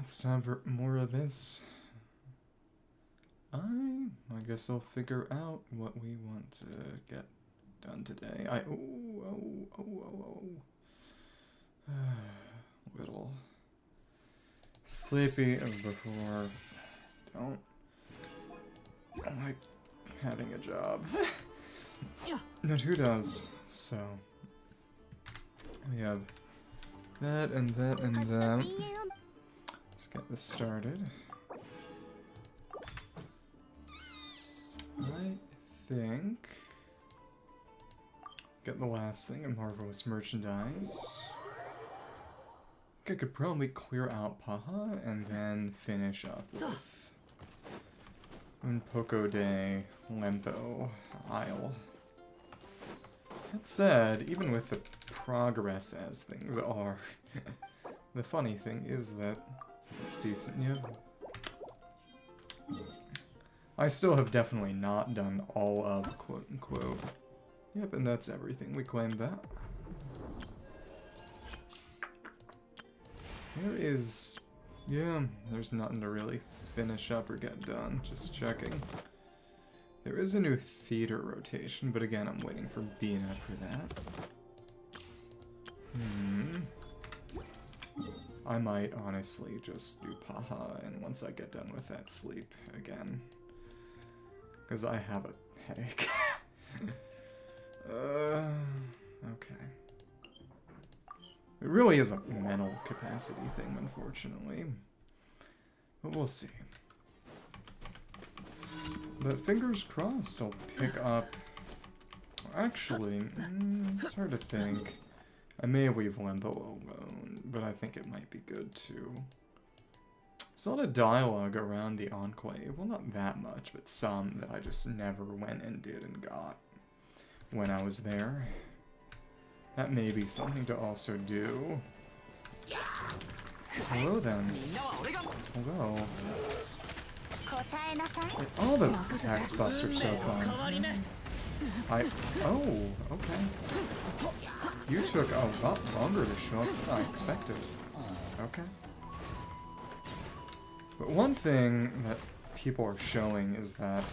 It's time for more of this. I guess I'll figure out what we want to get done today. Little sleepy as before. Don't like having a job. But who does? So we have that and that and that. Let's get this started. I think get the last thing, a marvelous merchandise. I could probably clear out Paha and then finish up with Unpoko de Lempo Isle. That said, even with the progress as things are, the funny thing is that it's decent, yeah. I still have definitely not done all of quote-unquote. Yep, and that's everything. We claimed that. There is... yeah, there's nothing to really finish up or get done. Just checking. There is a new theater rotation, but again, I'm waiting for Bina for that. I might honestly just do Paha, and once I get done with that, sleep again. Because I have a headache. Okay. It really is a mental capacity thing, unfortunately. But we'll see. But fingers crossed I'll pick up... Actually, it's hard to think. I may leave Limbo alone, but I think it might be good to... There's a lot of dialogue around the Enclave. Well, not that much, but some that I just never went and did and got when I was there. That may be something to also do. Hello then. Hello. All the axe buffs are so fun. Oh, okay. You took a lot longer to show up than I expected. Okay. But one thing that people are showing is that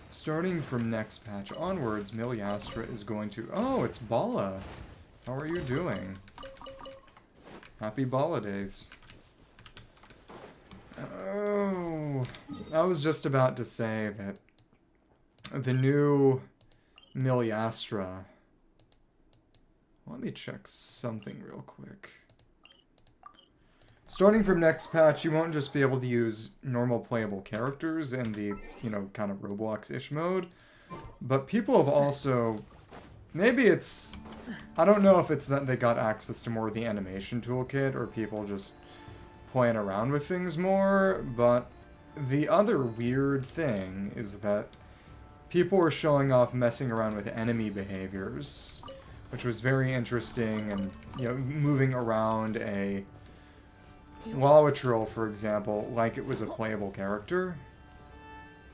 starting from next patch onwards, Miliastra is going to... Oh, it's Bala. How are you doing? Happy Bala days. Oh, I was just about to say that the new Miliastra... Let me check something real quick. Starting from next patch, you won't just be able to use normal playable characters in the, you know, kind of Roblox-ish mode, but people have also... Maybe it's... I don't know if it's that they got access to more of the animation toolkit, or people just playing around with things more, but the other weird thing is that people were showing off messing around with enemy behaviors, which was very interesting, and, you know, moving around a Lawatril, for example, like it was a playable character.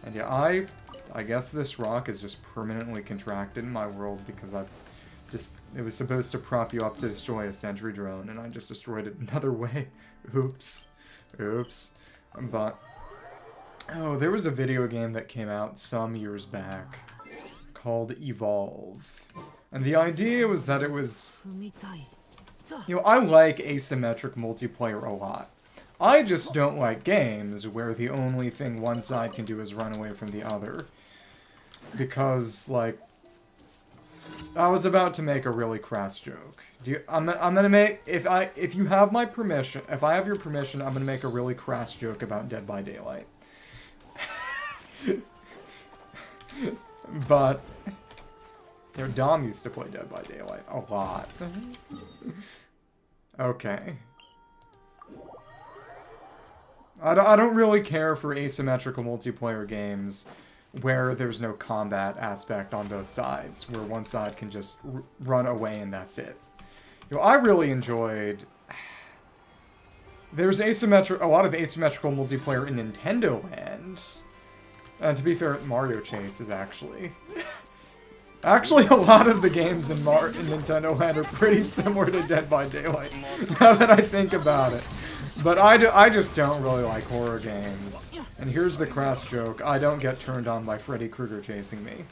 And yeah, I guess this rock is just permanently contracted in my world because it was supposed to prop you up to destroy a sentry drone, and I just destroyed it another way. Oops. Oops. But, oh, there was a video game that came out some years back called Evolve. And the idea was that it was... You know, I like asymmetric multiplayer a lot. I just don't like games where the only thing one side can do is run away from the other. Because, like... I was about to make a really crass joke. I'm gonna make... If you have my permission... If I have your permission, I'm gonna make a really crass joke about Dead by Daylight. But... You know, Dom used to play Dead by Daylight a lot. Okay. I don't really care for asymmetrical multiplayer games where there's no combat aspect on both sides, where one side can just run away and that's it. You know, I really enjoyed... There's a lot of asymmetrical multiplayer in Nintendo Land. And to be fair, Mario Chase is actually... Actually, a lot of the games in Nintendo Land are pretty similar to Dead by Daylight, now that I think about it. But I just don't really like horror games. And here's the crass joke. I don't get turned on by Freddy Krueger chasing me.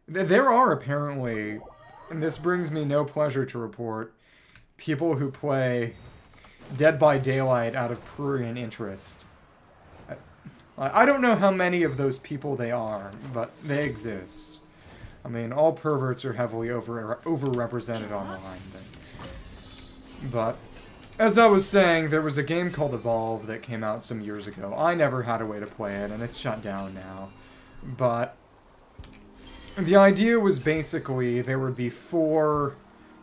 There are apparently, and this brings me no pleasure to report, people who play Dead by Daylight out of prurient interest. I don't know how many of those people they are, but they exist. I mean, all perverts are heavily overrepresented online. But, as I was saying, there was a game called Evolve that came out some years ago. I never had a way to play it, and it's shut down now. But the idea was basically there would be 4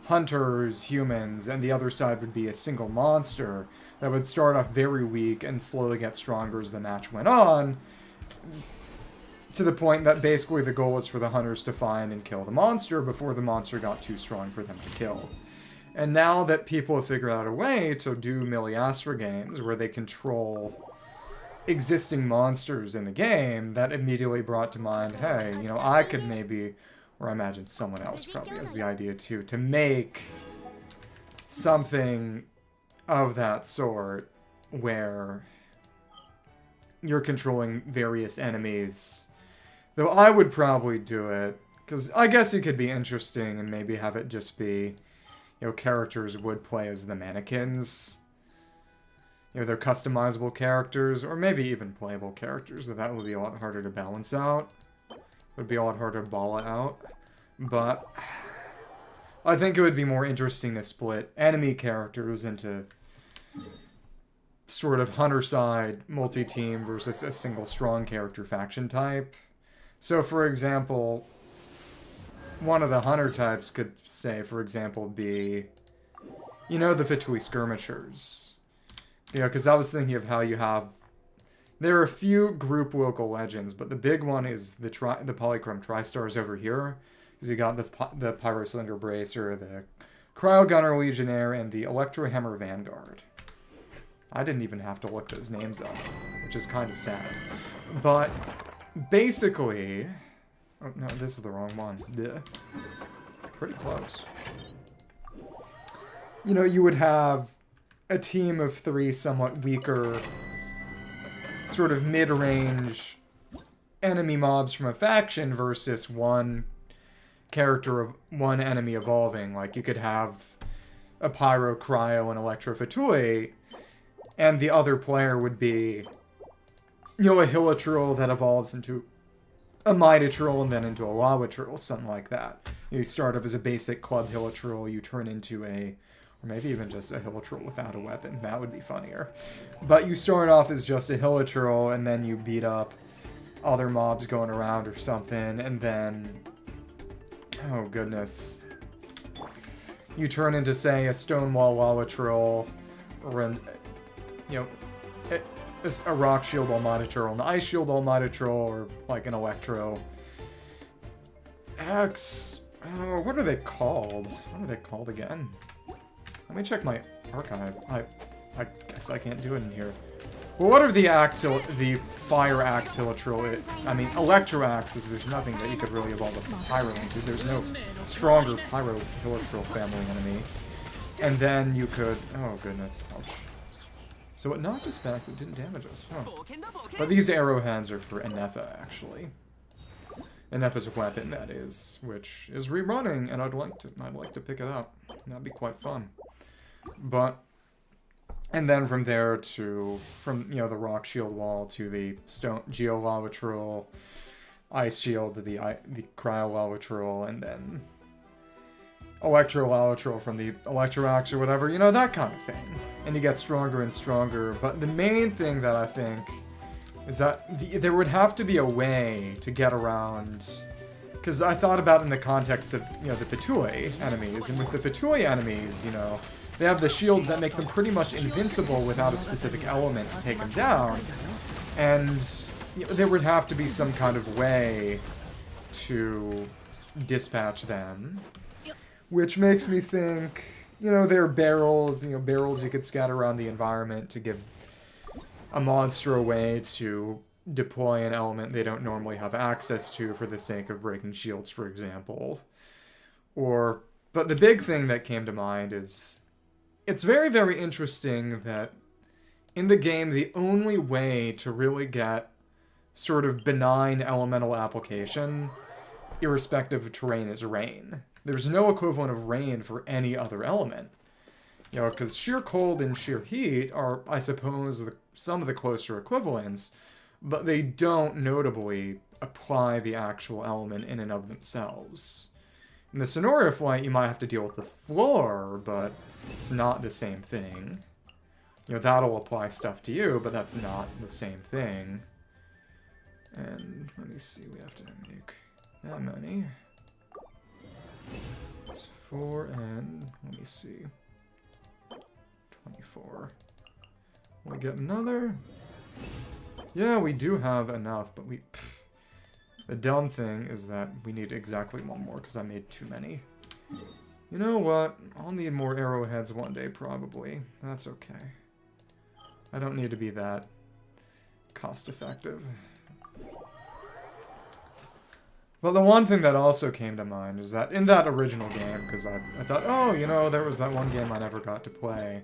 hunters, humans, and the other side would be a single monster that would start off very weak and slowly get stronger as the match went on, to the point that basically the goal was for the hunters to find and kill the monster before the monster got too strong for them to kill. And now that people have figured out a way to do Miliastra games where they control existing monsters in the game, that immediately brought to mind, hey, you know, I could maybe, or I imagine someone else probably has the idea too, to make something of that sort where you're controlling various enemies. Though I would probably do it, because I guess it could be interesting and maybe have it just be, you know, characters would play as the mannequins. You know, they're customizable characters, or maybe even playable characters, so that would be a lot harder to balance out. It would be a lot harder to ball it out. But I think it would be more interesting to split enemy characters into sort of hunter side multi-team versus a single strong character faction type. So, for example, one of the hunter types could say, for example, be, you know, the Fatui skirmishers. You know, because I was thinking of how you have, there are a few group local legends, but the big one is the Polychrome Tri-Stars over here. Because you got the Pyrocylinder Bracer, the Cryogunner Legionnaire, and the Electrohammer Vanguard. I didn't even have to look those names up, which is kind of sad. But basically, oh no, this is the wrong one. Blech. Pretty close. You know, you would have a team of 3 somewhat weaker, sort of mid-range enemy mobs from a faction versus one character of one enemy evolving. Like, you could have a Pyro, Cryo, and Electro Fatui, and the other player would be, you know, a Hilitrol that evolves into a Mitatrol and then into a Lawatrol, something like that. You start off as a basic Club Hilitrol, you turn into a, or maybe even just a Hilitrol without a weapon. That would be funnier. But you start off as just a Hilitrol, and then you beat up other mobs going around or something, and then, oh goodness, you turn into, say, a Stonewall Lawatrol, or an, you know, a Rock Shield Almighty-Troll, an Ice Shield Almighty-Troll, or like an Electro. Oh, what are they called? What are they called again? Let me check my archive. I guess I can't do it in here. Well, what are the Fire Axe Hilitrol? I mean, Electro Axes, there's nothing that you could really evolve a Pyro into. There's no stronger Pyro Hilitrol family enemy. And then you could, oh goodness, ouch. So it knocked us back, but didn't damage us. Huh. But these arrowheads are for Ineffa, actually. Ineffa's weapon, that is, which is rerunning, and I'd like to pick it up. That'd be quite fun. But, and then from there to, from, you know, the Rock Shield Wall to the Stone Geo Lawatrol, Ice Shield to the Cryo Lawatrol, and then Electro Lawatrol from the Electro Axe or whatever, you know, that kind of thing. And you get stronger and stronger, but the main thing that I think is that there would have to be a way to get around, because I thought about it in the context of, you know, the Fatui enemies, and with the Fatui enemies, you know, they have the shields that make them pretty much invincible without a specific element to take them down, and you know, there would have to be some kind of way to dispatch them, which makes me think, you know, there are barrels, you know, barrels you could scatter around the environment to give a monster a way to deploy an element they don't normally have access to for the sake of breaking shields, for example. Or, but the big thing that came to mind is it's very, very interesting that in the game, the only way to really get sort of benign elemental application, irrespective of terrain, is rain. There's no equivalent of rain for any other element. You know, because sheer cold and sheer heat are, I suppose, some of the closer equivalents, but they don't notably apply the actual element in and of themselves. In the Sonoria flight, you might have to deal with the floor, but it's not the same thing. You know, that'll apply stuff to you, but that's not the same thing. And let me see, we have to make that many. It's 4 and, let me see, 24. We get another? Yeah, we do have enough, but the dumb thing is that we need exactly one more, because I made too many. You know what? I'll need more arrowheads one day, probably. That's okay. I don't need to be that cost-effective. But the one thing that also came to mind is that in that original game, because I thought, oh, you know, there was that one game I never got to play.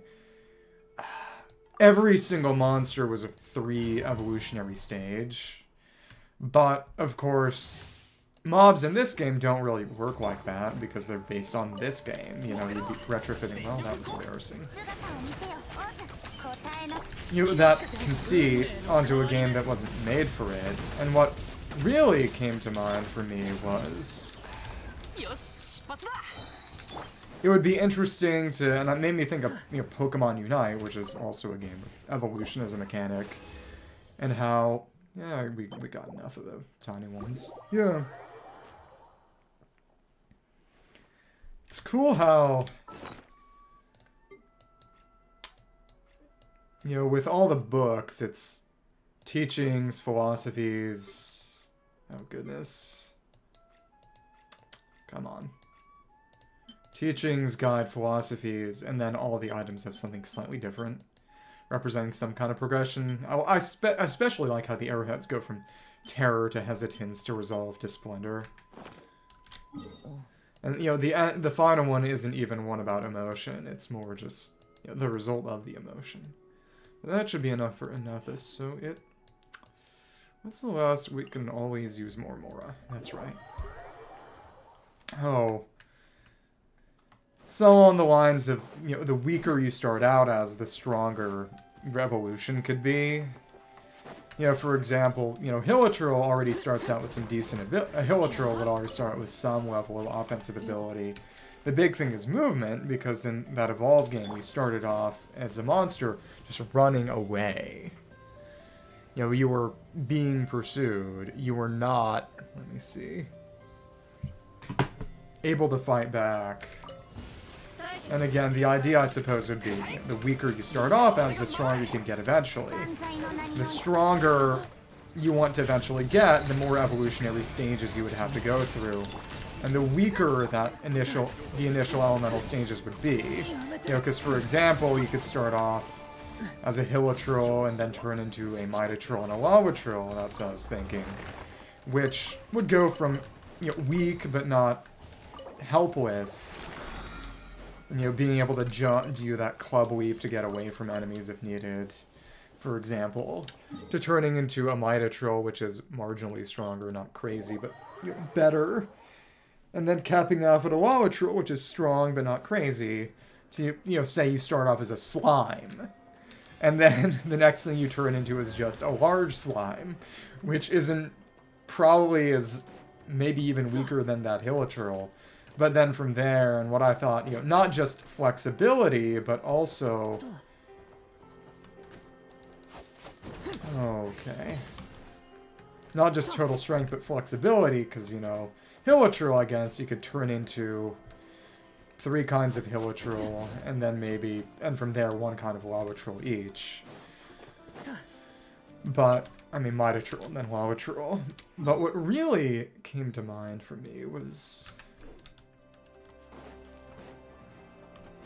Every single monster was a 3 evolutionary stage. But, of course, mobs in this game don't really work like that because they're based on this game. You know, you'd be retrofitting. Well, that was embarrassing. You know, that conceit onto a game that wasn't made for it. And what really came to mind for me was it would be interesting to, and it made me think of, you know, Pokemon Unite, which is also a game of evolution as a mechanic, and how, yeah, we got enough of the tiny ones. Yeah. It's cool how, you know, with all the books, it's teachings, philosophies. Oh, goodness. Come on. Teachings, guide, philosophies, and then all the items have something slightly different, representing some kind of progression. I especially like how the arrowheads go from terror to hesitance to resolve to splendor. And, you know, the final one isn't even one about emotion. It's more just, you know, the result of the emotion. That should be enough for Ineffa, so it... What's the last? We can always use more Mora. That's right. Oh. So on the lines of, you know, the weaker you start out as, the stronger revolution could be. You know, for example, you know, Hilitril already starts out with some decent Hilitril would already start with some level of offensive ability. The big thing is movement, because in that Evolve game, you started off as a monster just running away. You know, you were being pursued. You were not, let me see, able to fight back. And again, the idea, I suppose, would be the weaker you start off as, the stronger you can get eventually. The stronger you want to eventually get, the more evolutionary stages you would have to go through. And the weaker that the initial elemental stages would be. You know, because, for example, you could start off as a Hilitril and then turn into a Mitatril and a Lawatril, and that's what I was thinking. Which would go from, you know, weak but not helpless, you know, being able to do that club leap to get away from enemies if needed, for example, to turning into a Mitatril, which is marginally stronger, not crazy, but, you know, better. And then capping off at a Lawatril, which is strong but not crazy, to, you know, say you start off as a slime. And then the next thing you turn into is just a large slime, which isn't probably as maybe even weaker than that Hilitril. But then from there, and what I thought, you know, not just flexibility, but also... Okay. Not just total strength, but flexibility, because, you know, Hilitril, I guess, you could turn into 3 kinds of Hilitril, and then maybe, and from there, 1 kind of Lawatril each. But, I mean, Mitatril and then Lawatril. But what really came to mind for me was...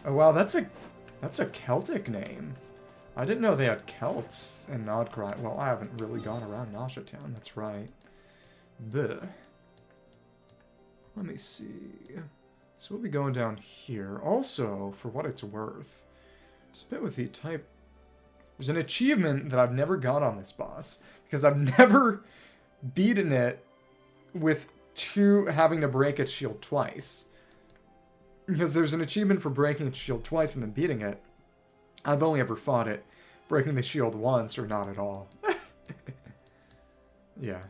Oh wow, that's a Celtic name. I didn't know they had Celts in Nod-Krai. Well, I haven't really gone around Nasha Town, that's right. Bleh. Let me see. So we'll be going down here. Also, for what it's worth, Spit with the type. There's an achievement that I've never got on this boss, because I've never beaten it with having to break its shield twice. Because there's an achievement for breaking its shield twice and then beating it. I've only ever fought it breaking the shield once or not at all. Yeah.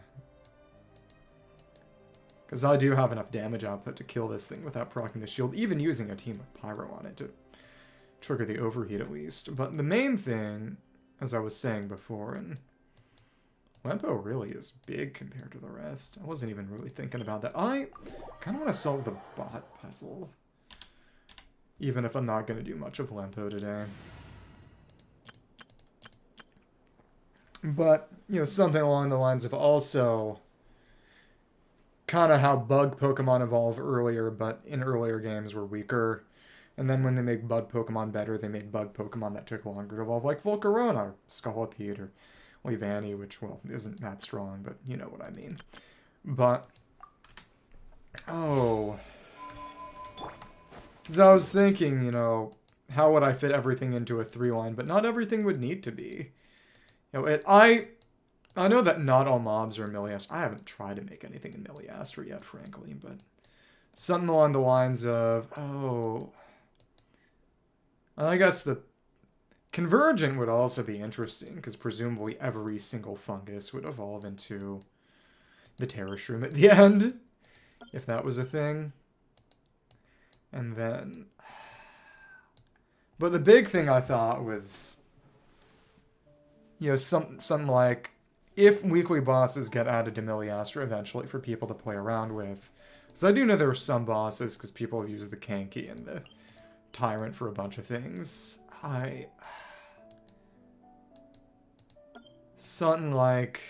Because I do have enough damage output to kill this thing without proccing the shield, even using a team of Pyro on it to trigger the overheat at least. But the main thing, as I was saying before, and Lempo really is big compared to the rest. I wasn't even really thinking about that. I kind of want to solve the bot puzzle, even if I'm not going to do much of Lempo today. But, you know, something along the lines of also kind of how bug Pokemon evolve earlier, but in earlier games were weaker. And then when they make bug Pokemon better, they made bug Pokemon that took longer to evolve, like Volcarona or Scolipede or Leavanny, which, well, isn't that strong, but you know what I mean. But, oh. So I was thinking, you know, how would I fit everything into a 3-line, but not everything would need to be. You know, I know that not all mobs are Milliastra. I haven't tried to make anything in Milliastra yet, frankly, but something along the lines of, oh, I guess the Convergent would also be interesting, because presumably every single fungus would evolve into the Terra Shroom at the end, if that was a thing. And then, but the big thing I thought was, you know, something like, if weekly bosses get added to Milliastra eventually for people to play around with. Because I do know there are some bosses, because people have used the Kanki and the Tyrant for a bunch of things. Something like,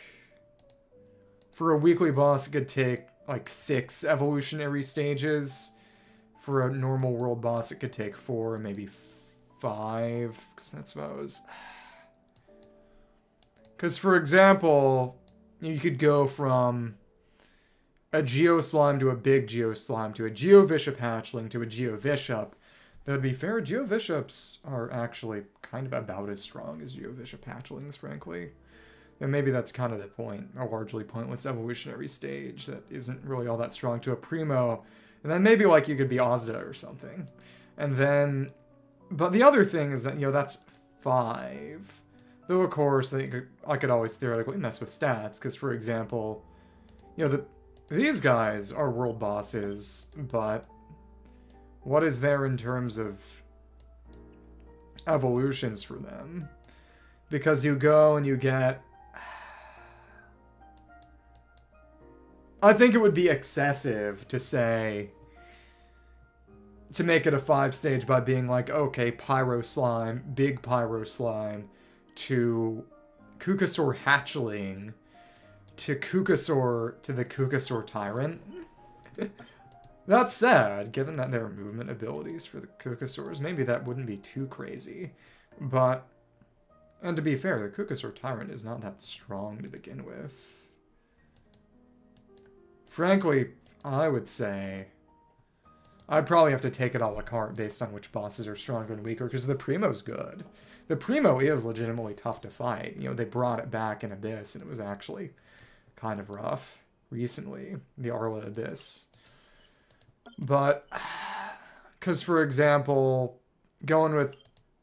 for a weekly boss, it could take like 6 evolutionary stages. For a normal world boss, it could take 4, maybe 5. Because that's what I was... Because, for example, you could go from a Geo-Slime to a big Geo-Slime to a Geovishap hatchling to a Geovishap. That would be fair. Geovishaps are actually kind of about as strong as Geovishap hatchlings, frankly. And maybe that's kind of the point. A largely pointless evolutionary stage that isn't really all that strong to a Primo. And then maybe, like, you could be Ozda or something. And then... But the other thing is that, you know, that's 5... Though, of course, I could always theoretically mess with stats, because, for example, you know, these guys are world bosses, but what is there in terms of evolutions for them? Because you go and you get... I think it would be excessive to say... to make it a 5-stage by being like, okay, Pyro Slime, big Pyro Slime, to Kukasaur Hatchling, to the Kukasaur Tyrant. That's sad, given that there are movement abilities for the Kukasaurs. Maybe that wouldn't be too crazy. But, and to be fair, the Kukasaur Tyrant is not that strong to begin with. Frankly, I would say I'd probably have to take it a la carte based on which bosses are stronger and weaker, because the Primo's good. The Primo is legitimately tough to fight. You know, they brought it back in Abyss, and it was actually kind of rough recently, the Arla Abyss. But, because, for example, going with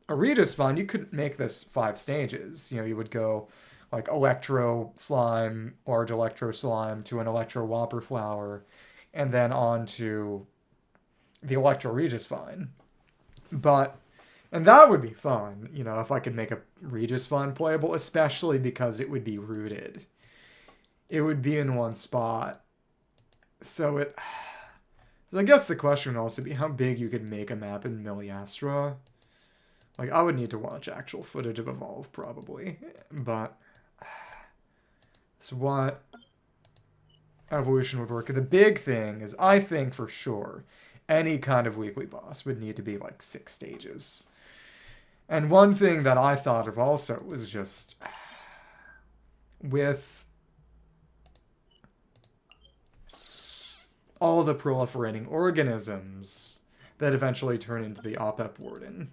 a Redespawn, you could make this 5 stages. You know, you would go, like, Electro Slime, large Electro Slime, to an Electro Whopper Flower, and then on to the Electro Redespawn. But... And that would be fun, you know, if I could make a Redespawn playable, especially because it would be rooted. It would be in one spot. So I guess the question would also be how big you could make a map in Milliastra. Like, I would need to watch actual footage of Evolve, probably. But it's what evolution would work. The big thing is, I think for sure, any kind of weekly boss would need to be like 6 stages. And one thing that I thought of also was just with all the proliferating organisms that eventually turn into the Opep Warden,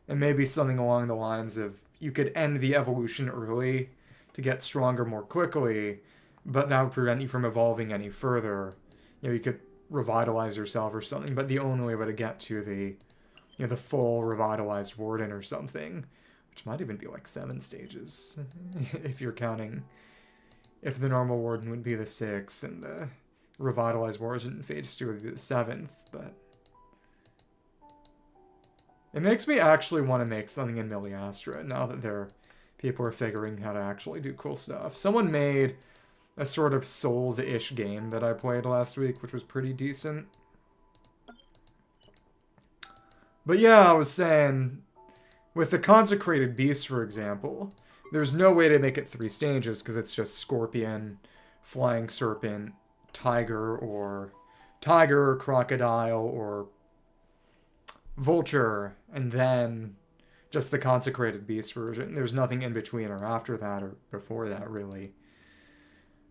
And maybe something along the lines of you could end the evolution early to get stronger more quickly, but that would prevent you from evolving any further. You know, you could revitalize yourself or something, but the only way to get to the, you know, the full revitalized warden or something, which might even be like 7 stages, if you're counting, if the normal warden would be the 6th and the revitalized warden in phase 2 would be the 7th, but it makes me actually want to make something in Miliastra now that people are figuring how to actually do cool stuff. Someone made a sort of Souls-ish game that I played last week, which was pretty decent. But yeah, I was saying, with the Consecrated Beast, for example, there's no way to make it 3 stages, because it's just Scorpion, Flying Serpent, Tiger, Crocodile, or Vulture, and then just the Consecrated Beast version. There's nothing in between or after that or before that, really.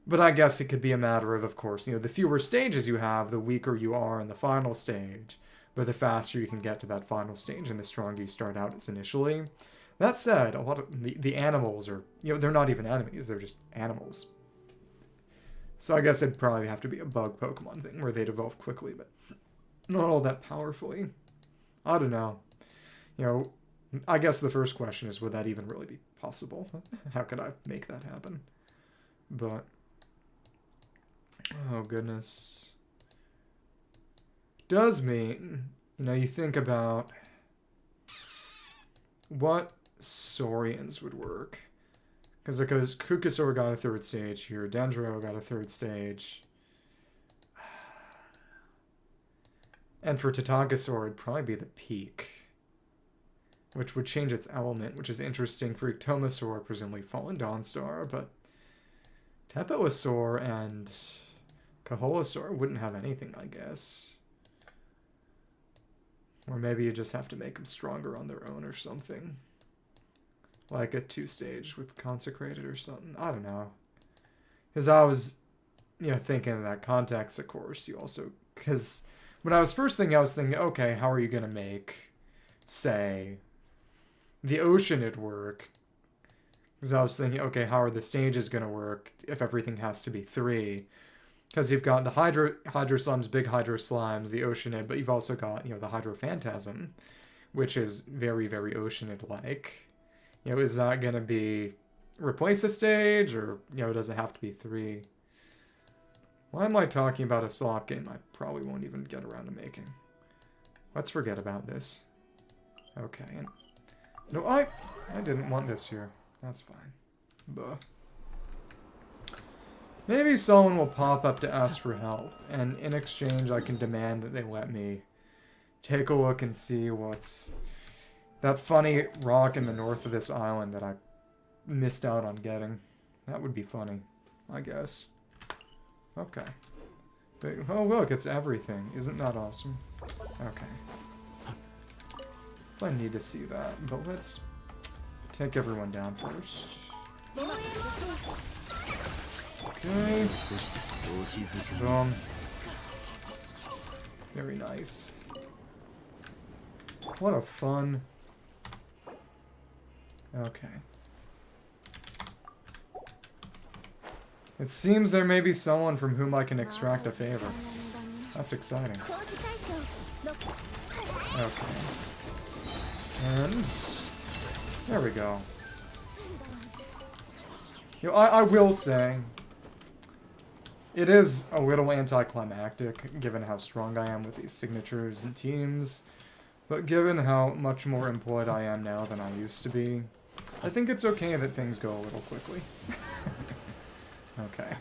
But I guess it could be a matter of course, you know, the fewer stages you have, the weaker you are in the final stage, but the faster you can get to that final stage and the stronger you start out as initially. That said, a lot of the animals are, you know, they're not even enemies, they're just animals. So I guess it'd probably have to be a bug Pokemon thing where they'd evolve quickly, but not all that powerfully. I don't know. You know, I guess the first question is, would that even really be possible? How could I make that happen? But, oh goodness. Does mean, you know, you think about what Saurians would work. Because Kukasaur got a 3rd stage here, Dendro got a 3rd stage. And for Tatagosaur, it'd probably be the peak, which would change its element, which is interesting for Ectomosaur, presumably Fallen Dawnstar, but Teposaur and Kaholosaur wouldn't have anything, I guess. Or maybe you just have to make them stronger on their own or something. Like a 2-stage with Consecrated or something. I don't know. Because I was, you know, thinking in that context, of course, you also... Because when I was first thinking, I was thinking, okay, how are you going to make, say, the Oceanid work? Because I was thinking, okay, how are the stages going to work if everything has to be 3? Because you've got the Hydro Slimes, big Hydro Slimes, the Oceanid, but you've also got, you know, the Hydro Phantasm, which is very, very Oceanid-like. You know, is that going to be replace a stage, or, you know, does it have to be 3? Why am I talking about a slot game I probably won't even get around to making? Let's forget about this. Okay. And, no, I didn't want this here. That's fine. Buh. Maybe someone will pop up to ask for help, and in exchange I can demand that they let me take a look and see what's that funny rock in the north of this island that I missed out on getting. That would be funny, I guess. Okay. But, oh look, it's everything. Isn't that awesome? Okay. I need to see that, but let's take everyone down first. Okay. Boom. Very nice. What a fun... Okay. It seems there may be someone from whom I can extract a favor. That's exciting. Okay. And... there we go. You know, I will say... it is a little anticlimactic, given how strong I am with these signatures and teams. But given how much more employed I am now than I used to be, I think it's okay that things go a little quickly. Okay.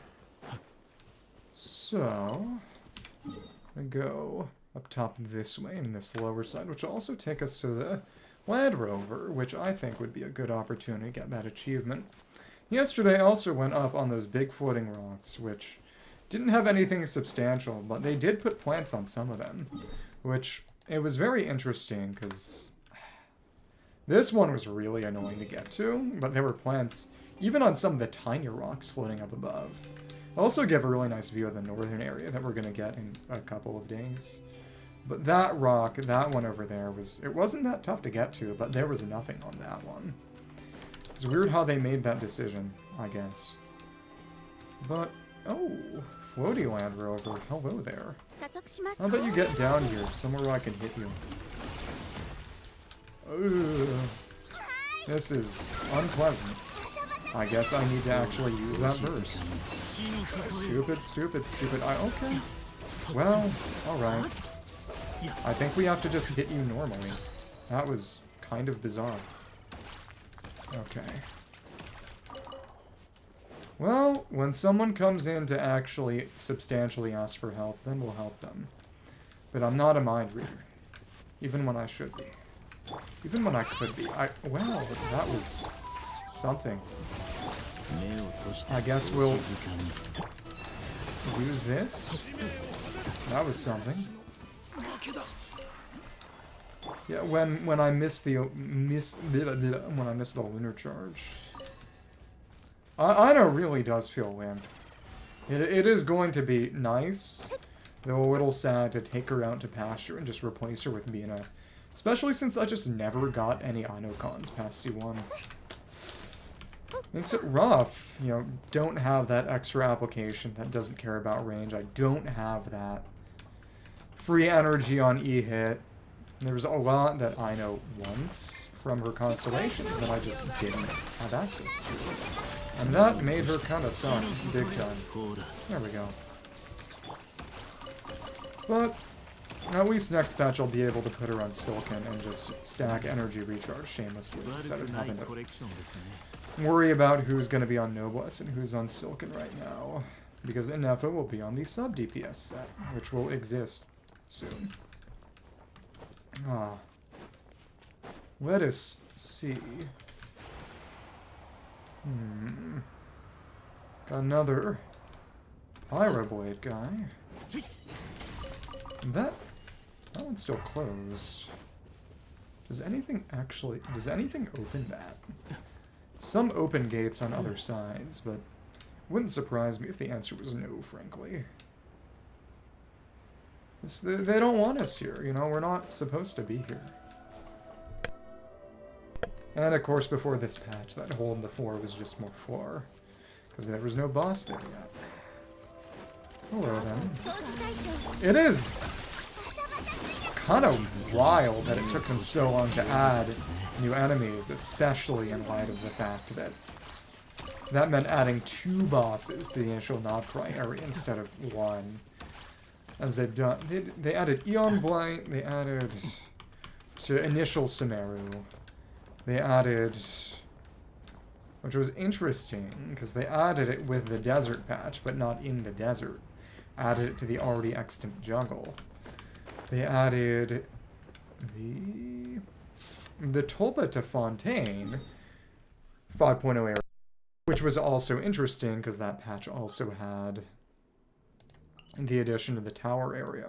So, I go up top this way in this lower side, which will also take us to the Landrover, which I think would be a good opportunity to get that achievement. Yesterday I also went up on those big floating rocks, which didn't have anything substantial, but they did put plants on some of them, which it was very interesting, because this one was really annoying to get to, but there were plants even on some of the tinier rocks floating up above. I'll also give a really nice view of the northern area that we're going to get in a couple of days. But that rock, that one over there, it wasn't that tough to get to, but there was nothing on that one. It's weird how they made that decision, I guess. But, oh, floaty Landrover, hello there. How about you get down here, somewhere where I can hit you? Ugh. This is unpleasant. I guess I need to actually use that burst. Stupid, stupid, stupid. Okay. Well, alright. I think we have to just hit you normally. That was kind of bizarre. Okay. Well, when someone comes in to actually substantially ask for help, then we'll help them. But I'm not a mind reader. Even when I should be. Even when I could be. Well, that was something. I guess we'll use this. That was something. Yeah, when I miss the lunar charge. Ino really does feel win. It is going to be nice, though a little sad to take her out to pasture and just replace her with Mina. Especially since I just never got any Inocons past C1. Makes it rough. You know, don't have that extra application that doesn't care about range. I don't have that. Free energy on E-hit. There's a lot that I know wants from her constellations that I just didn't have access to. And that made her kind of suck big time. There we go. But at least next patch I'll be able to put her on Silken and just stack energy recharge shamelessly instead of having to worry about who's going to be on Noblesse and who's on Silken right now. Because Ineffa will be on the sub-DPS set, which will exist soon. Let us see. Got another Pyroblade guy. That one's still closed. Does anything open that? Some open gates on other sides, but it wouldn't surprise me if the answer was no, frankly. They don't want us here, you know, we're not supposed to be here. And of course, before this patch, that hole in the floor was just more floor, because there was no boss there yet. Hello, then. It is kind of wild that it took them so long to add new enemies, especially in light of the fact that that meant adding 2 bosses to the initial Nod-Krai area instead of 1. As they've done. They added Eon Blight, they added to initial Sumeru. They added, which was interesting, because they added it with the desert patch, but not in the desert. Added it to the already extant jungle. They added the Tulpa to Fontaine 5.0 area, which was also interesting, because that patch also had the addition to the tower area.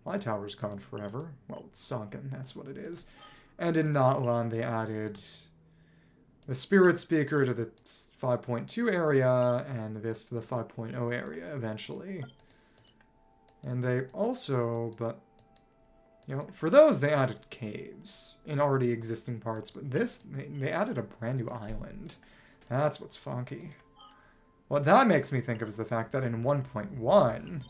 My tower's gone forever. Well, it's sunken, that's what it is. And in Notlan, they added the Spirit Speaker to the 5.2 area, and this to the 5.0 area, eventually. And they also, but, you know, for those, they added caves in already existing parts, but this, they added a brand new island. That's what's funky. What that makes me think of is the fact that in 1.1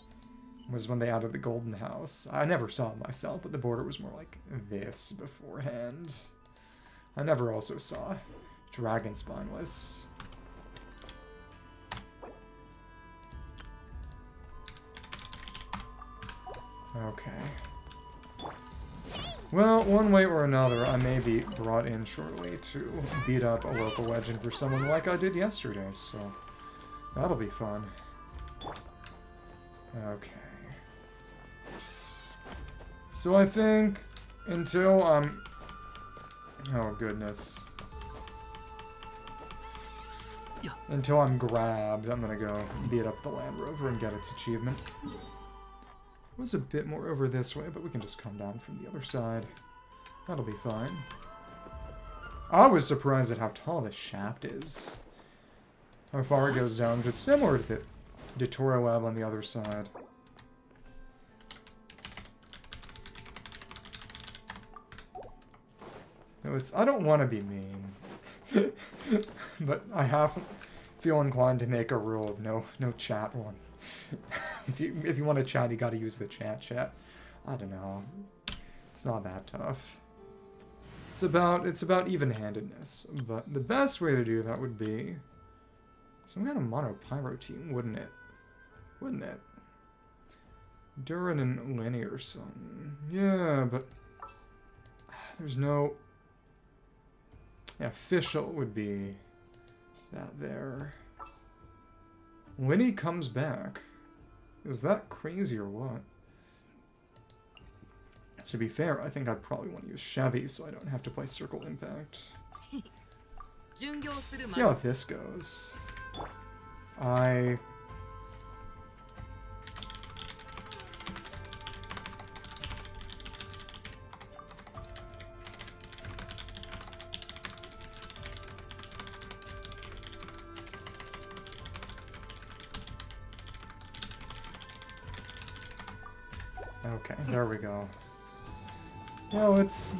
was when they added the Golden House. I never saw it myself, but the border was more like this beforehand. I never also saw Dragon Spineless. Okay. Well, one way or another, I may be brought in shortly to beat up a local legend for someone like I did yesterday, so that'll be fun. Okay. So I think until I'm... Oh, goodness. Until I'm grabbed, I'm gonna go beat up the Landrover and get its achievement. It was a bit more over this way, but we can just come down from the other side. That'll be fine. I was surprised at how tall this shaft is. How far it goes down, just similar to the Tutorial Lab on the other side. No, it's, I don't want to be mean. But I feel inclined to make a rule of no chat one. If you want to chat, you gotta use the chat. I don't know. It's not that tough. It's about even-handedness. But the best way to do that would be some kind of mono pyro team, wouldn't it? Wouldn't it? Durin and Linear Sun. Yeah, but there's no... Yeah, official would be that there. Winnie comes back. Is that crazy or what? To be fair, I think I'd probably want to use Chevy so I don't have to play Circle Impact. See how this goes. Okay, there we go. No, it's...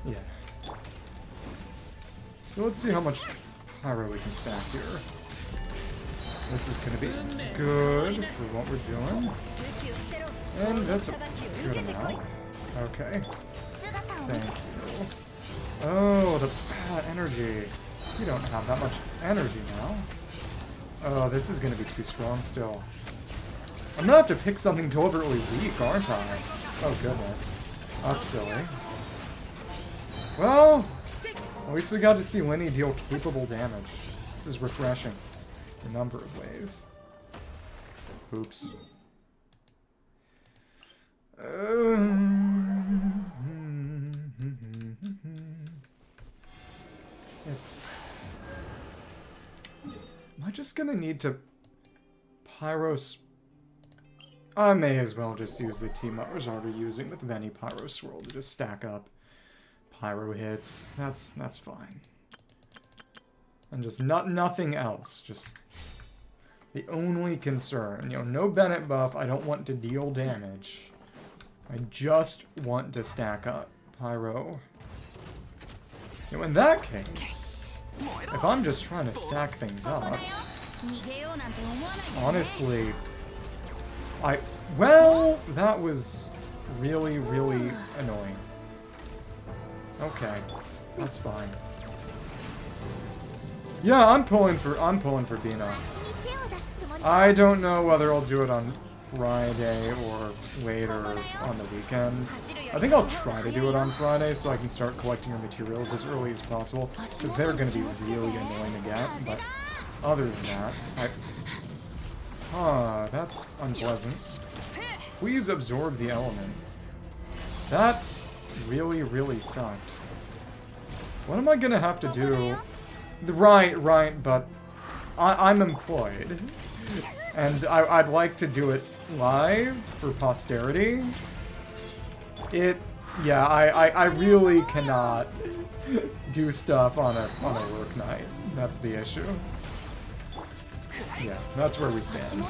yeah. So let's see how much pyro we can stack here. This is gonna be good for what we're doing. And that's a good amount. Okay. Thank you. Oh, the energy. We don't have that much energy now. Oh, this is gonna be too strong still. I'm gonna have to pick something deliberately weak, aren't I? Oh goodness. That's silly. Well, at least we got to see Winnie deal capable damage. This is refreshing in a number of ways. Oops. It's... Am I just gonna need to Pyros... I may as well just use the team I was already using with Veni Pyro Swirl to just stack up pyro hits. That's fine. And just nothing else. Just the only concern. You know, no Bennett buff. I don't want to deal damage. I just want to stack up pyro. You know, in that case, if I'm just trying to stack things up, honestly, well, that was really, really annoying. Okay, that's fine. Yeah, I'm pulling for Bina. I don't know whether I'll do it on Friday or later on the weekend. I think I'll try to do it on Friday so I can start collecting your materials as early as possible, because they're going to be really annoying to get, but other than that, that's unpleasant. Please absorb the element. That really, really sucked. What am I gonna have to do? Right, but I'm employed. And I'd like to do it live for posterity. Yeah, I really cannot do stuff on a work night. That's the issue. Yeah, that's where we stand.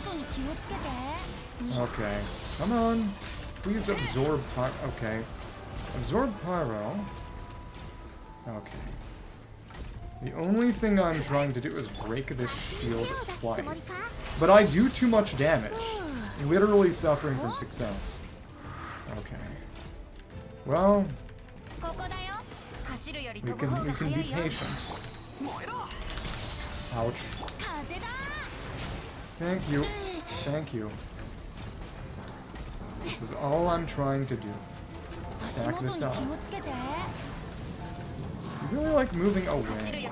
Okay, come on. Please absorb pyro. Okay. Absorb pyro. Okay. The only thing I'm trying to do is break this shield twice. But I do too much damage. Literally suffering from success. Okay. Well, we can be patient. Ouch. Thank you. Thank you. This is all I'm trying to do. Stack this up. You really like moving away.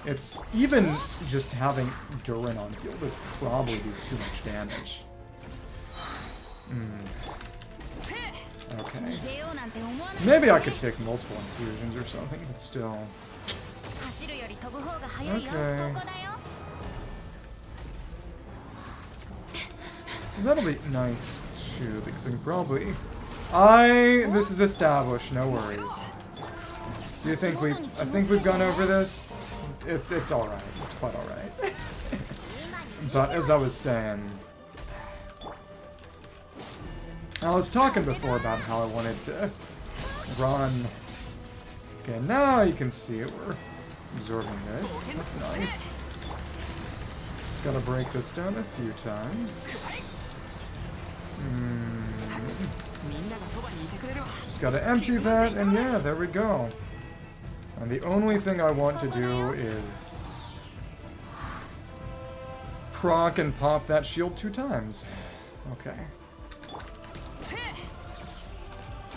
It's even just having Durin on field would probably do too much damage. Okay. Maybe I could take multiple infusions or something, but still. Okay. That'll be nice too, because I can probably... This is established, no worries. Do you think I think we've gone over this? It's alright. It's quite alright. But as I was saying, I was talking before about how I wanted to run. Okay, now you can see it. We're absorbing this. That's nice. Just gotta break this down a few times. Just gotta empty that, and yeah, there we go. And the only thing I want to do is proc and pop that shield 2 times. Okay.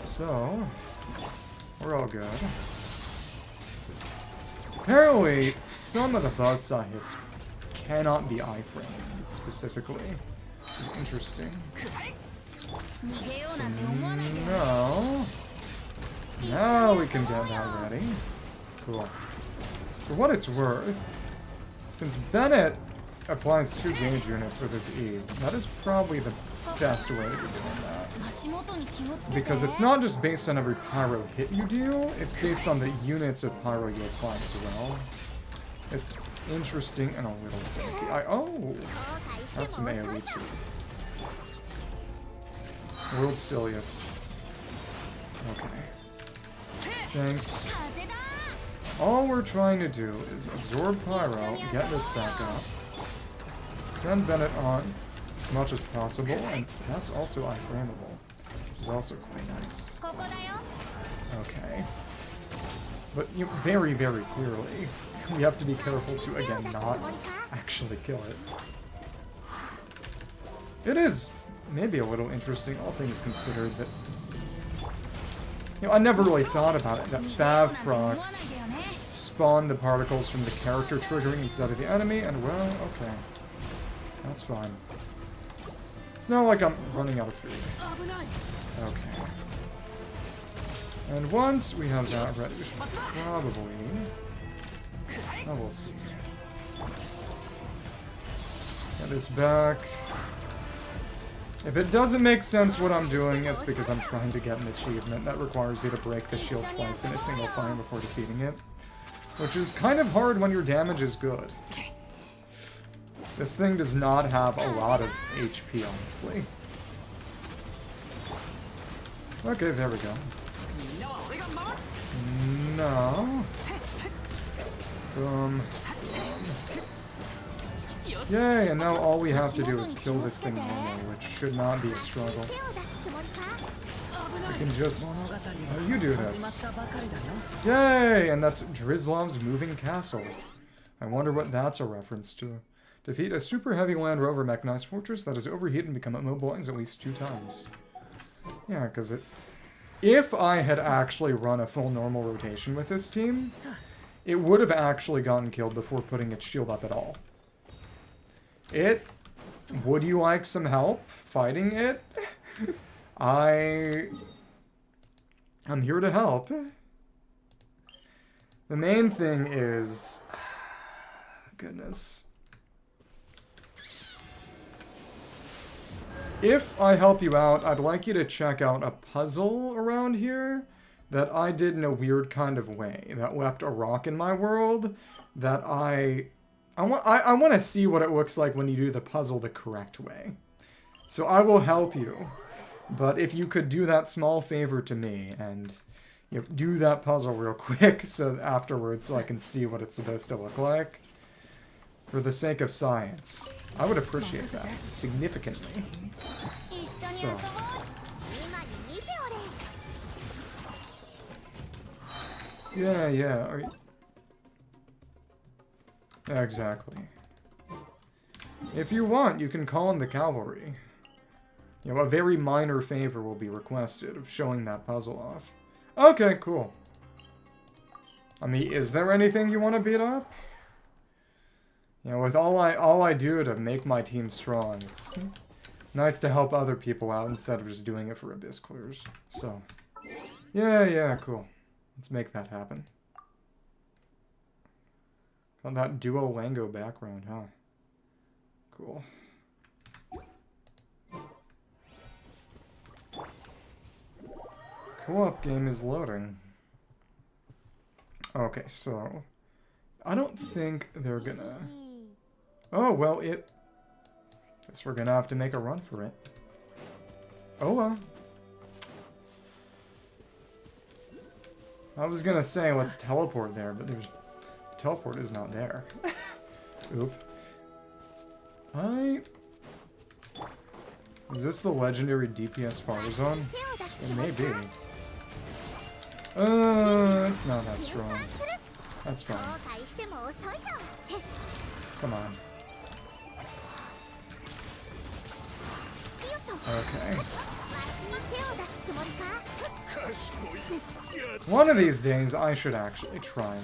So, we're all good. Apparently, some of the buzzsaw hits cannot be iframed specifically, which is interesting. So now we can get that ready. Cool. For what it's worth, since Bennett applies 2 gauge units with his E, that is probably the best way to be doing that. Because it's not just based on every pyro hit you deal, it's based on the units of pyro you apply as well. It's interesting and a little finicky. Oh! That's some AoE too. World's silliest. Okay. Thanks. All we're trying to do is absorb pyro, get this back up, send Bennett on as much as possible, and that's also iframeable, which is also quite nice. Okay. But very, very clearly, we have to be careful to, again, not actually kill it. It is maybe a little interesting, all things considered, that... I never really thought about it, that Fav procs spawn the particles from the character triggering instead of the enemy, and well, okay. That's fine. It's not like I'm running out of food. Okay. And once we have that ready, we should probably... Oh, we'll see. Get this back. If it doesn't make sense what I'm doing, it's because I'm trying to get an achievement that requires you to break the shield twice in a single fight before defeating it. Which is kind of hard when your damage is good. This thing does not have a lot of HP, honestly. Okay, there we go. No. Boom. Yay, and now all we have to do is kill this thing normally, which should not be a struggle. We can just... Oh, you do this. Yay! And that's Drizlov's Moving Castle. I wonder what that's a reference to. Defeat a super heavy Landrover mechanized fortress that has overheated and become immobilized at least 2 times. Yeah, because it... If I had actually run a full normal rotation with this team, it would have actually gotten killed before putting its shield up at all. Would you like some help fighting it? I'm here to help. The main thing is... Goodness. If I help you out, I'd like you to check out a puzzle around here that I did in a weird kind of way. That left a rock in my world that I want to see what it looks like when you do the puzzle the correct way. So I will help you. But if you could do that small favor to me and do that puzzle real quick so afterwards so I can see what it's supposed to look like. For the sake of science. I would appreciate that significantly. So. Yeah. Yeah, exactly. If you want, you can call in the cavalry. A very minor favor will be requested of showing that puzzle off. Okay, cool. I mean, is there anything you want to beat up? With all I do to make my team strong, it's nice to help other people out instead of just doing it for abyss clears. So, yeah, cool. Let's make that happen. On that Duolingo background, huh? Cool. Co-op game is loading. Okay, so... I don't think they're gonna... Oh, well, guess we're gonna have to make a run for it. Oh, well. I was gonna say let's teleport there, but teleport is not there. Oop. Is this the legendary DPS Farazan? It may be. It's not that strong. That's fine. Come on. Okay. One of these days, I should actually try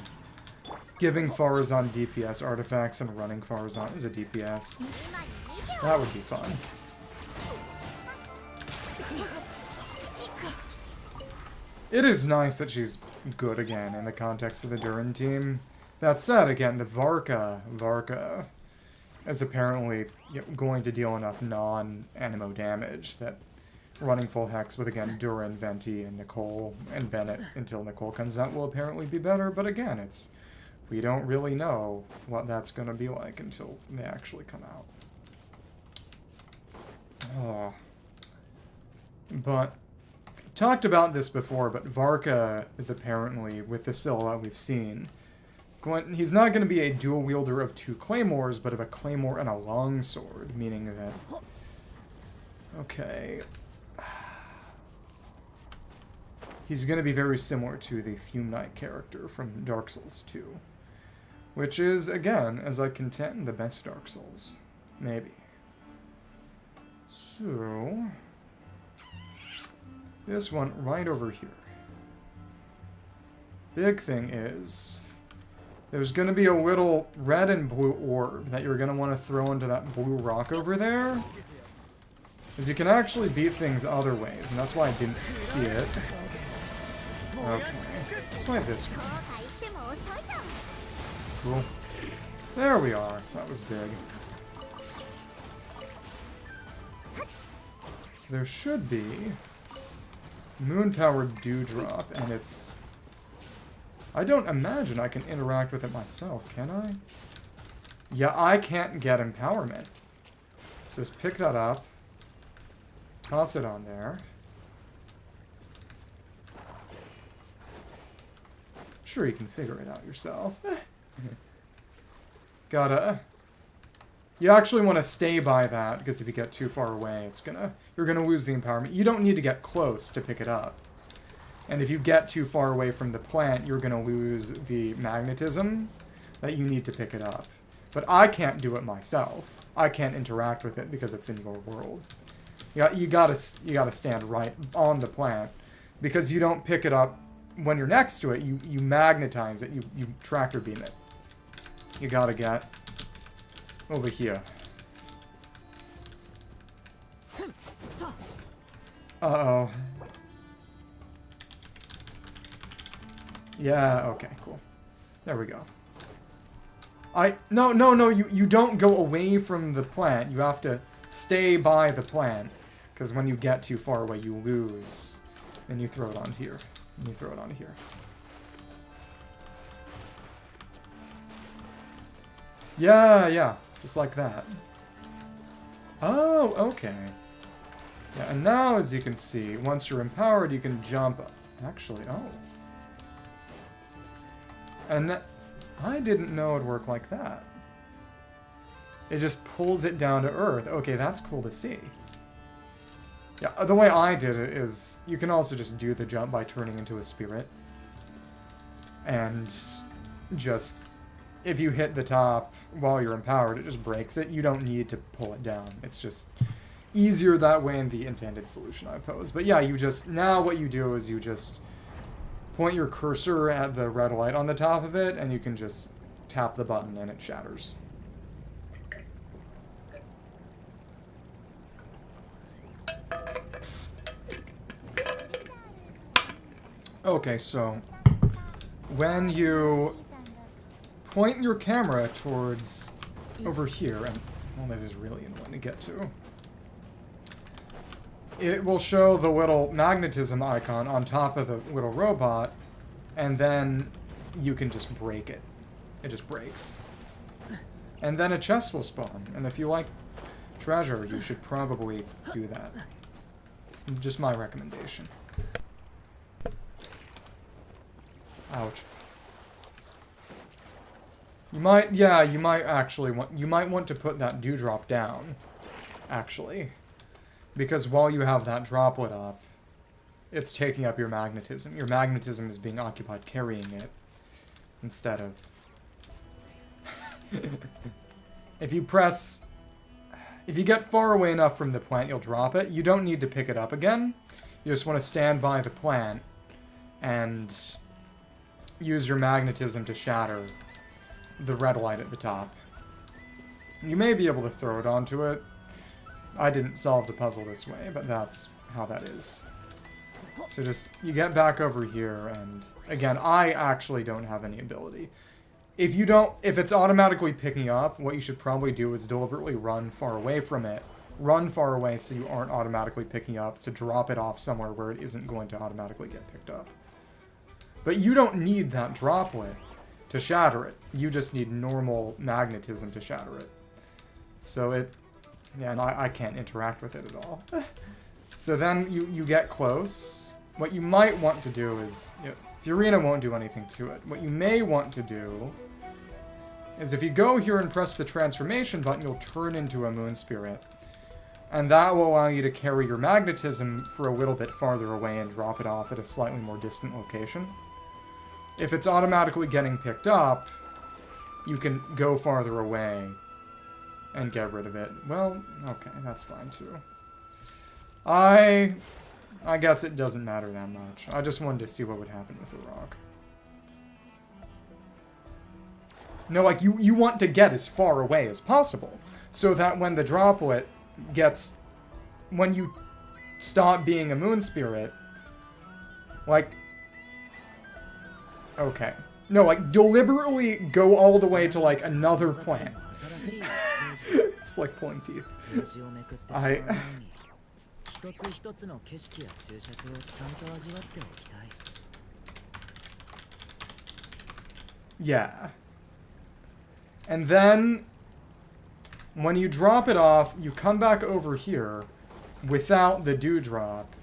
giving Farazan DPS artifacts and running Farazan as a DPS. That would be fun. It is nice that she's good again in the context of the Durin team. That said, again, the Varka is apparently going to deal enough non-animo damage that running full Hex with, again, Durin, Venti, and Nicole, and Bennett until Nicole comes out will apparently be better, but again, we don't really know what that's going to be like until they actually come out. Oh. But, talked about this before, but Varka is apparently, with the silhouette we've seen, he's not going to be a dual wielder of 2 claymores, but of a claymore and a longsword, meaning that... Okay... He's going to be very similar to the Fume Knight character from Dark Souls 2. Which is, again, as I contend, the best Dark Souls. Maybe. So... This one right over here. Big thing is... There's going to be a little red and blue orb that you're going to want to throw into that blue rock over there. Because you can actually beat things other ways, and that's why I didn't see it. Okay, let's try this one. Cool. There we are. That was big. So there should be moon-powered dewdrop, and it's... I don't imagine I can interact with it myself, can I? Yeah, I can't get empowerment. So just pick that up. Toss it on there. Sure, you can figure it out yourself. Gotta... You actually want to stay by that, because if you get too far away, you're gonna lose the empowerment. You don't need to get close to pick it up. And if you get too far away from the plant, you're gonna lose the magnetism that you need to pick it up. But I can't do it myself. I can't interact with it because it's in your world. You gotta stand right on the plant, because you don't pick it up when you're next to it. You magnetize it. You tractor beam it. You gotta get over here. Uh-oh. Yeah, okay, cool. There we go. No, you don't go away from the plant. You have to stay by the plant. Because when you get too far away, you lose. Then you throw it on here. And you throw it on here. Yeah. Just like that. Oh, okay. Yeah, and now, as you can see, once you're empowered, you can jump... Actually, oh. And I didn't know it'd work like that. It just pulls it down to Earth. Okay, that's cool to see. Yeah, the way I did it is, you can also just do the jump by turning into a spirit. And just, if you hit the top while you're empowered, it just breaks it. You don't need to pull it down. It's just easier that way in the intended solution I pose. But yeah, now what you do is you just point your cursor at the red light on the top of it, and you can just tap the button and it shatters. Okay, so when you point your camera towards over here, and well, this is really annoying to get to, it will show the little magnetism icon on top of the little robot, and then you can just break it. It just breaks. And then a chest will spawn, and if you like treasure, you should probably do that. Just my recommendation. Ouch. You might, yeah, you might want to put that dewdrop down, actually. Because while you have that droplet up, it's taking up your magnetism. Your magnetism is being occupied carrying it, instead of... If you get far away enough from the plant, you'll drop it. You don't need to pick it up again. You just want to stand by the plant and use your magnetism to shatter the red light at the top. You may be able to throw it onto it. I didn't solve the puzzle this way, but that's how that is. So just, you get back over here, and again, I actually don't have any ability. If it's automatically picking up, what you should probably do is deliberately run far away from it. Run far away so you aren't automatically picking up, to drop it off somewhere where it isn't going to automatically get picked up. But you don't need that droplet to shatter it. You just need normal magnetism to shatter it. So yeah, and I can't interact with it at all. So then you get close. What you might want to do is, Furina won't do anything to it. What you may want to do is if you go here and press the transformation button, you'll turn into a moon spirit. And that will allow you to carry your magnetism for a little bit farther away and drop it off at a slightly more distant location. If it's automatically getting picked up, you can go farther away and get rid of it. Well, okay, that's fine too. I guess it doesn't matter that much. I just wanted to see what would happen with the rock. No, like, you want to get as far away as possible, so that when the droplet gets... When you stop being a moon spirit, like... Okay. No, like, deliberately go all the way to, like, another plant. It's like pulling teeth. Yeah. And then, when you drop it off, you come back over here without the dewdrop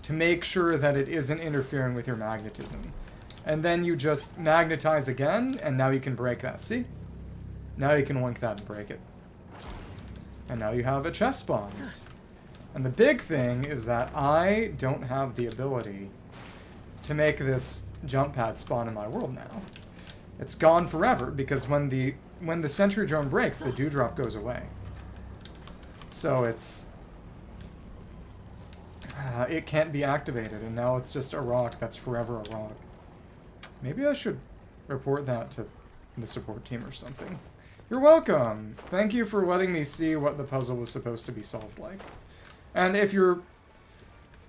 to make sure that it isn't interfering with your magnetism. And then you just magnetize again, and now you can break that. See? Now you can link that and break it. And now you have a chest spawn. And the big thing is that I don't have the ability to make this jump pad spawn in my world now. It's gone forever, because when the sentry drone breaks, the dewdrop goes away. So it's... it can't be activated, and now it's just a rock that's forever a rock. Maybe I should report that to the support team or something. You're welcome! Thank you for letting me see what the puzzle was supposed to be solved like. And if you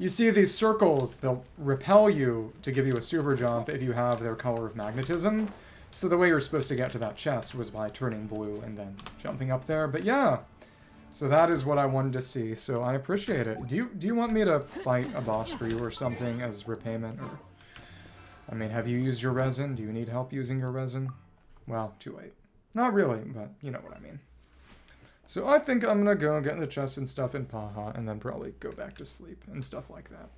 see these circles, they'll repel you to give you a super jump if you have their color of magnetism. So the way you're supposed to get to that chest was by turning blue and then jumping up there. But yeah, so that is what I wanted to see, so I appreciate it. Do you want me to fight a boss for you or something as repayment? Or, I mean, have you used your resin? Do you need help using your resin? Well, too late. Not really, but you know what I mean. So I think I'm gonna go get the chest and stuff in Paha, and then probably go back to sleep and stuff like that.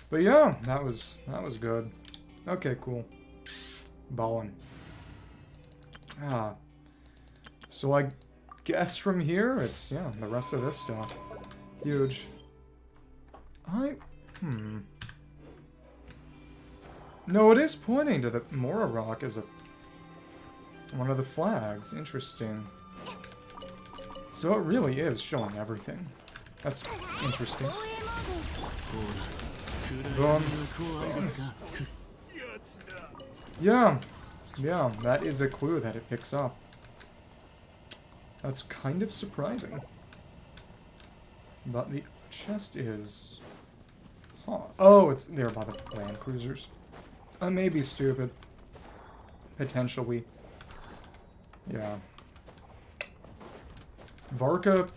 But yeah, that was good. Okay, cool. Ballin'. So I guess from here, it's, yeah, the rest of this stuff. Huge. No, it is pointing to the Mora Rock as one of the flags. Interesting. So it really is showing everything. That's interesting. Boom. Yeah. Yeah, that is a clue that it picks up. That's kind of surprising. But the chest is... Huh. Oh, it's there by the Landcruisers. I may be stupid. Potentially. Yeah. Varka,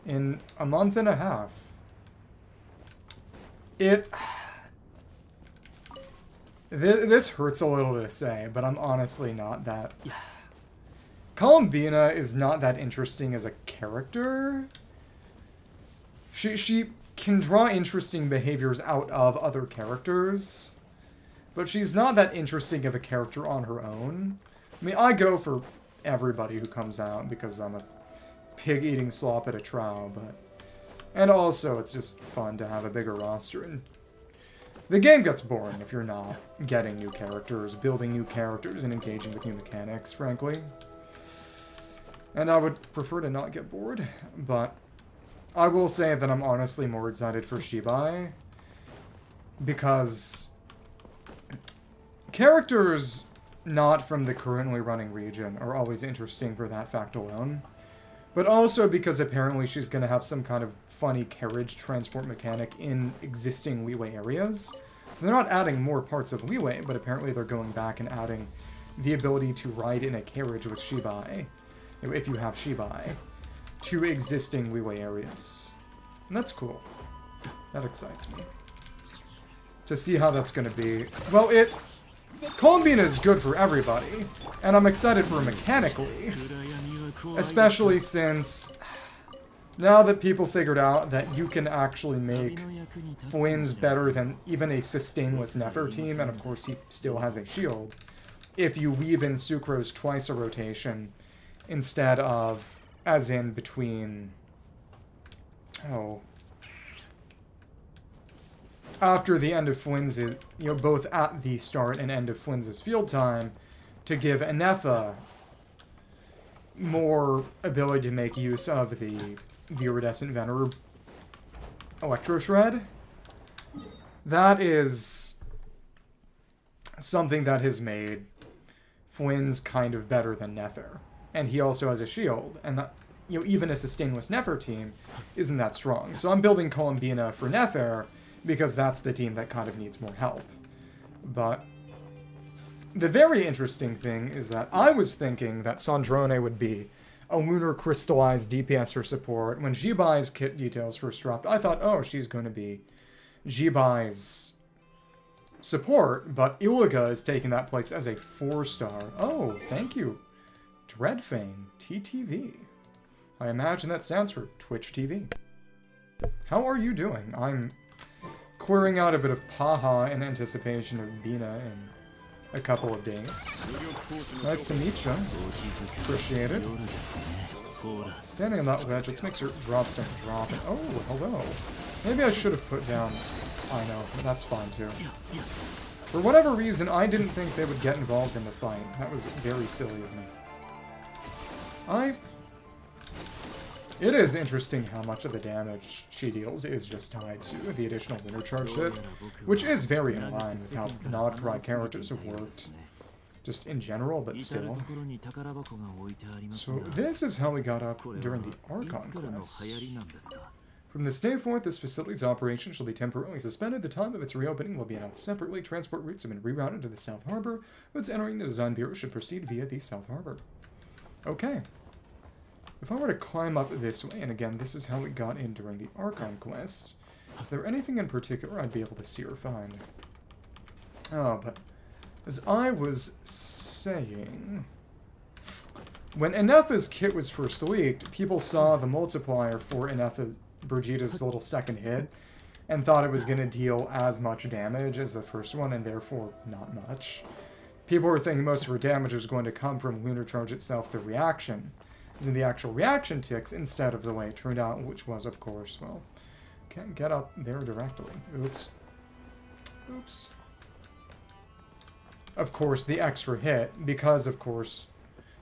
in a month and a half. This hurts a little to say, but I'm honestly not that... Columbina is not that interesting as a character. She can draw interesting behaviors out of other characters, But she's not that interesting of a character on her own. I mean, I go for everybody who comes out because I'm a pig-eating slop at a trow, but... And also, it's just fun to have a bigger roster. And the game gets boring if you're not getting new characters, building new characters, and engaging with new mechanics, frankly. And I would prefer to not get bored, but I will say that I'm honestly more excited for Shibai, because characters not from the currently running region are always interesting for that fact alone, but also because apparently she's going to have some kind of funny carriage transport mechanic in existing Liyue areas. So they're not adding more parts of Liyue, but apparently they're going back and adding the ability to ride in a carriage with Shibai, if you have Shibai, to existing Liyue areas. And that's cool. That excites me. To see how that's going to be. Well, Columbina is good for everybody, and I'm excited for it mechanically. Especially since, now that people figured out that you can actually make Flynn's better than even a sustainless Neferteam, and of course he still has a shield, if you weave in Sucrose twice a rotation, instead of, as in between, after the end of Flynn's, both at the start and end of Flynn's field time, to give Ineffa more ability to make use of the Iridescent Venerer Electro Shred. That is something that has made Flynn's kind of better than Nefer. And he also has a shield, and that, even a sustainless Nefer team isn't that strong. So I'm building Columbina for Nefer, because that's the team that kind of needs more help. But the very interesting thing is that I was thinking that Sandrone would be a lunar crystallized DPS for support. When Jibai's kit details first dropped, I thought, oh, she's going to be Jibai's support, but Illuga is taking that place as a 4-star. Oh, thank you, Dreadfang, TTV. I imagine that stands for Twitch TV. How are you doing? I'm clearing out a bit of Paha in anticipation of Bina in a couple of days. Nice to meet you. Appreciate it. Standing on that ledge, let's make sure drops don't drop. Oh, hello. Maybe I should have put down... I know, but that's fine too. For whatever reason, I didn't think they would get involved in the fight. That was very silly of me. It is interesting how much of the damage she deals is just tied to the additional Winter Charge hit, which is very in line with how Nod-Krai characters have worked, just in general, but still. So this is how we got up during the Archon quest. From this day forth, this facility's operation shall be temporarily suspended. The time of its reopening will be announced separately. Transport routes have been rerouted to the South Harbor. Those entering the Design Bureau should proceed via the South Harbor. Okay. If I were to climb up this way, and again, this is how we got in during the Archon quest, is there anything in particular I'd be able to see or find? Oh, but as I was saying, when Ineffa's kit was first leaked, people saw the multiplier for Ineffa Brigida's little second hit and thought it was going to deal as much damage as the first one, and therefore not much. People were thinking most of her damage was going to come from Lunar Charge itself, the reaction. In the actual reaction ticks instead of the way it turned out, which was, of course, well, can't get up there directly. Oops. Oops. Of course, the extra hit, because, of course,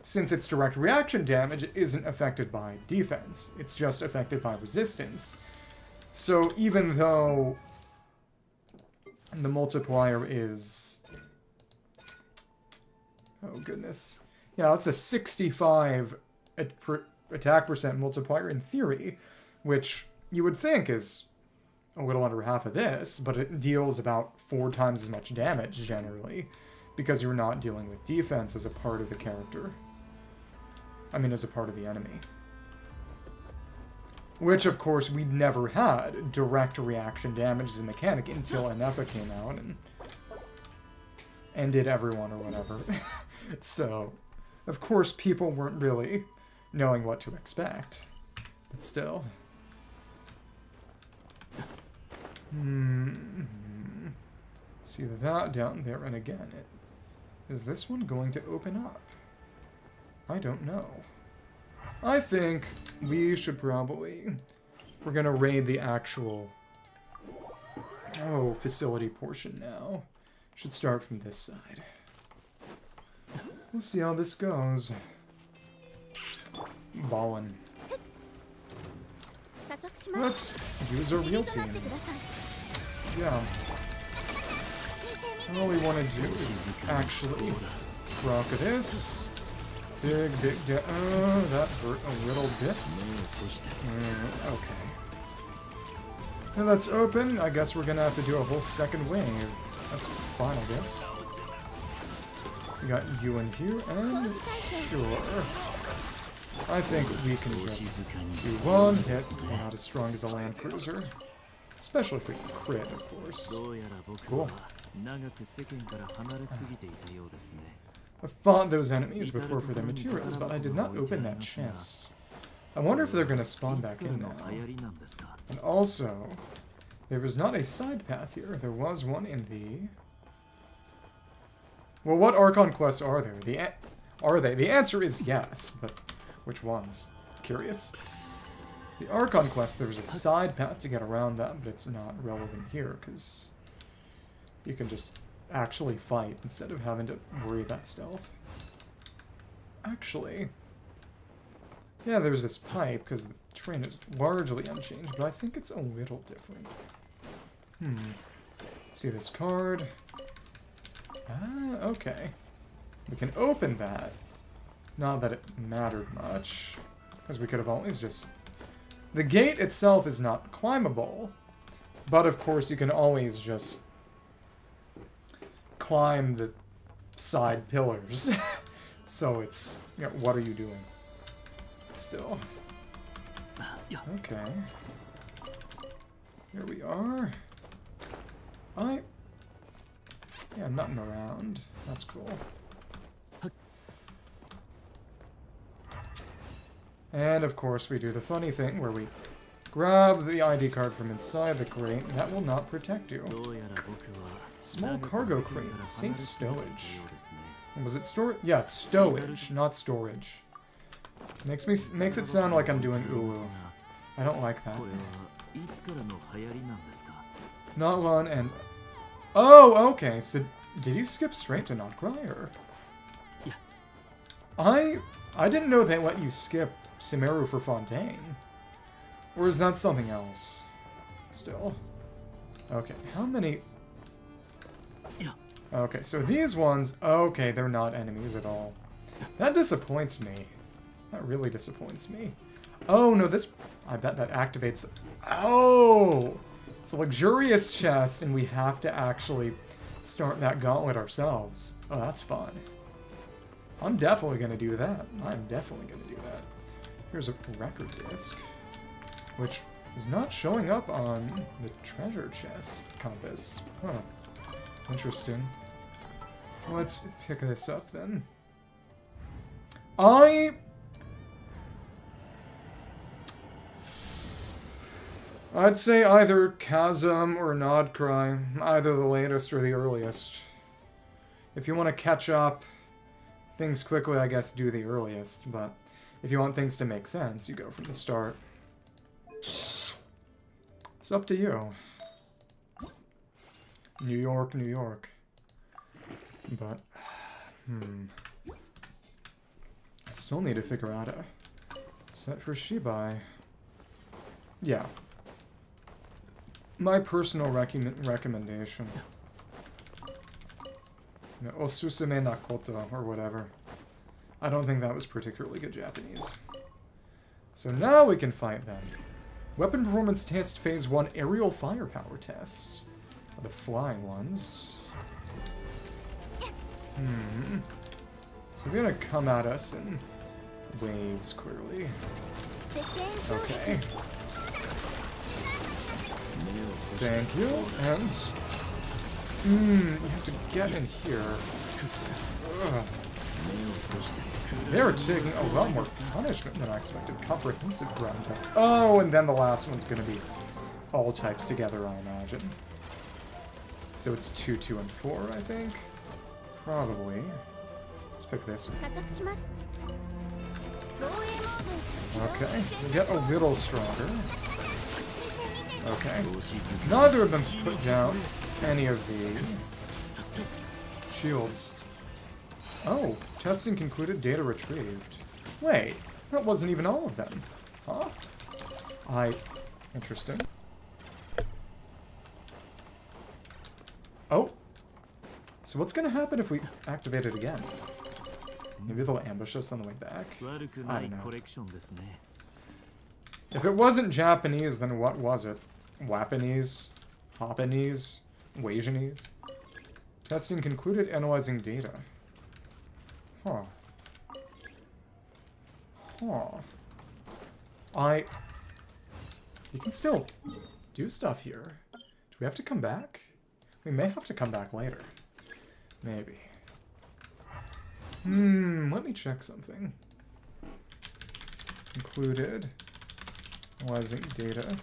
since its direct reaction damage, it isn't affected by defense. It's just affected by resistance. So even though the multiplier is... Oh, goodness. Yeah, it's a 65... attack percent multiplier in theory, which you would think is a little under half of this, but it deals about 4 times as much damage generally, because you're not dealing with defense as a part of the character. I mean, as a part of the enemy. Which, of course, we'd never had direct reaction damage as a mechanic until Ineffa came out and ended everyone or whatever. So, of course, people weren't really knowing what to expect. But still. See that down there, and again, is this one going to open up? I don't know. I think we should probably... We're gonna raid the actual... facility portion now. Should start from this side. We'll see how this goes. Ballin'. Let's use a real team. Yeah. All we want to do is actually rock this. Big, that hurt a little bit. Okay. And that's open. I guess we're gonna have to do a whole second wave. That's fine, I guess. We got you in here, and sure. I think we can just do one hit. We're not as strong as a Landcruiser. Especially if we crit, of course. Cool. I fought those enemies before for their materials, but I did not open that chest. I wonder if they're going to spawn back in now. And also, there was not a side path here. There was one in the... Well, what Archon quests are there? Are they? The answer is yes, but which ones? Curious. The Archon quest, there was a side path to get around that, but it's not relevant here, because you can just actually fight instead of having to worry about stealth. Actually, yeah, there's this pipe, because the terrain is largely unchanged, but I think it's a little different. See this card? Ah, okay. We can open that. Not that it mattered much, because we could have always just... The gate itself is not climbable, but of course you can always just climb the side pillars. So it's, you know, what are you doing? Still. Okay. Here we are. Yeah, nothing around. That's cool. And of course we do the funny thing where we grab the ID card from inside the crate. That will not protect you. Small cargo crate. Safe stowage. Was it storage? Yeah, it's stowage, not storage. Makes it sound like I'm doing Ulu. I don't like that. Not one and... Oh, okay. So did you skip straight to Nod-Krai, or... I didn't know they let you skip Simeru for Fontaine. Or is that something else? Still. Okay, how many... Okay, so these ones... Okay, they're not enemies at all. That disappoints me. That really disappoints me. Oh, no, this... I bet that activates... Oh! It's a luxurious chest, and we have to actually start that gauntlet ourselves. Oh, that's fun. I'm definitely going to do that. I'm definitely going to do that. Here's a record disc, which is not showing up on the treasure chest compass. Huh. Interesting. Let's pick this up then. I'd say either Chasm or Nod-Krai. Either the latest or the earliest. If you want to catch up things quickly, I guess do the earliest, but if you want things to make sense, you go from the start. It's up to you. New York, New York. But, I still need to figure out a set for Shibai. Yeah. My personal recommendation. Osusume Nakoto, or whatever. I don't think that was particularly good Japanese. So now we can fight them. Weapon Performance Test Phase 1 Aerial Firepower Test. The flying ones. So they're gonna come at us in waves, clearly. Okay. Thank you, and... you have to get in here. Ugh. They're taking a lot more punishment than I expected. Comprehensive ground test. Oh, and then the last one's gonna be all types together, I imagine. So it's 2, 2, and 4, I think. Probably. Let's pick this. Okay, we get a little stronger. Okay. Neither of them put down any of the shields. Oh, testing concluded, data retrieved. Wait, that wasn't even all of them. Huh? Interesting. Oh. So what's gonna happen if we activate it again? Maybe they'll ambush us on the way back? I don't know. If it wasn't Japanese, then what was it? Wapanese? Hoppanese? Wasianese? Testing concluded, analyzing data. Huh. Huh. You can still do stuff here. Do we have to come back? We may have to come back later. Maybe. Let me check something. Included. Analyzing data.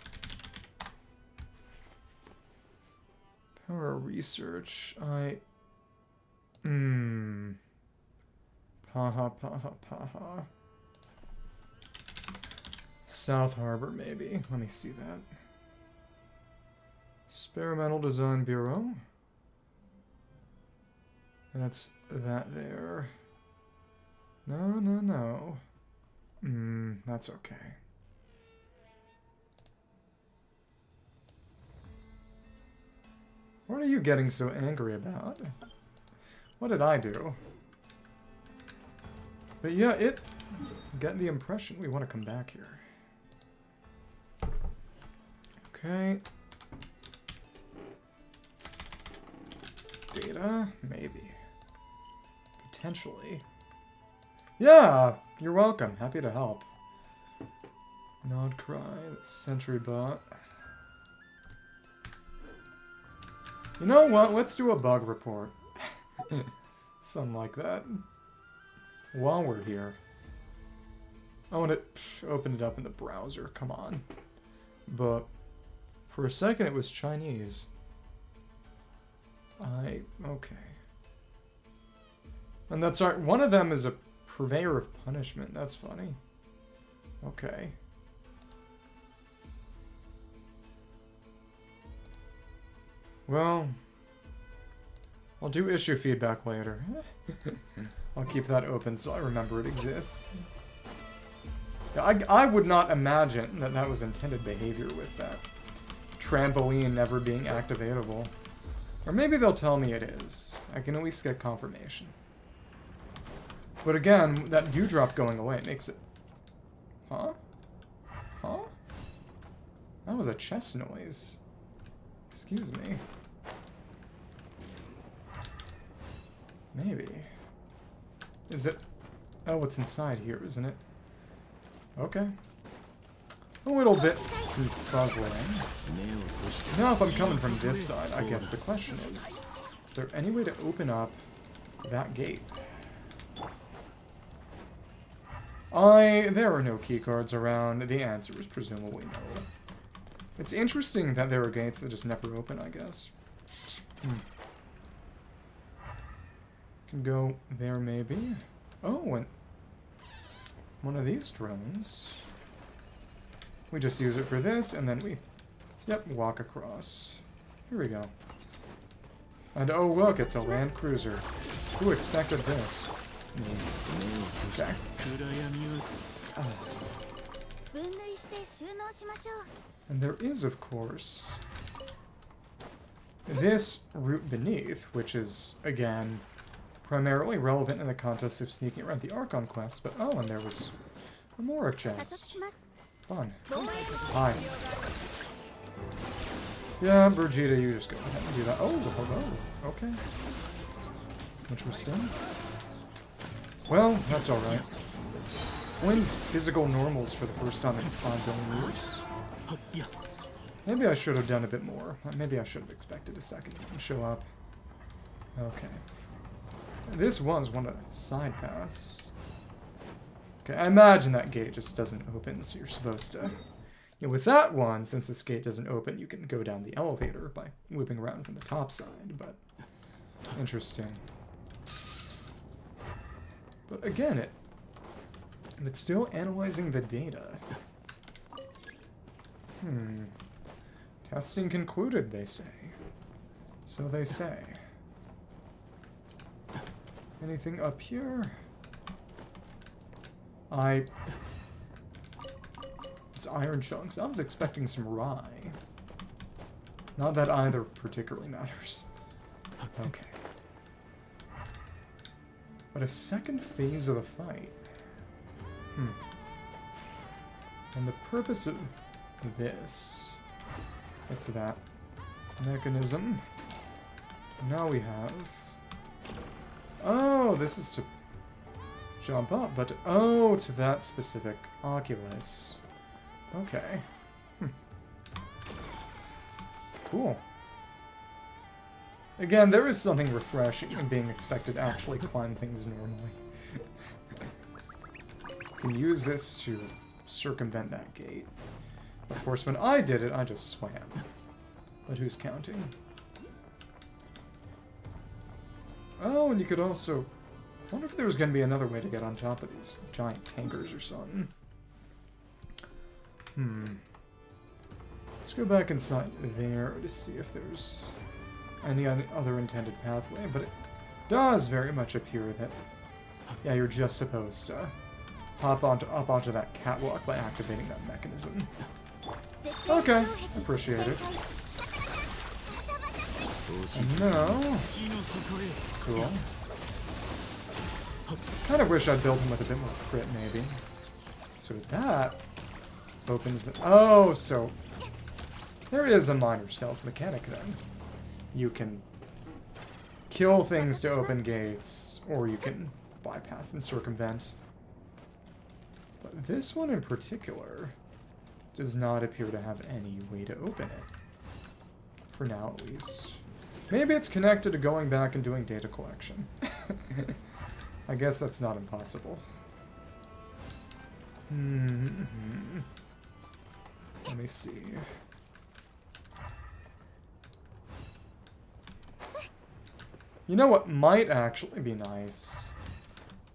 Power research. Paha. South Harbor, maybe. Let me see that. Experimental Design Bureau. That's that there. No. That's okay. What are you getting so angry about? What did I do? But yeah, get the impression we want to come back here. Okay. Data? Maybe. Potentially. Yeah! You're welcome. Happy to help. Nod-Krai, that's Sentry Bot. You know what? Let's do a bug report. Something like that. While we're here. I want to open it up in the browser. Come on. But for a second it was Chinese. Okay. And that's right. One of them is a purveyor of punishment. That's funny. Okay. Well, I'll do issue feedback later. I'll keep that open so I remember it exists. I would not imagine that that was intended behavior with that trampoline never being activatable. Or maybe they'll tell me it is. I can at least get confirmation. But again, that dewdrop going away makes it... Huh? Huh? That was a chest noise. Excuse me. Maybe. Is it... Oh, it's inside here, isn't it? Okay. A little bit puzzling. Now if I'm coming from this side, I guess the question is there any way to open up that gate? There are no keycards around. The answer is presumably no. It's interesting that there are gates that just never open, I guess. Can go there maybe. Oh, and one of these drones. We just use it for this, and then we, walk across. Here we go. And oh look, it's a Landcruiser. Who expected this? Okay. And there is, of course, this route beneath, which is, again, primarily relevant in the context of sneaking around the Archon quest, but oh, and there was more chest. Fun. Hi. Yeah, Brigitte, you just go ahead and do that. Oh, hello. Okay. Interesting. Well, that's alright. When's physical normals for the first time in 5 billion years? Maybe I should have done a bit more. Maybe I should have expected a second to show up. Okay. This was one of the side paths. Okay, I imagine that gate just doesn't open, so you're supposed to And with that one, since this gate doesn't open, you can go down the elevator by whipping around from the top side, but interesting. But again, it's still analyzing the data. Testing concluded, they say. So they say. Anything up here? It's iron chunks. I was expecting some rye. Not that either particularly matters. Okay. But a second phase of the fight. And the purpose of this... What's that? Mechanism. Now we have... Oh, this is to jump up, but... Oh, to that specific Oculus. Okay. Cool. Again, there is something refreshing in being expected to actually climb things normally. You can use this to circumvent that gate. Of course, when I did it, I just swam. But who's counting? Oh, and you could also... I wonder if there was going to be another way to get on top of these giant tankers or something. Let's go back inside there to see if there's any other intended pathway, but it does very much appear that, yeah, you're just supposed to hop up onto that catwalk by activating that mechanism. Okay, appreciate it. And now... Cool. Kind of wish I'd built him with a bit more crit, maybe. So that opens the... Oh, so... There is a minor stealth mechanic, then. You can kill things to open gates, or you can bypass and circumvent. But this one in particular does not appear to have any way to open it. For now, at least. Maybe it's connected to going back and doing data collection. I guess that's not impossible. Let me see. You know what might actually be nice?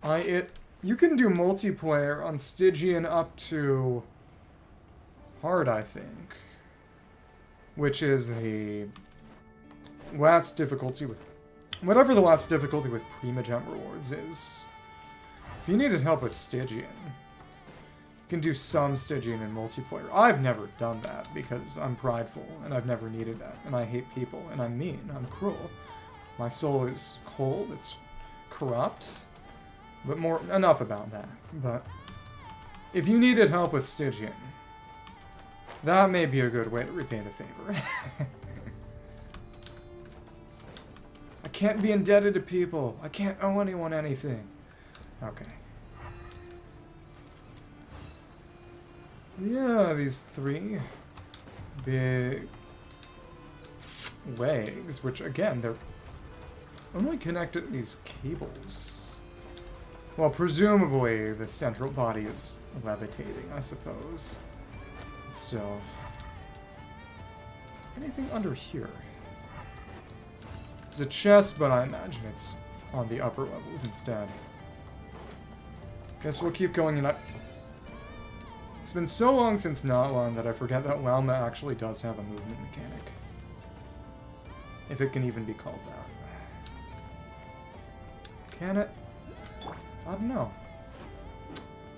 You can do multiplayer on Stygian up to hard, I think. Which is the last difficulty with... Whatever the last difficulty with Primogem rewards is. If you needed help with Stygian, you can do some Stygian in multiplayer. I've never done that because I'm prideful and I've never needed that. And I hate people and I'm mean. I'm cruel. My soul is cold. It's corrupt. But enough about that. But if you needed help with Stygian, that may be a good way to repay the favor. I can't be indebted to people. I can't owe anyone anything. Okay. Yeah, these three big legs, which again, they're only connected to these cables. Well, presumably the central body is levitating, I suppose. But still. Anything under here? There's a chest, but I imagine it's on the upper levels instead. Guess we'll keep going in that. It's been so long since Nod-Krai that I forget that Lalma actually does have a movement mechanic. If it can even be called that. Can it? I don't know.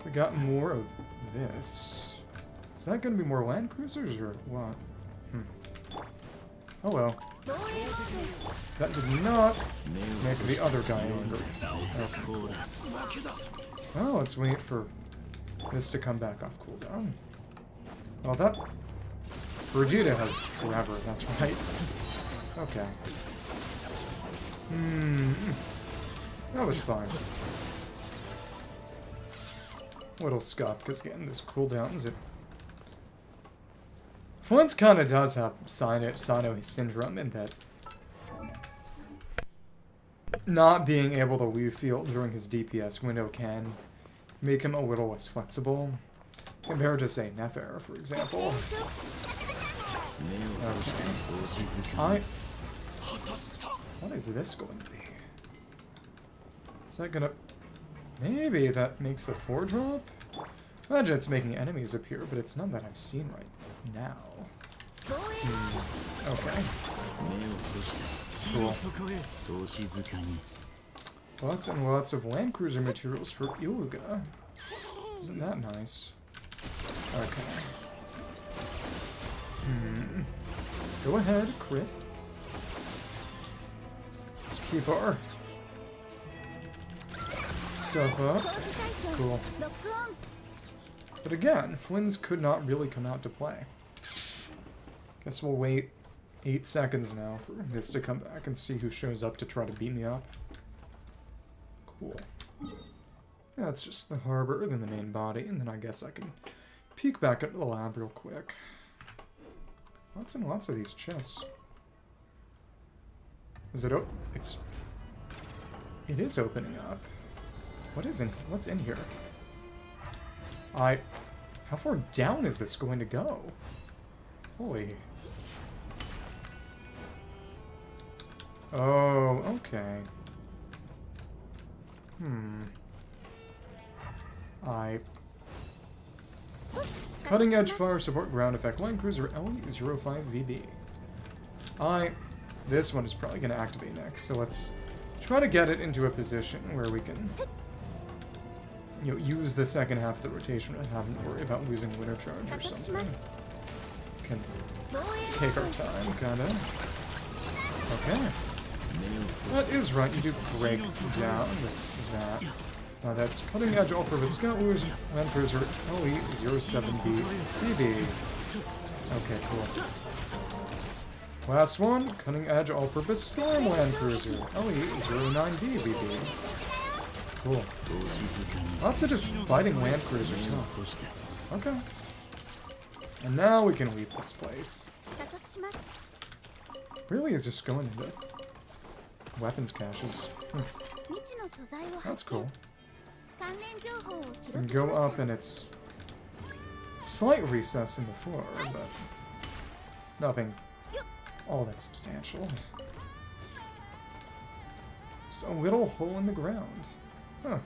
We got more of this. Is that going to be more Landcruisers or what? Oh well. That did not make the other guy angry. Okay. Well, let's wait for this to come back off cooldown. Well, that... Vegeta has forever, that's right. Okay. That was fine. A little scuffed, because getting this cooldowns, it... Flint's kind of does have Sino syndrome in that not being able to leave field during his DPS window can make him a little less flexible. Compared to, say, Nefer, for example. Okay. What is this going to be? Is that gonna... Maybe that makes a 4-drop? Imagine it's making enemies appear, but it's none that I've seen right now. Okay. Cool. Lots and lots of Landcruiser materials for Illuga. Isn't that nice? Okay. Go ahead, crit. Let's keep our stuff up. Cool. But again, Flynn's could not really come out to play. Guess we'll wait 8 seconds now for this to come back and see who shows up to try to beat me up. Cool. Yeah, it's just the harbor, then the main body, and then I guess I can peek back into the lab real quick. Lots and lots of these chests. Is it it is opening up. What's in here? How far down is this going to go? Holy. Oh, okay. Cutting edge fire support ground effect. Landcruiser LE05 VB. This one is probably going to activate next, so let's try to get it into a position where we can, use the second half of the rotation and have to worry about losing winter charge or something. Can take our time, kinda. Okay. That is right, you do break down with that. Now that's Cutting Edge All-Purpose Scout Landcruiser LE07B BB. Okay, cool. Last one, Cutting Edge All-Purpose Storm Landcruiser LE09B BB. Cool. Lots of just fighting Landcruisers, huh? Okay. And now we can leave this place. Really is just going into weapons caches. That's cool. And go up and it's slight recess in the floor, but nothing all that substantial. Just a little hole in the ground. Huh.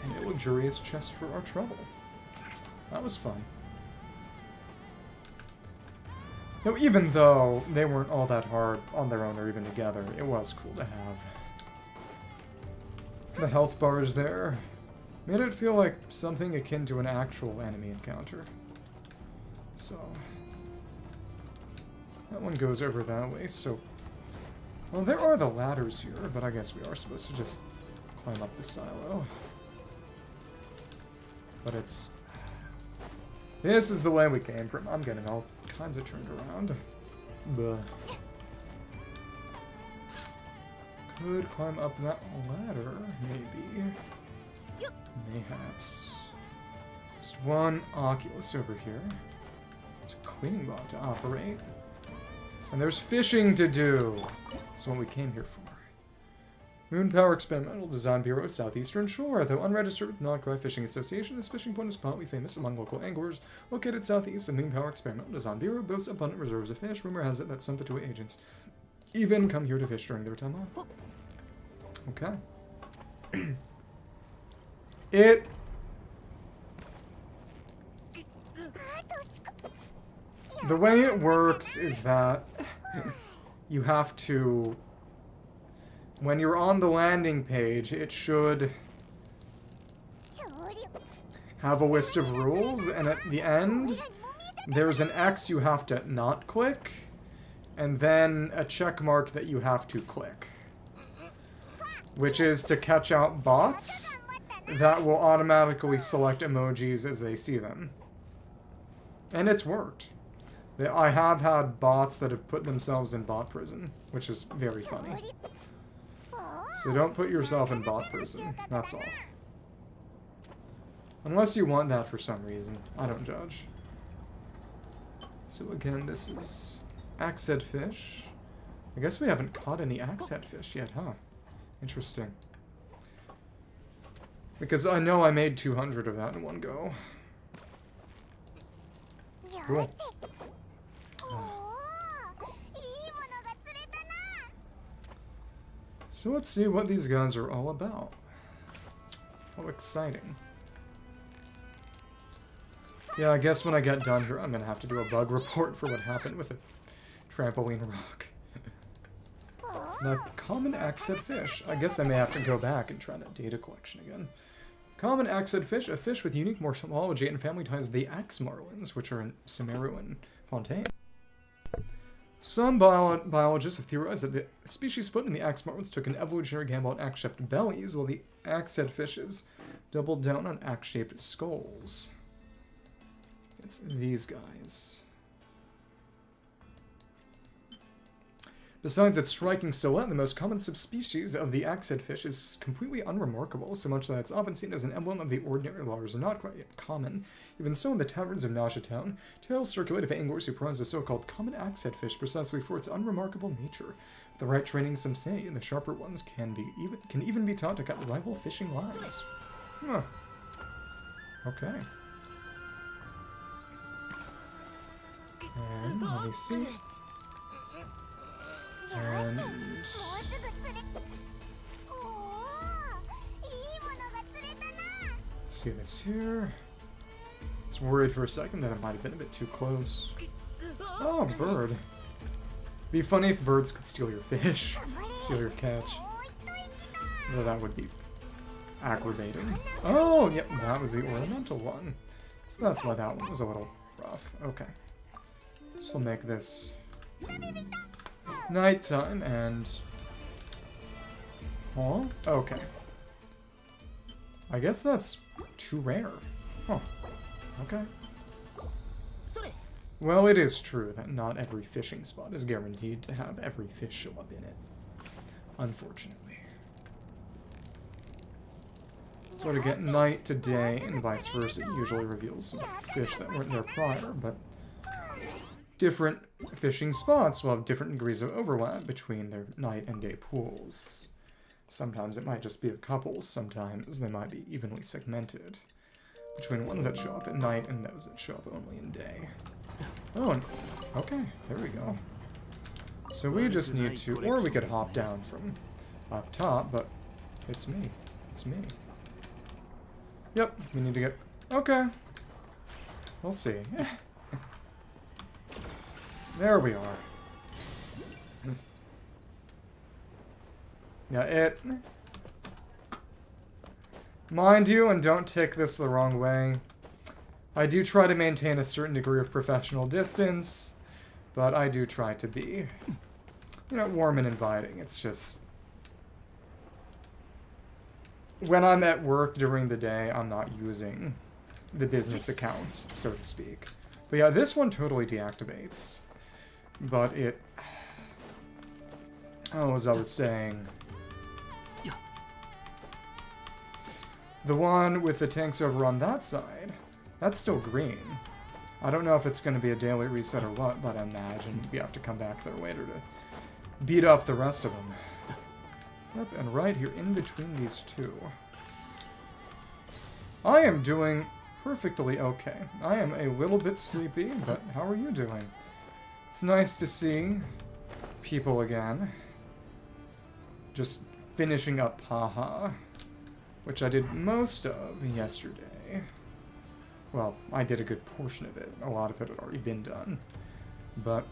An luxurious chest for our trouble. That was fun. Though even though they weren't all that hard on their own or even together, it was cool to have. The health bars there made it feel like something akin to an actual enemy encounter. So that one goes over that way, so... Well, there are the ladders here, but I guess we are supposed to just climb up the silo. But it's... This is the way we came from. I'm getting all kinds of turned around. Buh. Could climb up that ladder, maybe. Mayhaps. Just one Oculus over here. There's a cleaning bot to operate. And there's fishing to do. That's what we came here for. Moon Power Experimental Design Bureau, Southeastern Shore. Though unregistered with Nod-Krai Fishing Association, this fishing point is partly famous among local anglers. Located southeast of Moon Power Experimental Design Bureau, boasts abundant reserves of fish. Rumor has it that some Fatui agents even come here to fish during their time off. Okay. The way it works is that you have to... When you're on the landing page, it should have a list of rules, and at the end, there's an X you have to not click, and then a check mark that you have to click. Which is to catch out bots that will automatically select emojis as they see them. And it's worked. I have had bots that have put themselves in bot prison, which is very funny. So don't put yourself in bot prison, that's all. Unless you want that for some reason. I don't judge. So again, this is axehead fish. I guess we haven't caught any axehead fish yet, huh? Interesting. Because I know I made 200 of that in one go. Cool. So let's see what these guys are all about. How exciting. Yeah, I guess when I get done here, I'm going to have to do a bug report for what happened with the trampoline rock. Now, common axe-head fish. I guess I may have to go back and try that data collection again. Common axe-head fish, a fish with unique morphology and family ties, the axe marlins, which are in Semeru and Fontaine. Some biologists have theorized that the species split in the axe marlins took an evolutionary gamble on axe-shaped bellies, while the axe-head fishes doubled down on axe-shaped skulls. It's these guys. Besides its striking silhouette, the most common subspecies of the axe-head fish is completely unremarkable, so much that it's often seen as an emblem of the ordinary lars are not quite yet common. Even so, in the taverns of Nasha Town, tales circulate of anglers who prize the so-called common axe-head fish precisely for its unremarkable nature. With the right training, some say, and the sharper ones can even be taught to cut rival fishing lines. Huh. Okay. And let me see. And see this here. I was worried for a second that it might have been a bit too close. Oh, bird. Be funny if birds could steal your fish, steal your catch. Though that would be aggravating. Oh, yep, that was the ornamental one. So that's why that one was a little rough. Okay. So we'll make this nighttime and... Oh, okay. I guess that's too rare. Huh. Okay. Well, it is true that not every fishing spot is guaranteed to have every fish show up in it. Unfortunately. So to get night to day and vice versa, it usually reveals some fish that weren't there prior, but different fishing spots will have different degrees of overlap between their night and day pools. Sometimes it might just be a couple, sometimes they might be evenly segmented between ones that show up at night and those that show up only in day. Oh, and, okay, there we go. So we just need to, or we could hop down from up top, but it's me. It's me. Yep, we need to get, okay. We'll see. There we are. Yeah, mind you, and don't take this the wrong way, I do try to maintain a certain degree of professional distance, but I do try to be, you know, warm and inviting. It's just, when I'm at work during the day, I'm not using the business accounts, so to speak. But yeah, this one totally deactivates. But it... Oh, as I was saying... The one with the tanks over on that side, that's still green. I don't know if it's going to be a daily reset or what, but I imagine we have to come back there later to beat up the rest of them. Yep, and right here in between these two. I am doing perfectly okay. I am a little bit sleepy, but how are you doing? It's nice to see people again. Just finishing up Paha, which I did most of yesterday. Well, I did a good portion of it. A lot of it had already been done. But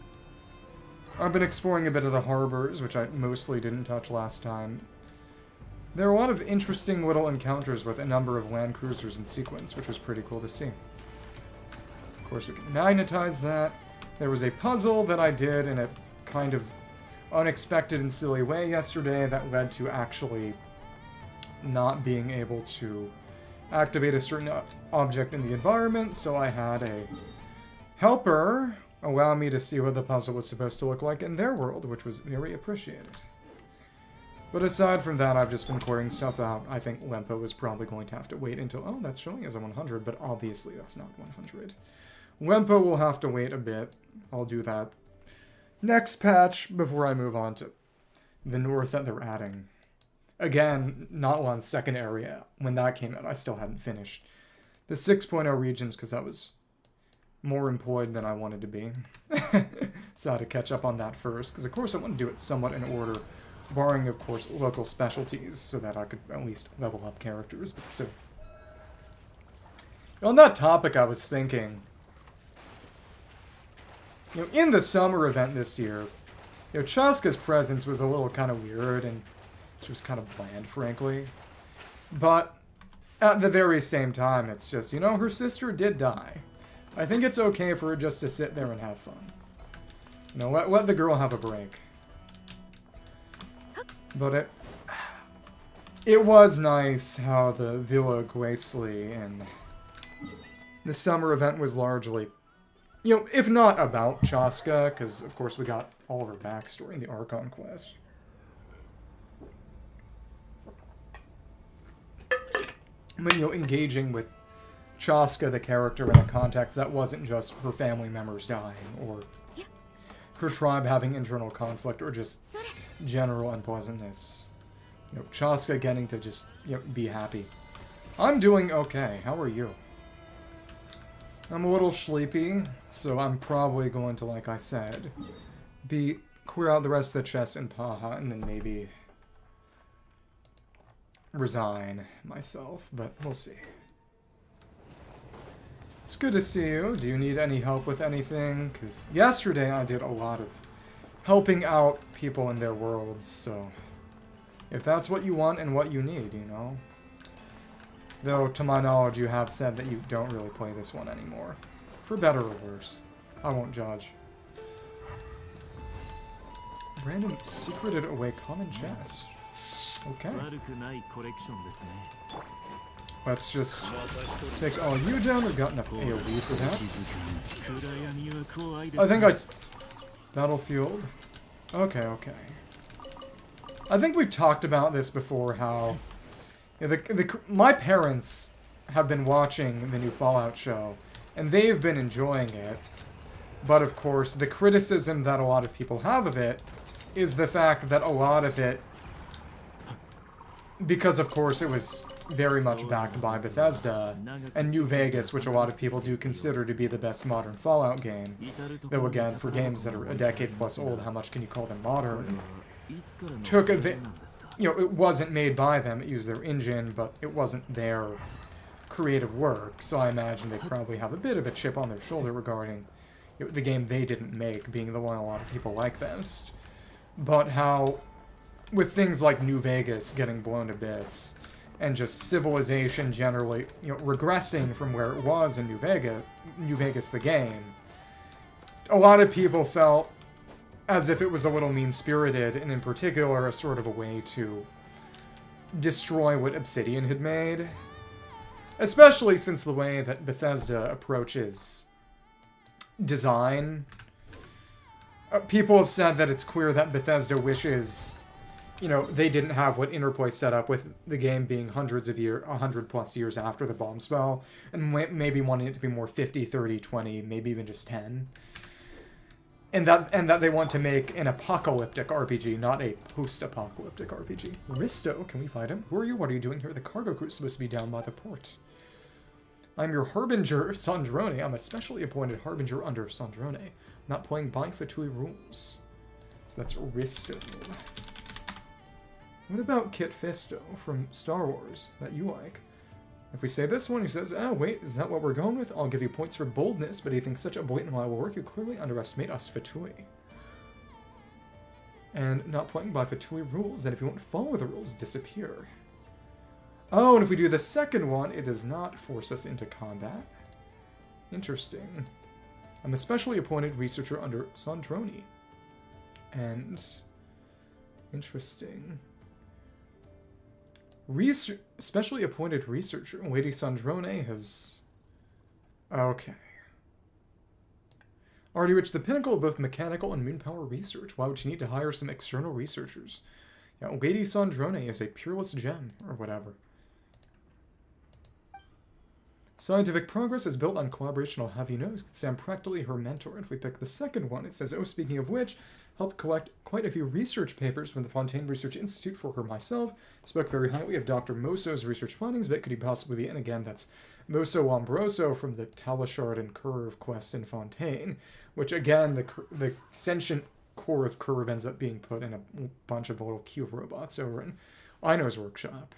I've been exploring a bit of the harbors, which I mostly didn't touch last time. There are a lot of interesting little encounters with a number of Landcruisers in sequence, which was pretty cool to see. Of course, we can magnetize that. There was a puzzle that I did in a kind of unexpected and silly way yesterday that led to actually not being able to activate a certain object in the environment, so I had a helper allow me to see what the puzzle was supposed to look like in their world, which was very appreciated. But aside from that, I've just been clearing stuff out. I think Lempo is probably going to have to wait until... Oh, that's showing as a 100, but obviously that's not 100. Lempo will have to wait a bit. I'll do that next patch before I move on to the north that they're adding. again, not on second area. When that came out, I still hadn't finished the 6.0 regions because I was more employed than I wanted to be. So I had to catch up on that first, because of course I want to do it somewhat in order, barring of course local specialties, so that I could at least level up characters, but still. On that topic, I was thinking, in the summer event this year, Chaska's presence was a little kind of weird, and she was kind of bland, frankly. But at the very same time, it's just, her sister did die. I think it's okay for her just to sit there and have fun. Let the girl have a break. But it was nice how the Villa Guaitsley and the summer event was largely, if not about Chaska, because of course we got all of her backstory in the Archon quest. But, engaging with Chaska, the character, in a context that wasn't just her family members dying, or her tribe having internal conflict, or just general unpleasantness. Chaska getting to just, be happy. I'm doing okay. How are you? I'm a little sleepy, so I'm probably going to, like I said, clear out the rest of the chests in Paha, and then maybe resign myself, but we'll see. It's good to see you. Do you need any help with anything? Because yesterday I did a lot of helping out people in their worlds, so if that's what you want and what you need, Though, to my knowledge, you have said that you don't really play this one anymore. For better or worse. I won't judge. Random secreted away common chest. Okay. Let's just take all you down. We've got enough AoE for that. I think Battlefield. Okay. I think we've talked about this before, how my parents have been watching the new Fallout show, and they've been enjoying it. But of course, the criticism that a lot of people have of it is the fact that a lot of it, because of course it was very much backed by Bethesda, and New Vegas, which a lot of people do consider to be the best modern Fallout game, though again, for games that are a decade plus old, how much can you call them modern? It wasn't made by them, it used their engine, but it wasn't their creative work, so I imagine they probably have a bit of a chip on their shoulder regarding the game they didn't make being the one a lot of people like best. But how, with things like New Vegas getting blown to bits, and just civilization generally, regressing from where it was in New Vegas the game, a lot of people felt as if it was a little mean-spirited, and in particular, a sort of a way to destroy what Obsidian had made. Especially since the way that Bethesda approaches design. People have said that it's clear that Bethesda wishes, they didn't have what Interplay set up, with the game being 100 plus years after the bomb spell, and maybe wanting it to be more 50, 30, 20, maybe even just 10. And that they want to make an apocalyptic RPG, not a post-apocalyptic RPG. Risto, can we fight him? Who are you? What are you doing here? The cargo crew's supposed to be down by the port. I'm your Harbinger, Sandrone. I'm a specially appointed Harbinger under Sandrone. I'm not playing by Fatui rules. So that's Risto. What about Kit Fisto from Star Wars that you like? If we say this one, he says, "Oh, wait, is that what we're going with? I'll give you points for boldness, but he thinks such a blatant lie will work. You clearly underestimate us Fatui. And not playing by Fatui rules, and if you won't follow the rules, disappear." Oh, and if we do the second one, it does not force us into combat. Interesting. I'm a specially appointed researcher under Sandrone. And... interesting. Specially appointed researcher. Lady Sandrone has... okay. Already reached the pinnacle of both mechanical and moonpower research. Why would you need to hire some external researchers? Yeah, Lady Sandrone is a peerless gem, or whatever. Scientific progress is built on collaboration. I'll have you know, I'm practically her mentor. If we pick the second one, it says, oh, speaking of which, helped collect quite a few research papers from the Fontaine Research Institute for her myself. Spoke very highly of Dr. Moso's research findings, but could he possibly be? And again, that's Moso Lombroso from the Talishard and Curve quest in Fontaine, which again, the sentient core of Curve ends up being put in a bunch of little cube robots over in Ino's workshop.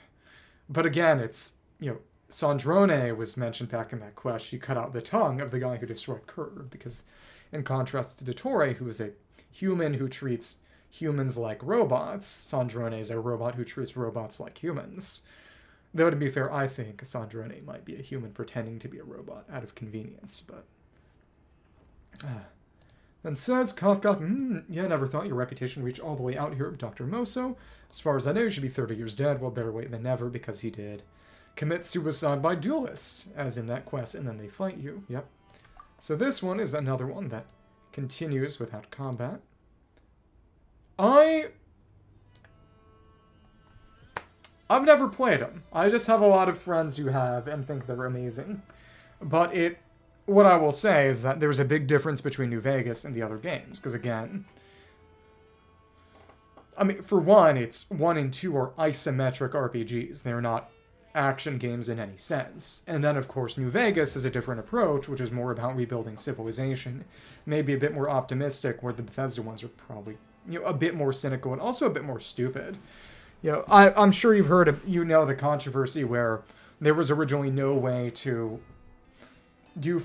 But again, it's, you know, Sandrone was mentioned back in that quest. She cut out the tongue of the guy who destroyed Curve, because in contrast to Dottore, who is a human who treats humans like robots, Sandrone is a robot who treats robots like humans. Though, to be fair, I think Sandrone might be a human pretending to be a robot out of convenience, but... Then says, Kafka, yeah, never thought your reputation reached all the way out here, Dr. Moso. As far as I know, you should be 30 years dead. Well, better wait than never, because he did commit suicide by duelist, as in that quest, and then they fight you. Yep. So this one is another one that continues without combat. I've never played them. I just have a lot of friends who have and think they're amazing. But what I will say is that there's a big difference between New Vegas and the other games. Because again, I mean, for one, it's 1 and 2 are isometric RPGs. They're not action games in any sense. And then, of course, New Vegas is a different approach, which is more about rebuilding civilization. Maybe a bit more optimistic, where the Bethesda ones are probably, you know, a bit more cynical and also a bit more stupid. You know, I'm sure you've heard of, you know, the controversy where there was originally no way to do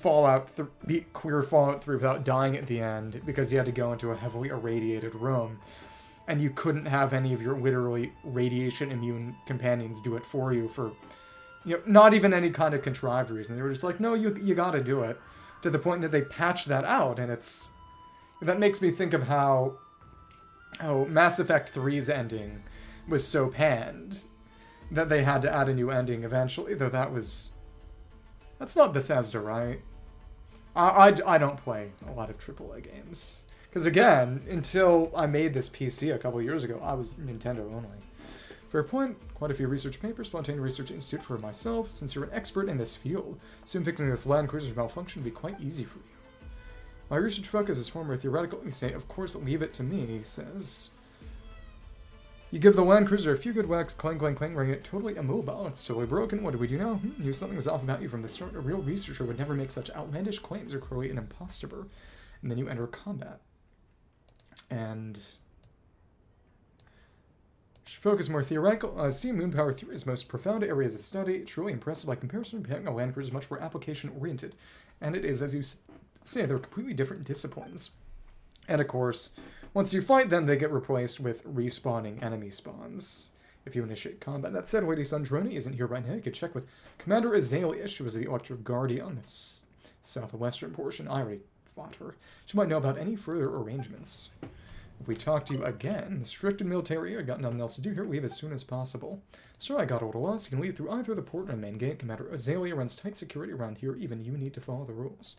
clear Fallout 3 without dying at the end, because you had to go into a heavily irradiated room. And you couldn't have any of your literally radiation-immune companions do it for you for, you know, not even any kind of contrived reason. They were just like, no, you gotta do it. To the point that they patched that out, and that makes me think of how Mass Effect 3's ending was so panned that they had to add a new ending eventually, though that's not Bethesda, right? I don't play a lot of AAA games. Because again, until I made this PC a couple years ago, I was Nintendo only. Fair point, quite a few research papers, Fontaine Research Institute for myself, since you're an expert in this field. Soon fixing this Landcruisers malfunction will be quite easy for you. My research focus is far more theoretical. You say, of course, leave it to me, he says. You give the Landcruiser a few good whacks, clang, clang, clang, rendering it totally immobile. It's totally broken. What do we do now? Knew something was off about you from the start. A real researcher would never make such outlandish claims or create an impostor. And then you enter combat. And should focus more theoretical. See, Moonpower Theory's most profound areas of study. Truly impressive by comparison. A Landcruiser is much more application-oriented. And it is, as you say, they're completely different disciplines. And of course, once you fight them, they get replaced with respawning enemy spawns if you initiate combat. That said, Lady Sandrone isn't here right now. You could check with Commander Azalea. She was the Electro Guardian, the southwestern portion. I already fought her. She might know about any further arrangements. If we talk to you again, the restricted military, I got nothing else to do here. Leave as soon as possible. Sir, I got all of us. You can leave through either the port or the main gate. Commander Azalea runs tight security around here. Even you need to follow the rules.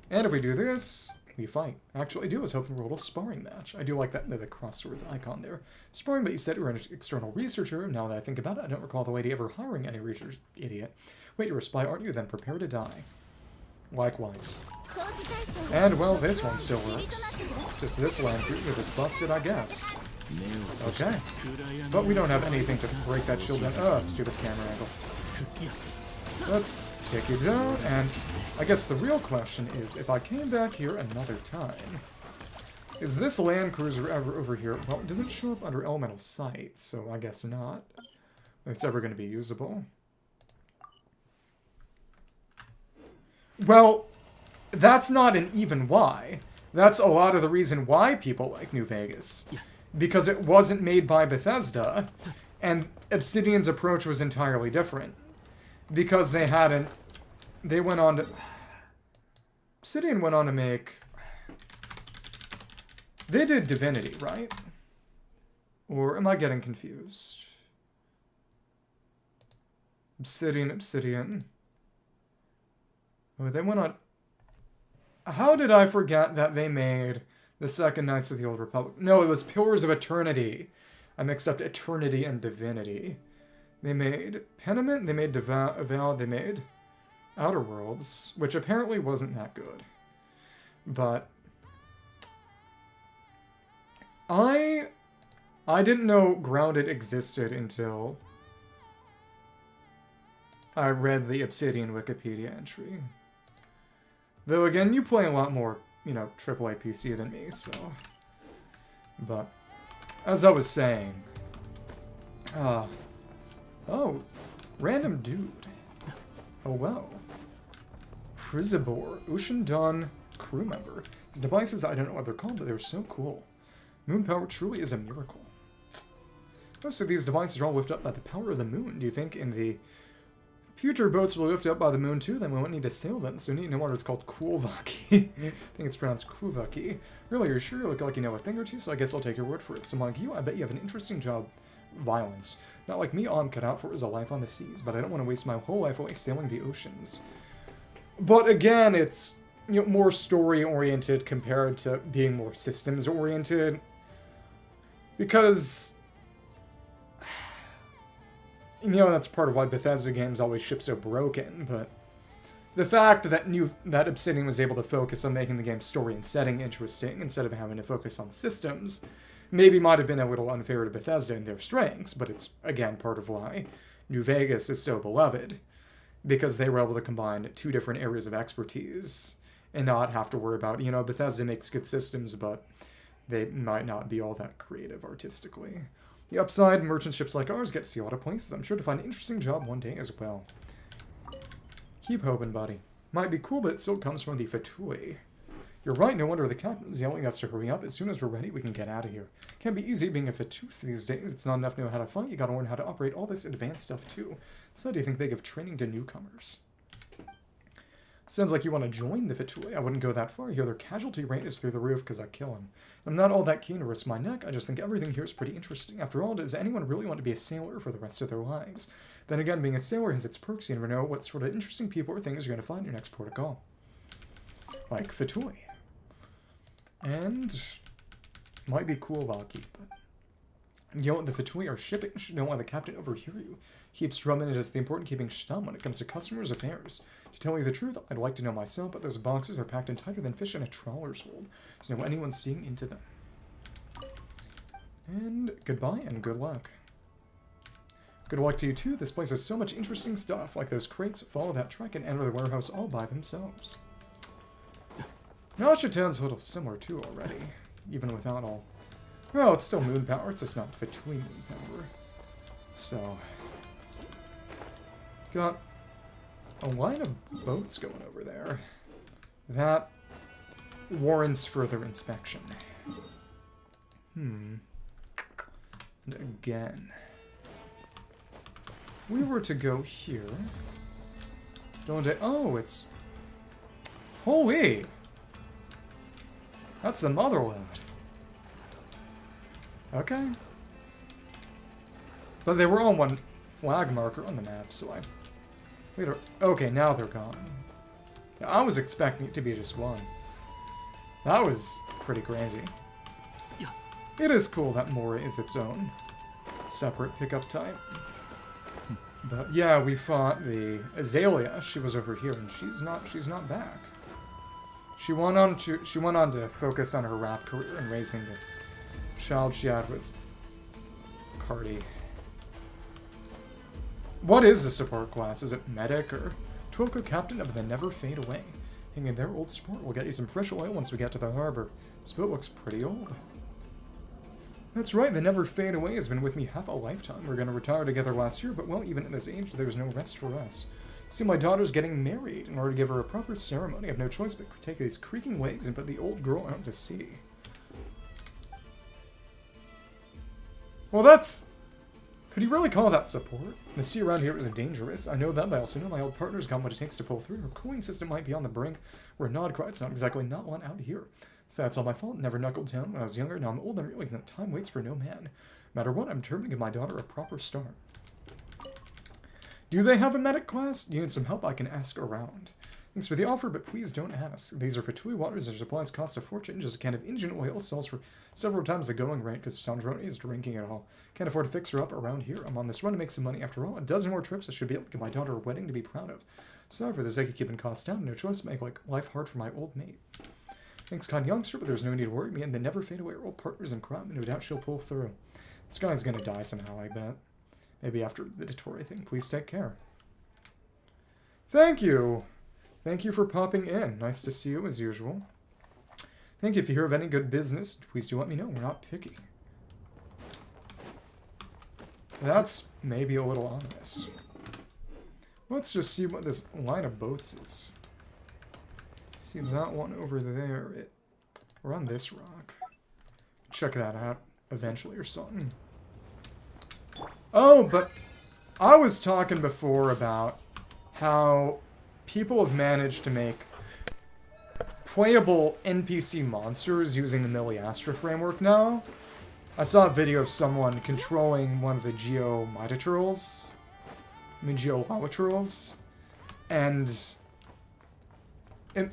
And if we do this, we fight. Actually, I do. I was hoping for a little sparring match. I do like that, the cross swords icon there. Sparring, but you said you were an external researcher. Now that I think about it, I don't recall the lady ever hiring any researchers. Idiot. Wait, you're a spy, aren't you? Then prepare to die. Likewise. And, well, this one still works. Just this Landcruiser, if it's busted, I guess. Okay. But we don't have anything to break that shield down. Oh, stupid camera angle. Let's take you down, and I guess the real question is, if I came back here another time, is this Landcruiser ever over here? Well, it doesn't show up under elemental sight, so I guess not. If it's ever going to be usable. Well, that's not an even why. That's a lot of the reason why people like New Vegas. Because it wasn't made by Bethesda, and Obsidian's approach was entirely different. Because they hadn't... They went on to... Obsidian went on to make... They did Divinity, right? Or am I getting confused? Obsidian. Oh, they went on... How did I forget that they made the second Knights of the Old Republic? No, it was Pillars of Eternity. I mixed up Eternity and Divinity. They made Pentiment, they made Avowed, they made Outer Worlds, which apparently wasn't that good. But I didn't know Grounded existed until I read the Obsidian Wikipedia entry. Though again, you play a lot more, you know, AAA PC than me, so. But as I was saying, oh, random dude. Hello. Prizibor, Ocean Dawn crew member. These devices, I don't know what they're called, but they're so cool. Moon power truly is a miracle. Most of these devices are all lifted up by the power of the moon. Do you think in the future boats will lift up by the moon too? Then we won't need to sail them, so you need to know what it's called Kulvaki. I think it's pronounced Kulvaki. Really, you're sure you look like you know a thing or two, so I guess I'll take your word for it. So like you, I bet you have an interesting job. Violence. Not like me, all I'm cut out for is a life on the seas, but I don't want to waste my whole life away sailing the oceans. But again, it's, you know, more story-oriented compared to being more systems-oriented. Because, you know, that's part of why Bethesda games always ship so broken, but the fact that Obsidian was able to focus on making the game's story and setting interesting instead of having to focus on systems maybe might have been a little unfair to Bethesda and their strengths, but it's, again, part of why New Vegas is so beloved, because they were able to combine two different areas of expertise and not have to worry about, you know, Bethesda makes good systems, but they might not be all that creative artistically. The upside, merchant ships like ours get to see a lot of places. I'm sure to find an interesting job one day as well. Keep hoping, buddy. Might be cool, but it still comes from the Fatui. You're right, no wonder the captain's yelling at us to hurry up. As soon as we're ready, we can get out of here. Can't be easy being a Fatus these days. It's not enough to know how to fight, you gotta learn how to operate all this advanced stuff too. So do you think they give training to newcomers? Sounds like you want to join the Fatui. I wouldn't go that far. I hear their casualty rate is through the roof because I kill him. I'm not all that keen to risk my neck, I just think everything here is pretty interesting. After all, does anyone really want to be a sailor for the rest of their lives? Then again, being a sailor has its perks. You never know what sort of interesting people or things you're going to find in your next port of call. Like Fatui. And might be cool, Valky, but you know, the Fatui are shipping. Should know why the captain overhear you. Keeps drumming it as the important keeping stum when it comes to customers' affairs. To tell you the truth, I'd like to know myself, but those boxes are packed in tighter than fish in a trawler's hold. So no anyone's seeing into them. And goodbye and good luck. Good luck to you too. This place has so much interesting stuff, like those crates. Follow that track and enter the warehouse all by themselves. Nausea Town's a little similar too already, even without all. Well, it's still moon power, it's just not between moon power. So, got a line of boats going over there. That warrants further inspection. And again, if we were to go here, don't I? Oh, it's holy. That's the motherload. Okay. But they were on one flag marker on the map, so I... Wait, okay, now they're gone. I was expecting it to be just one. That was pretty crazy. It is cool that Mora is its own separate pickup type. But yeah, we fought the Azalea. She was over here, and she's not back. She went on to focus on her rap career and raising the child she had with Cardi. What is the support class? Is it medic or Twilko captain of the Never Fade Away? Hanging there, old sport. We'll get you some fresh oil once we get to the harbor. This boat looks pretty old. That's right, the Never Fade Away has been with me half a lifetime. We're gonna retire together last year, but well, even at this age, there's no rest for us. See, my daughter's getting married. In order to give her a proper ceremony, I have no choice but to take these creaking legs and put the old girl out to sea. Well, that's... Could you really call that support? The sea around here is dangerous. I know that, but I also know my old partner's got what it takes to pull through. Her cooling system might be on the brink. We're Nod-Krai. It's not exactly not one out here. So that's all my fault. Never knuckled down when I was younger. Now I'm old and realizing that time waits for no man. No matter what, I'm determined to give my daughter a proper start. Do they have a medic class? You need some help? I can ask around. Thanks for the offer, but please don't ask. These are Fatui waters. Their supplies cost a fortune. Just a can of engine oil sells for several times the going rate because Sandrone is drinking it all. Can't afford to fix her up around here. I'm on this run to make some money after all. A dozen more trips. I should be able to give my daughter a wedding to be proud of. So for the sake of keeping costs down, no choice to make life hard for my old mate. Thanks, kind youngster, but there's no need to worry. Me and the never fade away are old partners in crime. No doubt she'll pull through. This guy's gonna die somehow, I bet. Maybe after the Dottore thing. Please take care. Thank you! Thank you for popping in. Nice to see you as usual. Thank you. If you hear of any good business, please do let me know. We're not picky. That's maybe a little ominous. Let's just see what this line of boats is. See that one over there. We're on this rock. Check that out eventually or something. Oh, but I was talking before about how people have managed to make playable NPC monsters using the Miliastra framework now. I saw a video of someone controlling one of the Geolawatrills, and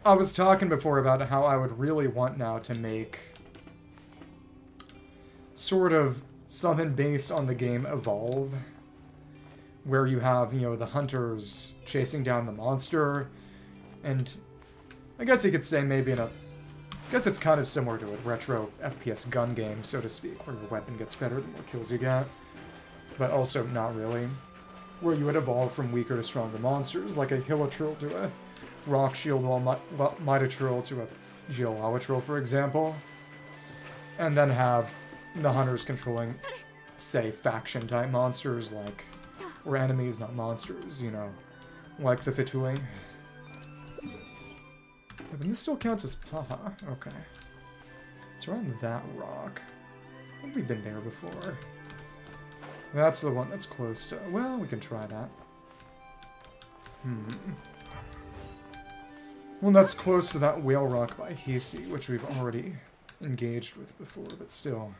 I was talking before about how I would really want now to make sort of something based on the game Evolve, where you have, you know, the hunters chasing down the monster, and I guess you could say maybe I guess it's kind of similar to a retro FPS gun game, so to speak, where your weapon gets better the more kills you get, but also not really, where you would evolve from weaker to stronger monsters, like a Hilatrill to a Rock Shield Mitatrill to a Geolawatrill, for example, and then have the hunters controlling, say, faction-type monsters, like, or enemies, not monsters, you know, like the Fatui. And this still counts as Paha. Okay. It's around that rock. I think we've been there before. That's the one that's close to... Well, we can try that. Well, that's close to that whale rock by Hisi, which we've already engaged with before, but still.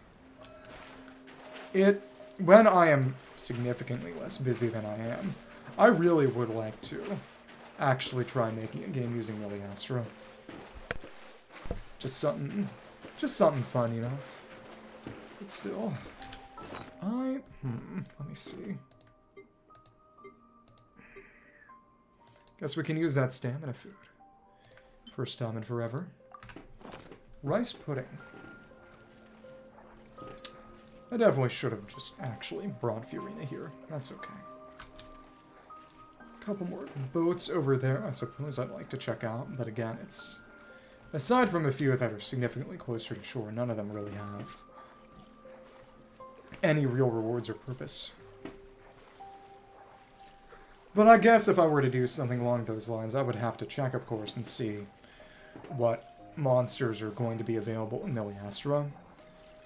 When I am significantly less busy than I am, I really would like to actually try making a game using Miliastra. Just something fun, you know? But still, let me see. Guess we can use that stamina food. First time in forever. Rice pudding. I definitely should have just actually brought Fiorina here. That's okay. A couple more boats over there, I suppose I'd like to check out, but again, it's... Aside from a few that are significantly closer to shore, none of them really have any real rewards or purpose. But I guess if I were to do something along those lines, I would have to check, of course, and see what monsters are going to be available in Miliastra.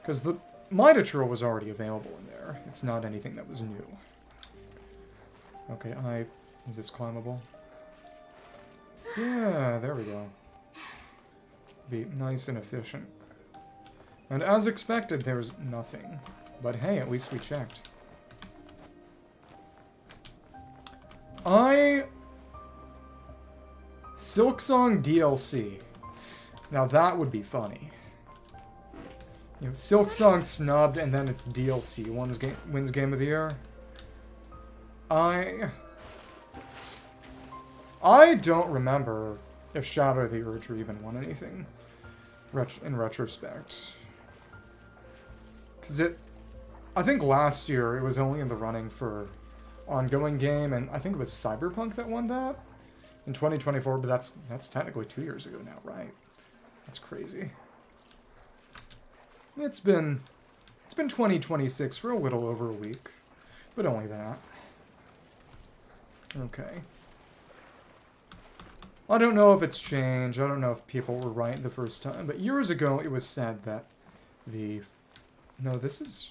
Because the Mitatrill was already available in there. It's not anything that was new. Okay, is this climbable? Yeah, there we go. Be nice and efficient. And as expected, there's nothing. But hey, at least we checked. Silksong DLC. Now that would be funny. You know, Silksong snubbed and then it's DLC. Wins Game of the Year. I don't remember if Shadow of the Urger even won anything in retrospect. Because I think last year it was only in the running for ongoing game, and I think it was Cyberpunk that won that in 2024, but that's technically 2 years ago now, right? That's crazy. It's been 2026 for a little over a week, but only that. Okay. I don't know if it's changed. I don't know if people were right the first time, but years ago it was said that no, this is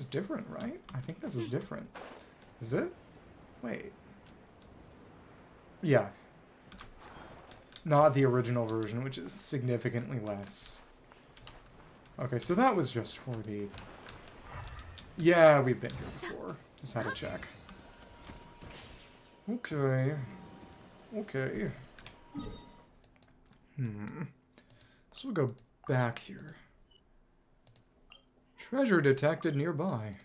different, right? I think this is different. Is it? Wait. Yeah. Not the original version, which is significantly less. Okay, so that was just for the... Yeah, we've been here before. Just had to check. Okay. Okay. So we'll go back here. Treasure detected nearby.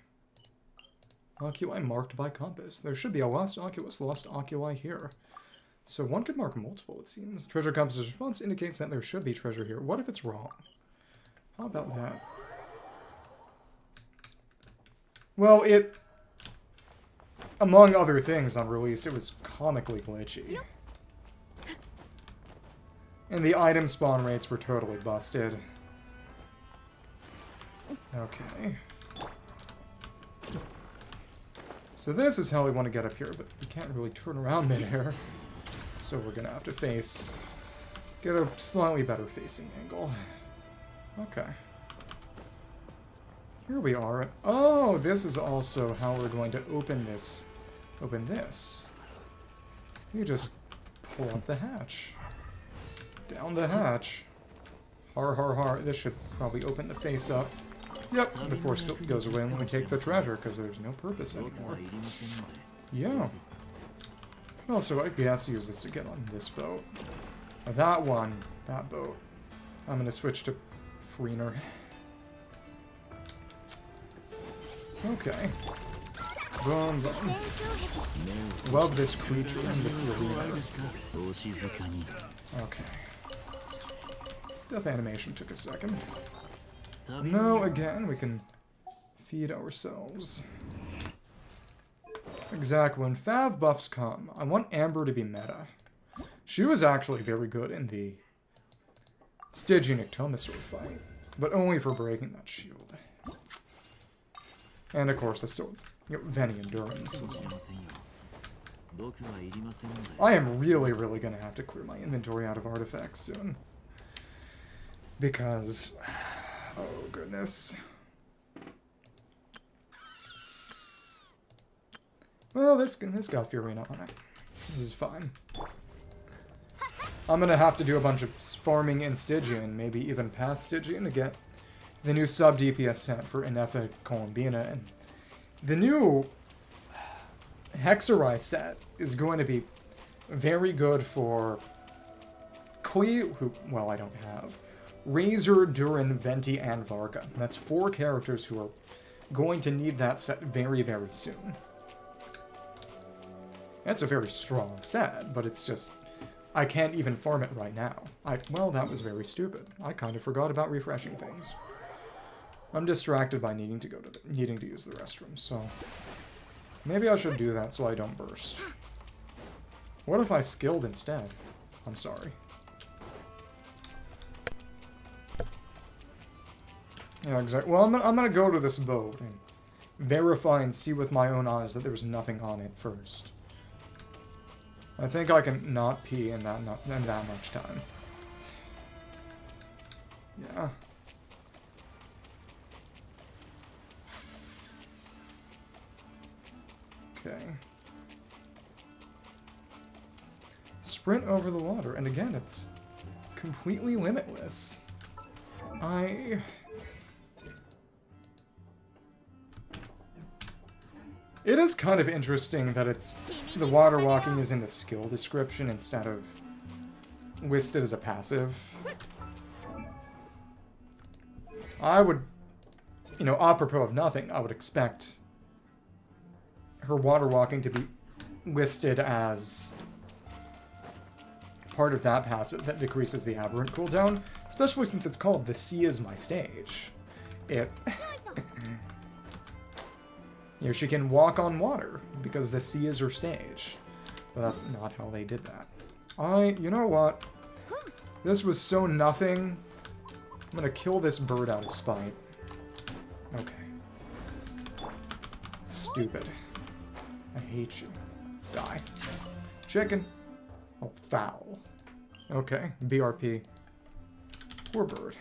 Oculi marked by compass. There should be a lost oculi here. So one could mark multiple, it seems. Treasure compass's response indicates that there should be treasure here. What if it's wrong? How about that? Well, among other things on release, it was comically glitchy. And the item spawn rates were totally busted. Okay. So this is how we want to get up here, but we can't really turn around midair. So we're gonna have to get a slightly better facing angle. Okay. Here we are. Oh, this is also how we're going to open this. Open this. You just pull up the hatch. Down the hatch. Har har har. This should probably open the face up. Yep, the force field goes away when we take the treasure, because there's no purpose anymore. Yeah. Also, I guess use this to get on this boat. That boat. I'm gonna switch to Freener. Okay. Boom, boom. Love this creature and the Freener. Okay. Death animation took a second. No, again, we can feed ourselves. Exactly. When Fav buffs come, I want Amber to be meta. She was actually very good in the Stygian Ectomosaur fight, but only for breaking that shield. And of course, I still Veni Endurance. I am really going to have to clear my inventory out of artifacts soon. Because... oh, goodness. Well, this got Fiorina on it. This is fine. I'm gonna have to do a bunch of farming in Stygian, maybe even past Stygian, to get the new sub-DPS set for Ineffa Columbina. And the new Hexerai set is going to be very good for Klee, who, well, I don't have, Razor, Durin, Venti, and Varka. That's 4 characters who are going to need that set very, very soon. That's a very strong set, but it's just... I can't even farm it right now. Well, that was very stupid. I kind of forgot about refreshing things. I'm distracted by needing to use the restroom, so... maybe I should do that so I don't burst. What if I skilled instead? I'm sorry. Yeah, exactly. Well, I'm gonna go to this boat and verify and see with my own eyes that there's nothing on it first. I think I can not pee in that much time. Yeah. Okay. Sprint over the water, and again, it's completely limitless. It is kind of interesting that the water walking is in the skill description instead of listed as a passive. I would, apropos of nothing, I would expect her water walking to be listed as part of that passive that decreases the aberrant cooldown, especially since it's called The Sea is My Stage. She can walk on water, because the sea is her stage. But that's not how they did that. You know what? This was so nothing. I'm gonna kill this bird out of spite. Okay. Stupid. I hate you. Die. Chicken. Oh, foul. Okay, BRP. Poor bird.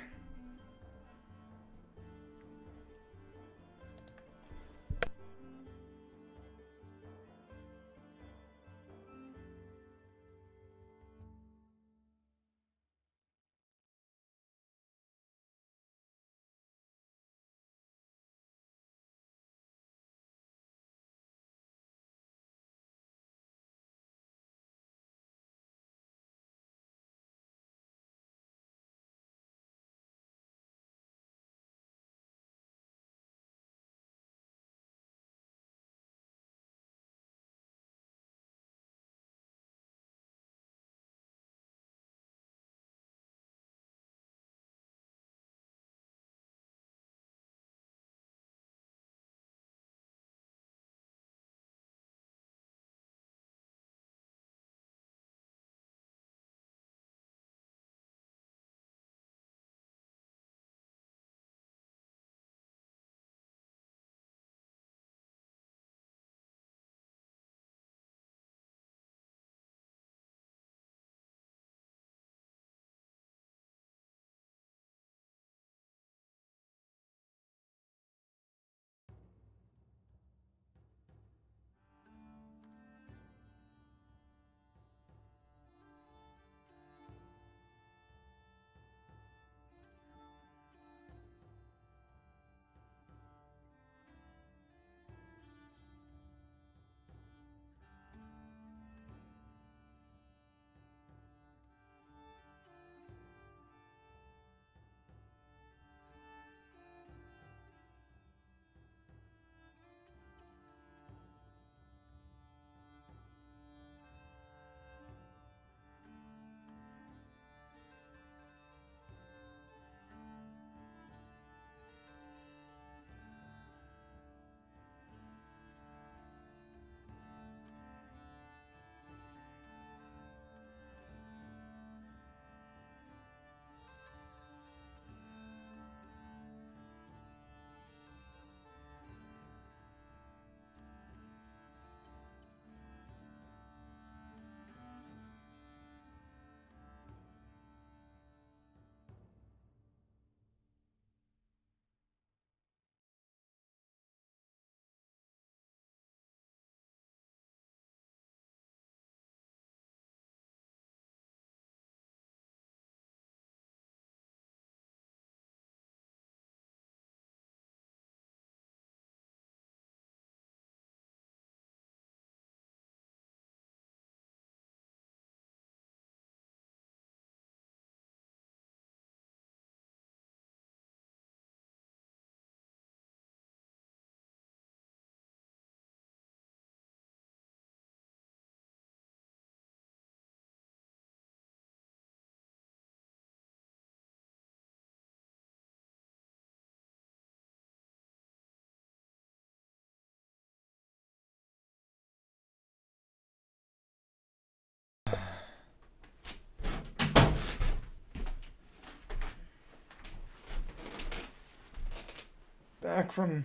back from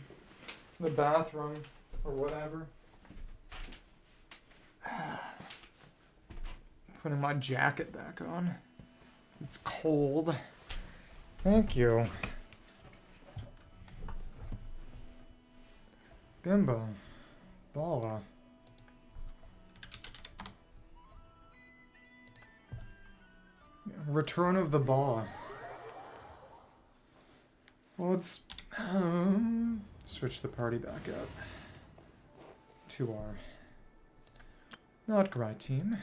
the bathroom or whatever. Putting my jacket back on. It's cold. Thank you. Bimbo. Bala. Return of the Ball. Well, let's switch the party back up to our Nod-Krai team.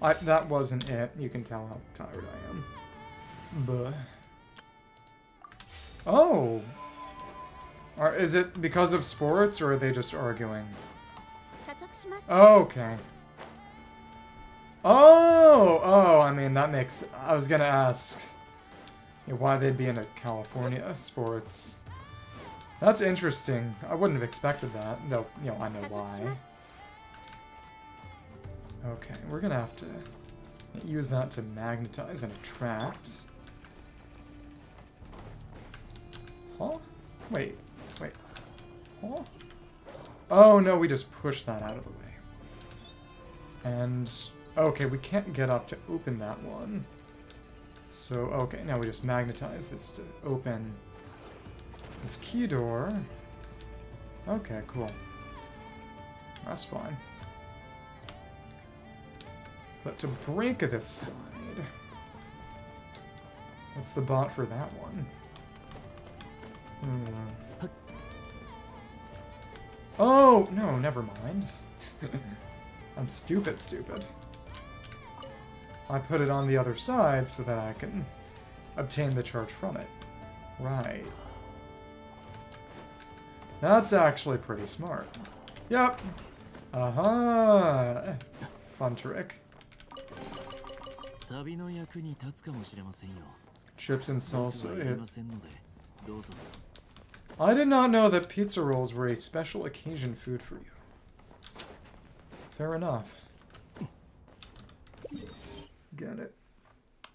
That wasn't it. You can tell how tired I am. But oh, is it because of sports, or are they just arguing? Oh, okay. Oh, I mean, that makes... I was gonna ask why they'd be into California sports. That's interesting. I wouldn't have expected that, though, you know, I know why. Okay, we're gonna have to use that to magnetize and attract. Huh? Wait. Huh? Oh, no, we just pushed that out of the way. And... okay, we can't get up to open that one. So, okay, now we just magnetize this to open this key door. Okay, cool. That's fine. But to break this side... what's the bot for that one? Oh, no, never mind. I'm stupid. I put it on the other side so that I can obtain the charge from it. Right. That's actually pretty smart. Yep. Uh-huh. Fun trick. Chips and salsa. I did not know that pizza rolls were a special occasion food for you. Fair enough. Get it.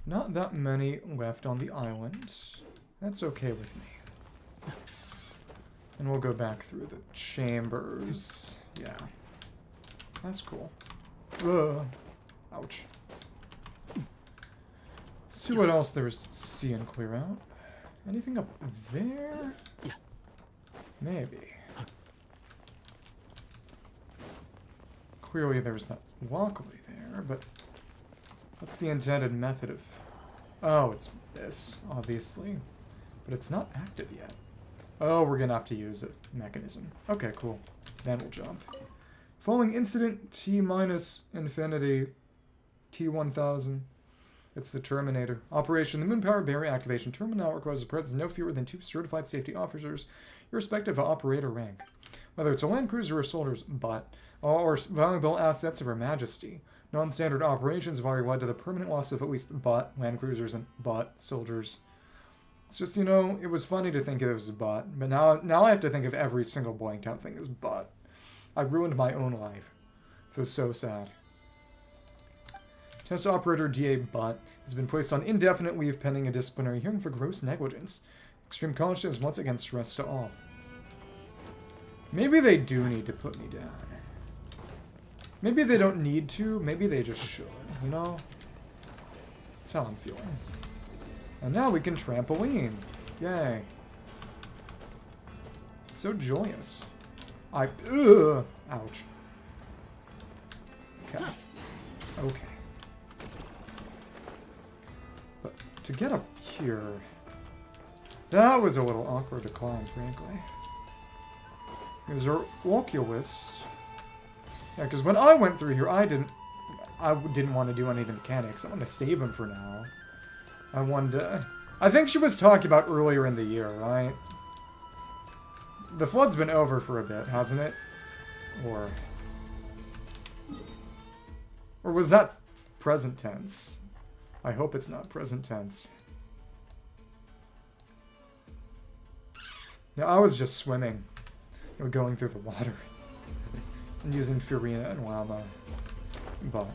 Not that many left on the island. That's okay with me. And we'll go back through the chambers. Yeah. That's cool. Ugh. Ouch. See what else there's to see and clear out. Anything up there? Maybe. Clearly there's that walkway there, but what's the intended method of... oh, it's this, obviously. But it's not active yet. Oh, we're gonna have to use a mechanism. Okay, cool. Then we'll jump. Following incident T-minus infinity T-1000. It's the Terminator. Operation. The Moon Power Barrier Activation Terminal requires the presence of no fewer than 2 certified safety officers, irrespective of operator rank. Whether it's a Landcruiser or soldier's butt, or valuable assets of Her Majesty. Non-standard operations have already led to the permanent loss of at least butt, Landcruisers, and butt soldiers. It's just, you know, it was funny to think it was a butt, but now I have to think of every single blanked out thing as butt. I ruined my own life. This is so sad. Test operator DA Butt has been placed on indefinite leave pending a disciplinary hearing for gross negligence. Extreme caution is once again stressed to all. Maybe they do need to put me down. Maybe they don't need to. Maybe they just should, you know? That's how I'm feeling. And now we can trampoline. Yay. It's so joyous. Ouch. Okay. Okay. But to get up here... that was a little awkward to climb, frankly. Here's our Oculus. Yeah, because when I went through here, I didn't want to do any of the mechanics. I want to save them for now. I wanted to... I think she was talking about earlier in the year, right? The flood's been over for a bit, hasn't it? Or was that present tense? I hope it's not present tense. Yeah, I was just swimming. Going through the water. And using Furina and Llama. But...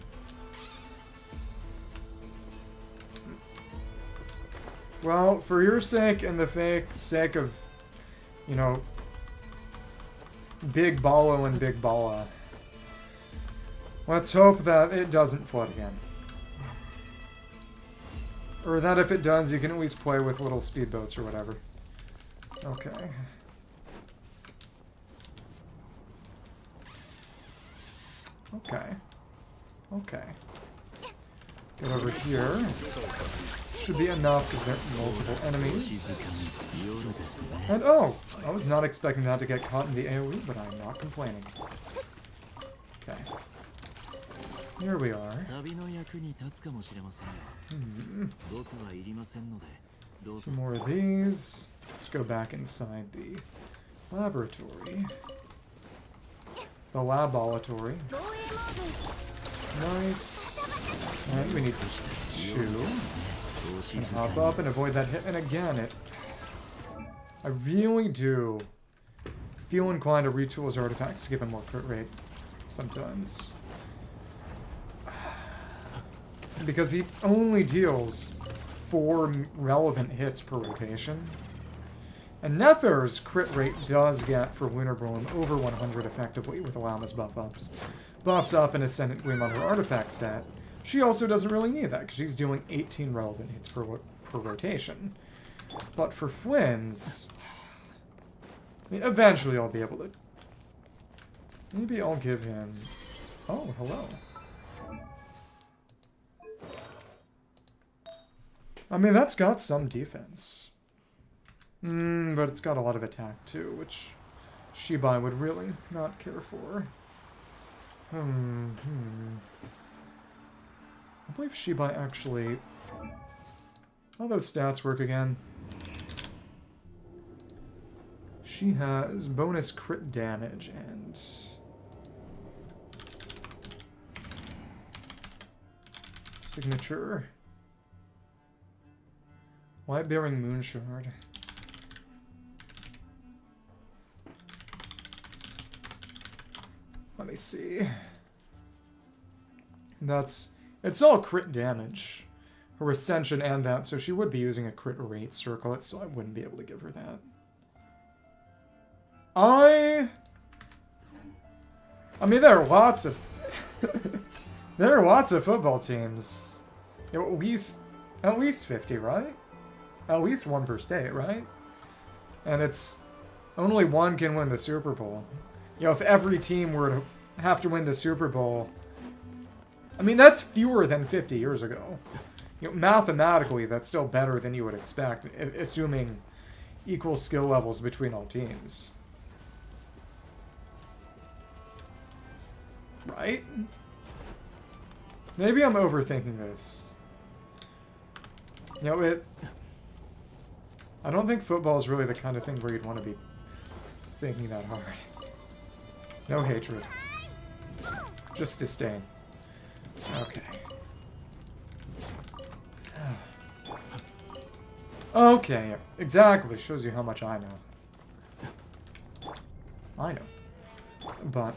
well, for your sake and the sake of You know, Big Ballo and Big Balla. Let's hope that it doesn't flood again. Or that if it does, you can at least play with little speedboats or whatever. Okay. Okay. Okay. Get over here. Should be enough because there are multiple enemies. And oh! I was not expecting that to get caught in the AoE, but I'm not complaining. Okay. Here we are. Some more of these. Let's go back inside the laboratory. The laboratory. Nice. And we need two. And hop up and avoid that hit. And again, I really do feel inclined to retool his artifacts to give him more crit rate sometimes. Because he only deals 4 relevant hits per rotation. And Nefer's crit rate does get, for Lunar Golem, over 100 effectively with Llama's buffs up an Ascendant Gleam on her artifact set. She also doesn't really need that, because she's doing 18 relevant hits per rotation. But for Flynn's, I mean, eventually I'll be able to... Maybe I'll give him... Oh, hello. I mean, that's got some defense. But it's got a lot of attack, too, which Shibai would really not care for. I believe Shibai actually... How those stats work again? She has bonus crit damage and... Signature. Light-bearing Moonshard. Let me see. It's all crit damage. Her Ascension and that, so she would be using a crit rate circle, so I wouldn't be able to give her that. I mean, there are lots of... there are lots of football teams. At least 50, right? At least one per state, right? And it's... Only one can win the Super Bowl. You know, if every team were to have to win the Super Bowl... I mean, that's fewer than 50 years ago. You know, mathematically, that's still better than you would expect, assuming equal skill levels between all teams. Right? Maybe I'm overthinking this. You know, I don't think football is really the kind of thing where you'd want to be thinking that hard. No hatred. Just disdain. Okay. Okay, exactly. Shows you how much I know. I know. But...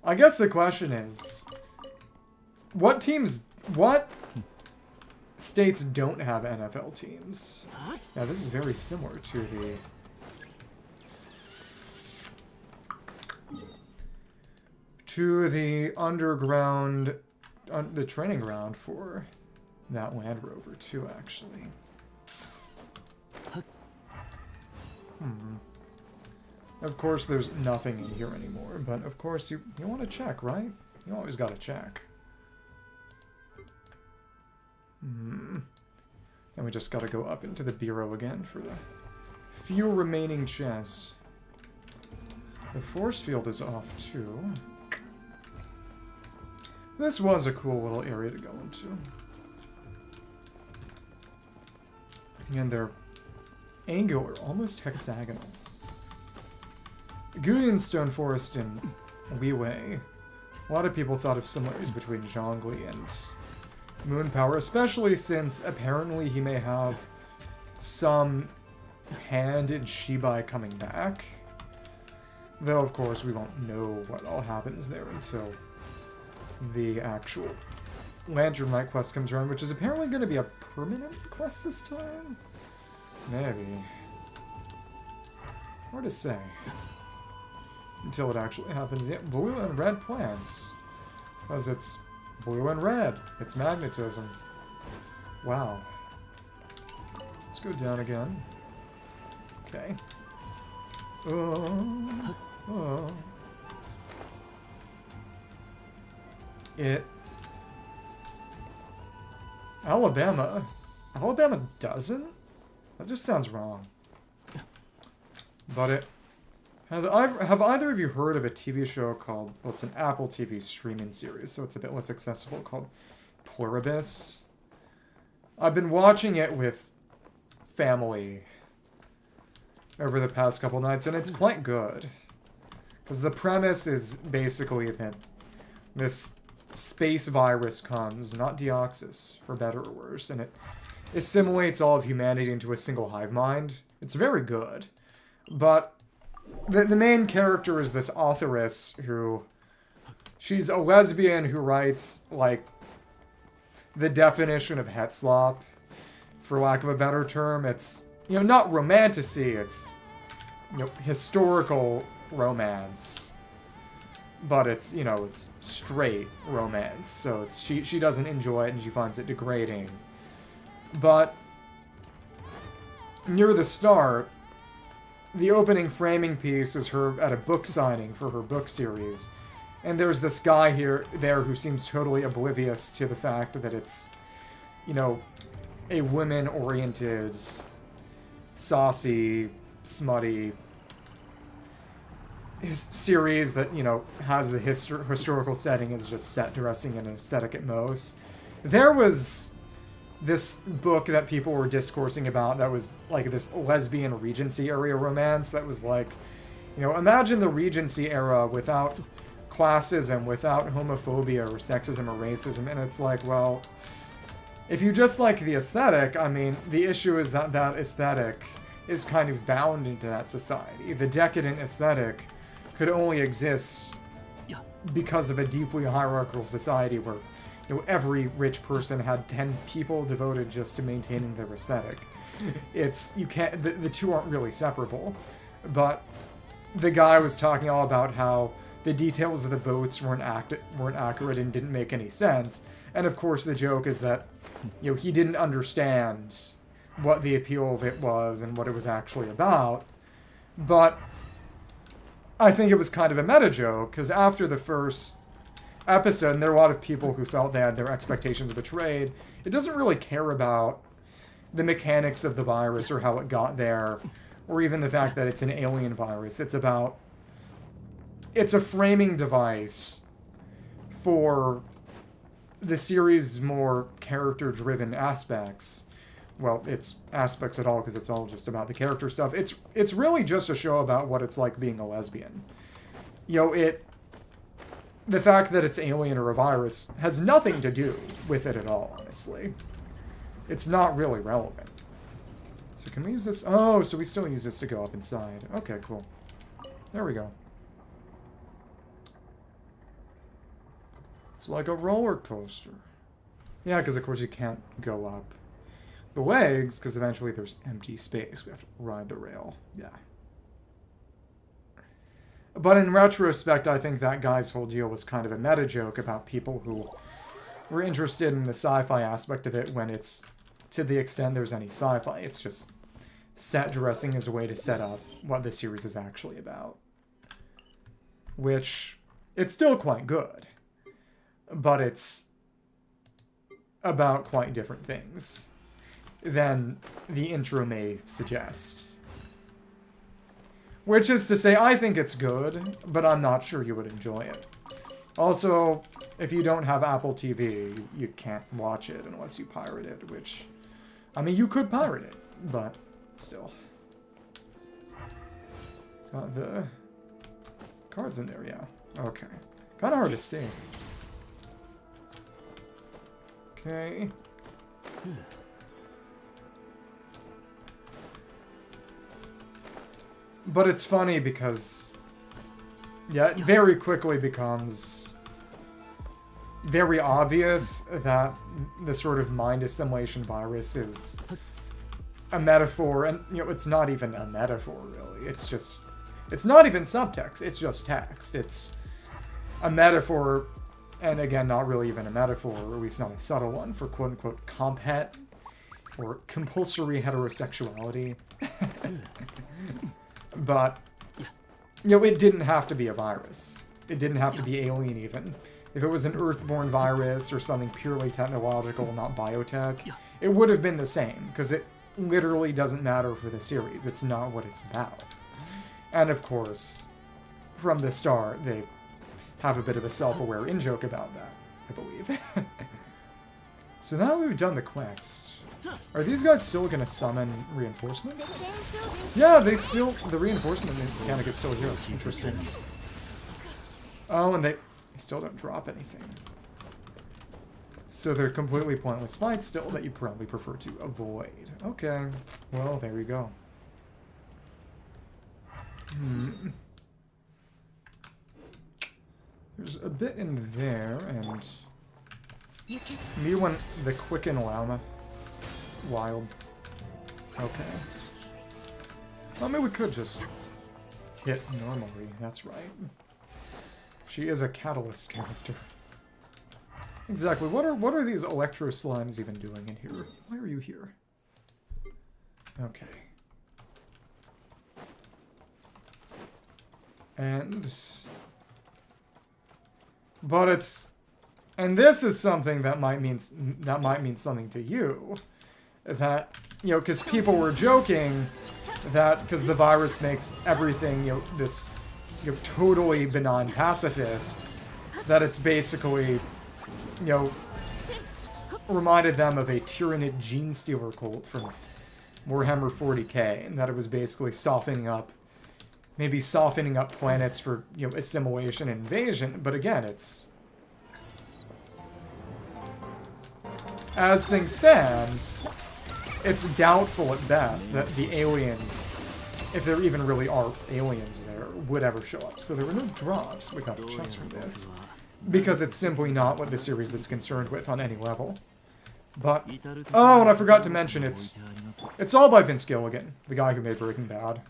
I guess the question is... What states don't have NFL teams? Yeah, this is very similar to the underground, the training ground for that Landrover too, actually. Of course, there's nothing in here anymore, but of course you want to check, right? You always gotta check. And we just gotta go up into the bureau again for the few remaining chests. The force field is off too. This was a cool little area to go into. And they're angular, almost hexagonal. Guyan Stone Forest and Weiwei. A lot of people thought of similarities between Zhongli and Moon Power, especially since apparently he may have some hand in Shibai coming back. Though, of course, we won't know what all happens there until the actual Lantern Light quest comes around, which is apparently going to be a permanent quest this time. Maybe. Hard to say. Until it actually happens. Yeah, blue and red plants. Because it's blue and red. It's magnetism. Wow. Let's go down again. Okay. Alabama? Alabama doesn't? That just sounds wrong. But it... Have either of you heard of a TV show called... Well, it's an Apple TV streaming series, so it's a bit less accessible, called Pluribus? I've been watching it with family over the past couple nights, and it's quite good. Because the premise is basically that this space virus comes, not Deoxys, for better or worse, and it assimilates all of humanity into a single hive mind. It's very good. But the main character is this authoress who... She's a lesbian who writes, like, the definition of Hetzlop, for lack of a better term. It's, you know, not romantasy, it's, you know, historical romance. But it's, you know, it's straight romance, so it's, she doesn't enjoy it and she finds it degrading. But near the start, the opening framing piece is her at a book signing for her book series. And there's this guy there who seems totally oblivious to the fact that it's, you know, a women-oriented, saucy, smutty series that, you know, has the historical setting, is just set dressing and aesthetic at most. There was this book that people were discoursing about that was like this lesbian Regency area romance that was like, you know, imagine the Regency era without classism, without homophobia or sexism or racism, and it's like, well, if you just like the aesthetic, I mean, the issue is that that aesthetic is kind of bound into that society. The decadent aesthetic could only exist because of a deeply hierarchical society where, you know, every rich person had 10 people devoted just to maintaining their aesthetic. It's, you can't, the two aren't really separable. But the guy was talking all about how the details of the boats weren't accurate and didn't make any sense. And of course the joke is that, you know, he didn't understand what the appeal of it was and what it was actually about. But I think it was kind of a meta joke, because after the first episode, and there are a lot of people who felt they had their expectations betrayed, it doesn't really care about the mechanics of the virus or how it got there, or even the fact that it's an alien virus. It's about... It's a framing device for the series' more character-driven aspects. Well, it's aspects at all, because it's all just about the character stuff. It's really just a show about what it's like being a lesbian. You know, the fact that it's alien or a virus has nothing to do with it at all, honestly. It's not really relevant. So can we use this? Oh, so we still use this to go up inside. Okay, cool. There we go. It's like a roller coaster. Yeah, because of course you can't go up the legs, because eventually there's empty space. We have to ride the rail. Yeah. But in retrospect, I think that guy's whole deal was kind of a meta joke about people who were interested in the sci-fi aspect of it when it's, to the extent there's any sci-fi, it's just set dressing as a way to set up what the series is actually about. Which, it's still quite good. But it's about quite different things than the intro may suggest. Which is to say, I think it's good, but I'm not sure you would enjoy it. Also, if you don't have Apple TV, you can't watch it unless you pirate it, which... I mean, you could pirate it, but still. The cards in there, yeah. Okay. Kind of hard to see. Okay. But it's funny because, yeah, it very quickly becomes very obvious that the sort of mind assimilation virus is a metaphor, and, you know, it's not even a metaphor, really. It's just... It's not even subtext, it's just text. It's a metaphor, and again, not really even a metaphor, or at least not a subtle one, for quote-unquote comphet, or compulsory heterosexuality. But, you know, it didn't have to be a virus. It didn't have to be alien, even. If it was an Earthborn virus or something purely technological, not biotech, it would have been the same, because it literally doesn't matter for the series. It's not what it's about. And of course, from the start, they have a bit of a self-aware in-joke about that, I believe. So now that we've done the quest, are these guys still going to summon reinforcements? Yeah, they still... The reinforcement mechanic is still here. Interesting. Oh, and they still don't drop anything. So they're completely pointless fights still that you probably prefer to avoid. Okay. Well, there you go. There's a bit in there, and... Me when the Quicken Llama. Wild. Okay. I mean, we could just hit normally, that's right. She is a catalyst character. Exactly. What are these electro slimes even doing in here? Why are you here? Okay. But it's... And this is something that might mean something to you. That, you know, because people were joking that because the virus makes everything, you know, this, you know, totally benign pacifist, that it's basically, you know, reminded them of a Tyranid gene stealer cult from Warhammer 40k, and that it was basically softening up planets for, you know, assimilation and invasion. But again, it's... As things stand, it's doubtful at best that the aliens, if there even really are aliens there, would ever show up. So there were no drops. We got a chest from this. Because it's simply not what the series is concerned with on any level. But... Oh, and I forgot to mention, it's all by Vince Gilligan, the guy who made Breaking Bad.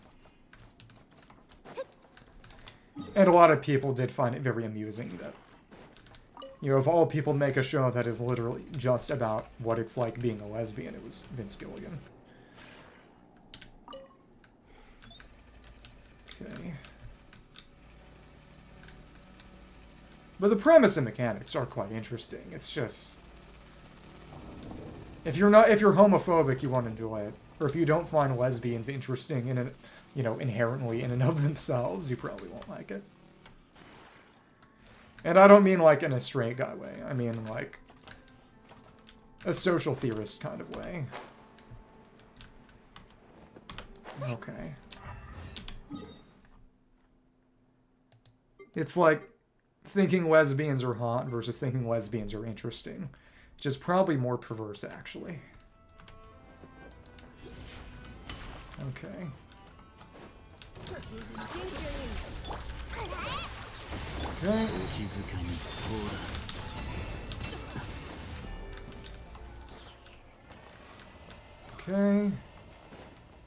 And a lot of people did find it very amusing that, you know, if all people make a show that is literally just about what it's like being a lesbian, it was Vince Gilligan. Okay. But the premise and mechanics are quite interesting. It's just... If you're homophobic, you won't enjoy it. Or if you don't find lesbians interesting in it, you know, inherently in and of themselves, you probably won't like it. And I don't mean like in a straight guy way. I mean like a social theorist kind of way. Okay. It's like thinking lesbians are hot versus thinking lesbians are interesting. Which is probably more perverse, actually. Okay. Okay. Okay.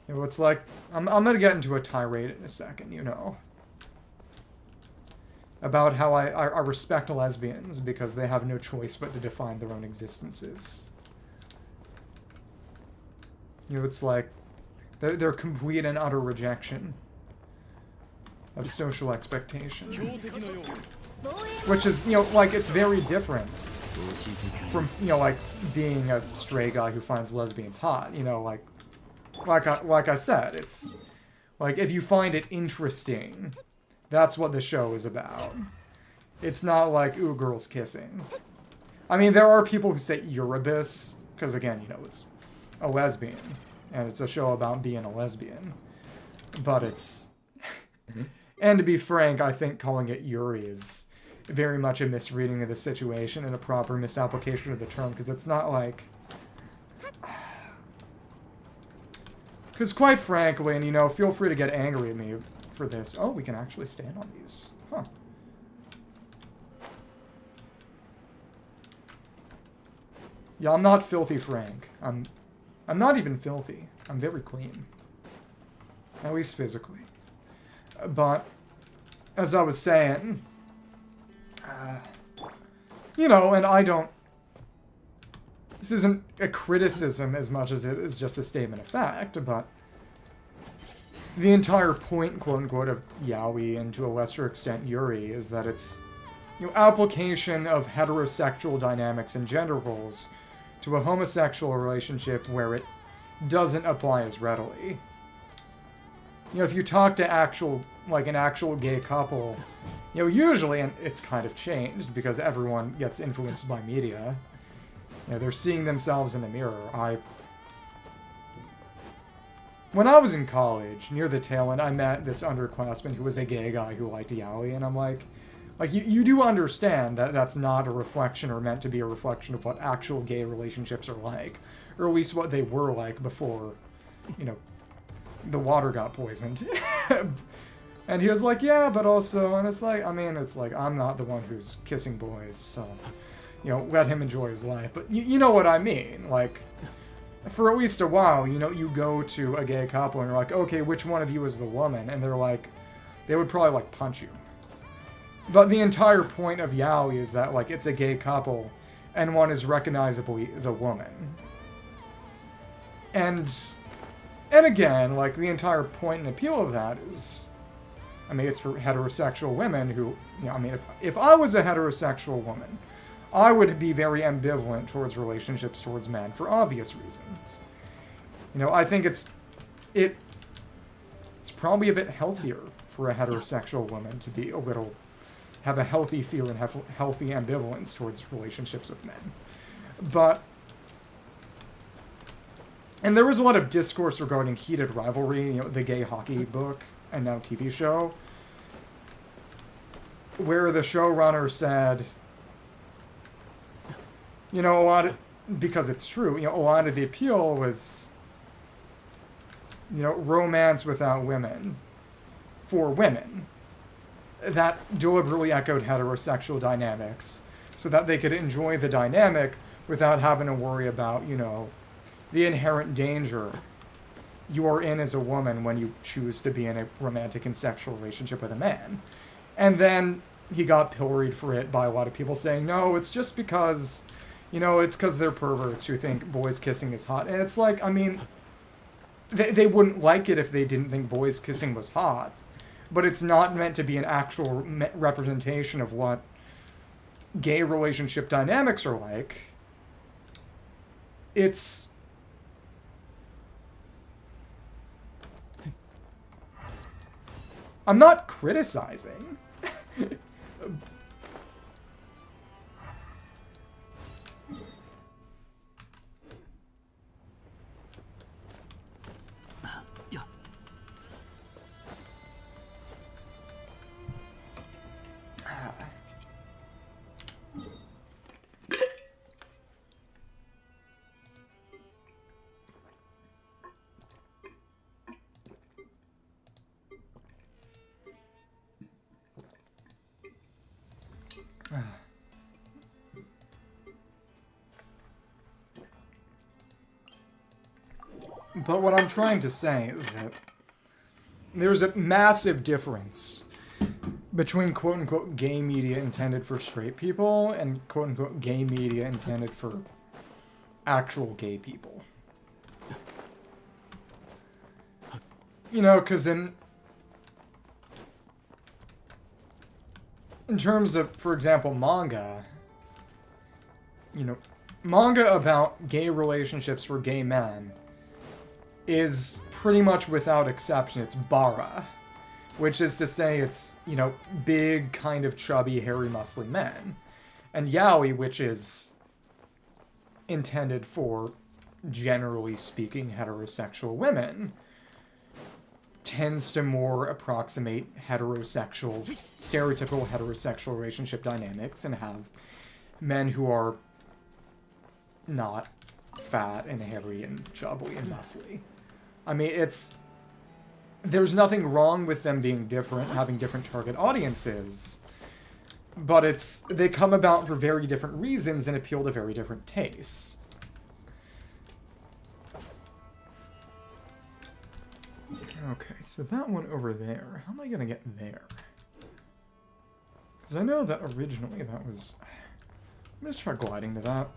You know, it's like... I'm gonna get into a tirade in a second, you know. About how I respect lesbians because they have no choice but to define their own existences. You know, it's like... They're complete and utter rejection of social expectation. Which is, you know, like, it's very different from, you know, like, being a stray guy who finds lesbians hot. You know, like I said, it's... Like, if you find it interesting, that's what the show is about. It's not like, ooh, girls kissing. I mean, there are people who say Eurobis, because, again, you know, it's a lesbian. And it's a show about being a lesbian. But it's... And to be frank, I think calling it Yuri is very much a misreading of the situation and a proper misapplication of the term, because it's not like... Because quite frankly, and you know, feel free to get angry at me for this. Oh, we can actually stand on these. Huh. Yeah, I'm not filthy Frank. I'm not even filthy. I'm very clean. At least physically. But, as I was saying, you know, and I don't... This isn't a criticism as much as it is just a statement of fact, but the entire point, quote-unquote, of yaoi, and to a lesser extent yuri, is that it's, you know, application of heterosexual dynamics and gender roles to a homosexual relationship where it doesn't apply as readily. You know, if you talk to an actual gay couple, you know, usually, and it's kind of changed because everyone gets influenced by media, you know, they're seeing themselves in the mirror. When I was in college, near the tail end, I met this underclassman who was a gay guy who liked yaoi, and I'm like, you do understand that that's not a reflection or meant to be a reflection of what actual gay relationships are like, or at least what they were like before, you know, the water got poisoned. And he was like, yeah, but also, and it's like, I mean, it's like, I'm not the one who's kissing boys, so, you know, let him enjoy his life. But you know what I mean, like, for at least a while, you know, you go to a gay couple and you're like, okay, which one of you is the woman? And they're like, they would probably, like, punch you. But the entire point of yaoi is that, like, it's a gay couple, and one is recognizably the woman. And again, like, the entire point and appeal of that is, I mean, it's for heterosexual women who, you know, I mean, if I was a heterosexual woman, I would be very ambivalent towards relationships towards men for obvious reasons. You know, I think it's probably a bit healthier for a heterosexual woman to be have a healthy fear and have healthy ambivalence towards relationships with men. And there was a lot of discourse regarding Heated Rivalry, you know, the gay hockey book and now TV show, where the showrunner said, you know, because it's true, you know, a lot of the appeal was, you know, romance without women, for women, that deliberately echoed heterosexual dynamics, so that they could enjoy the dynamic without having to worry about, you know, the inherent danger you are in as a woman when you choose to be in a romantic and sexual relationship with a man. And then he got pilloried for it by a lot of people saying, no, it's just because, you know, it's because they're perverts who think boys kissing is hot. And it's like, I mean, they wouldn't like it if they didn't think boys kissing was hot. But it's not meant to be an actual representation of what gay relationship dynamics are like. It's... I'm not criticizing. But what I'm trying to say is that there's a massive difference between quote-unquote gay media intended for straight people and quote-unquote gay media intended for actual gay people. You know, because in terms of, for example, manga, you know, manga about gay relationships for gay men is pretty much without exception, it's bara. Which is to say it's, you know, big, kind of chubby, hairy, muscly men. And yaoi, which is intended for, generally speaking, heterosexual women, tends to more approximate heterosexual, stereotypical heterosexual relationship dynamics and have men who are not fat and hairy and chubby and muscly. I mean, there's nothing wrong with them being different, having different target audiences, but they come about for very different reasons and appeal to very different tastes. Okay, so that one over there. How am I gonna get there? Because I know that originally that was... I'm gonna try gliding to that.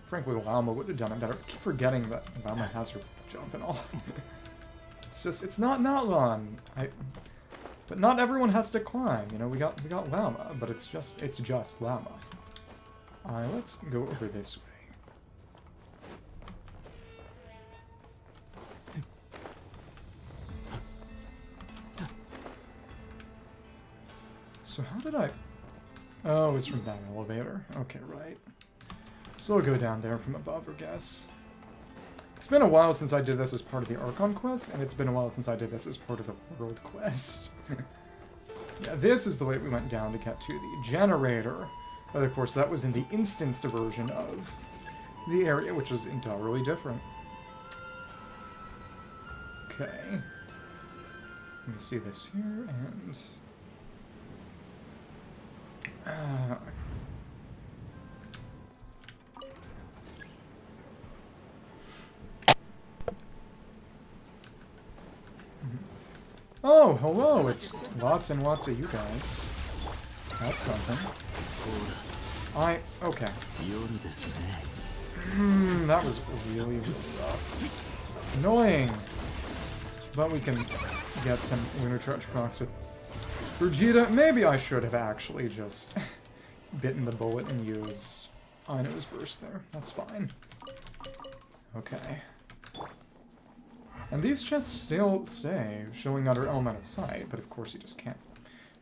Frankly, Llama would have done it better. I keep forgetting that Llama has her jump and all. It's just, it's not long. But not everyone has to climb. You know, we got Llama, but it's just Llama. Let's go over this way. So how did I... Oh, it's from that elevator. Okay, right. So we'll go down there from above, I guess. It's been a while since I did this as part of the Archon quest, and it's been a while since I did this as part of the World quest. Yeah, this is the way we went down to get to the generator. But of course, that was in the instanced version of the area, which was entirely different. Okay. Let me see this here, and... Oh, hello! It's lots and lots of you guys. That's something. Okay. That was really rough. Annoying! But we can get some Lunar Charge procs with Vegeta. Maybe I should have actually just bitten the bullet and used Aino's Burst there. That's fine. Okay. And these chests still say showing under elemental sight, but of course you just can't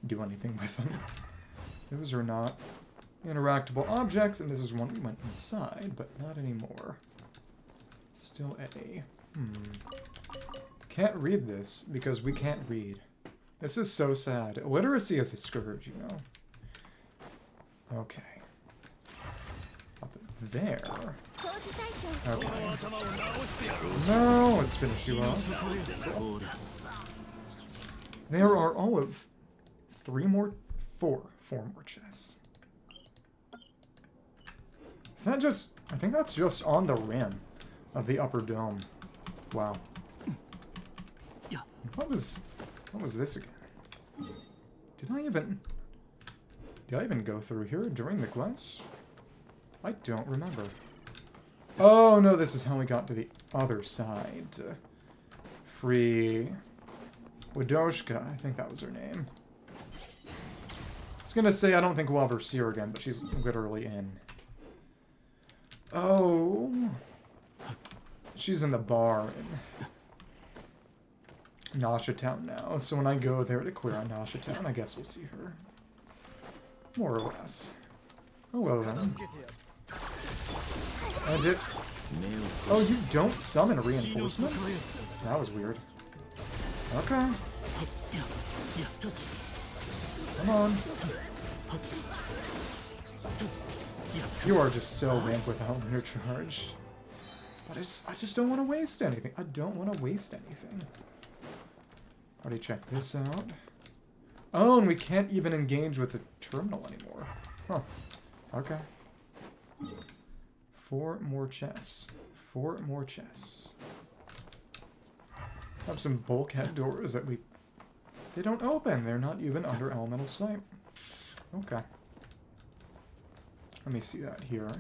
do anything with them. Those are not interactable objects, and this is one we went inside, but not anymore. Still A. Can't read this, because we can't read. This is so sad. Illiteracy is a scourge, you know. Okay. Up there. Okay. No, let's finish you off. There are all of four more chests. Is that just... I think that's just on the rim of the upper dome. Wow. What was this again? Did I even go through here during the quest? I don't remember. Oh no, this is how we got to the other side. Free Wadoshka, I think that was her name. I was gonna say I don't think we'll ever see her again, but she's literally in. Oh. She's in the bar in Nasha Town now, so when I go there to clear out Nasha Town, I guess we'll see her. More or less. Oh well then. Oh, you don't summon reinforcements? That was weird. Okay. Come on. You are just so rank without Lunar Charge. But I just don't want to waste anything. I don't want to waste anything. Already checked this out. Oh, and we can't even engage with the terminal anymore. Huh. Okay. 4 more chests. 4 more chests. Have some bulkhead doors that they don't open. They're not even under elemental sight. Okay. Let me see that here.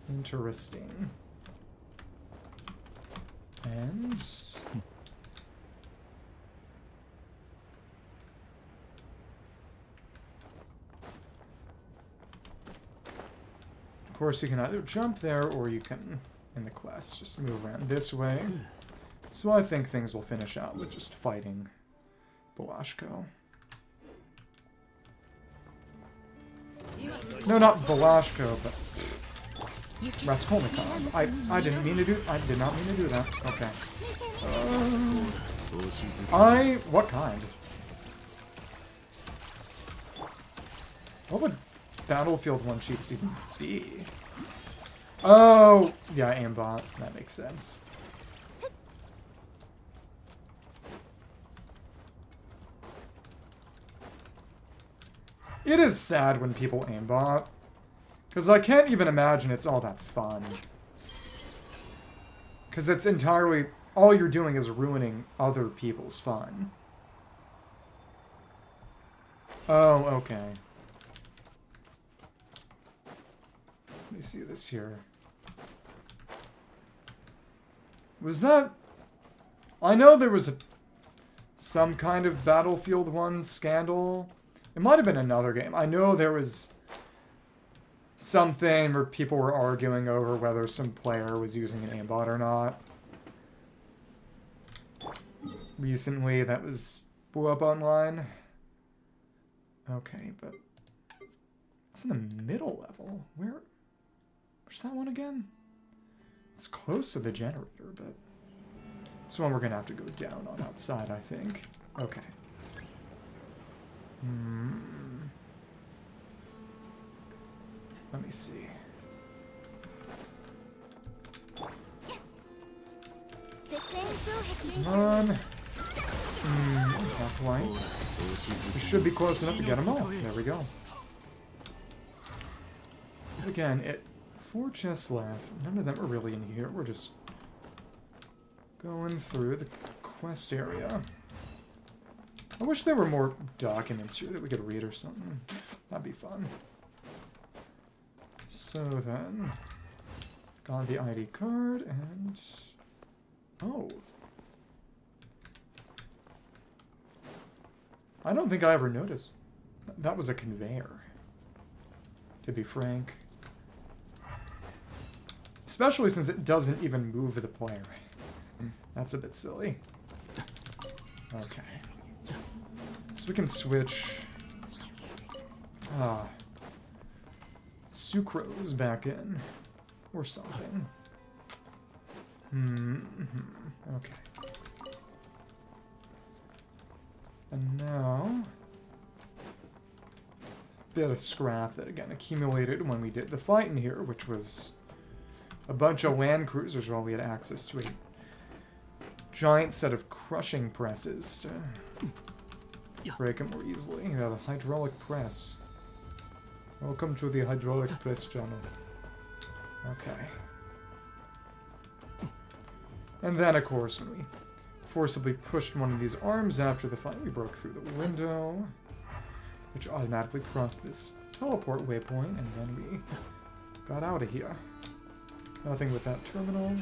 Interesting. And... of course, you can either jump there, or you can, in the quest, just move around this way. So I think things will finish out with just fighting Balashko. No, not Balashko, but Raskolnikov. I didn't mean to do... I did not mean to do that. Okay. What kind? What would Battlefield 1 cheats even be? Oh! Yeah, aimbot. That makes sense. It is sad when people aimbot. Because I can't even imagine it's all that fun. Because it's entirely all you're doing is ruining other people's fun. Oh, okay. Let me see this here. Was that... I know there was some kind of Battlefield 1 scandal. It might have been another game. I know there was something where people were arguing over whether some player was using an aimbot or not. Recently, that was blew up online. Okay, but it's in the middle level. Where's that one again? It's close to the generator, but this one we're gonna have to go down on outside, I think. Okay. Let me see. Come on. Not quite. We should be close enough to get them all. There we go. Again, 4 chests left. None of them are really in here. We're just going through the quest area. I wish there were more documents here that we could read or something. That'd be fun. So then, got the ID card and... Oh. I don't think I ever noticed. That was a conveyor. To be frank. Especially since it doesn't even move the player. That's a bit silly. Okay. So we can switch... sucrose back in. Or something. Okay. And now... bit of scrap that, again, accumulated when we did the fight in here, which was a bunch of Landcruisers while we had access to a giant set of crushing presses to break them more easily. Yeah, the hydraulic press. Welcome to the hydraulic press channel. Okay. And then, of course, when we forcibly pushed one of these arms after the fight, we broke through the window, which automatically prompted this teleport waypoint, and then we got out of here. Nothing with that terminal.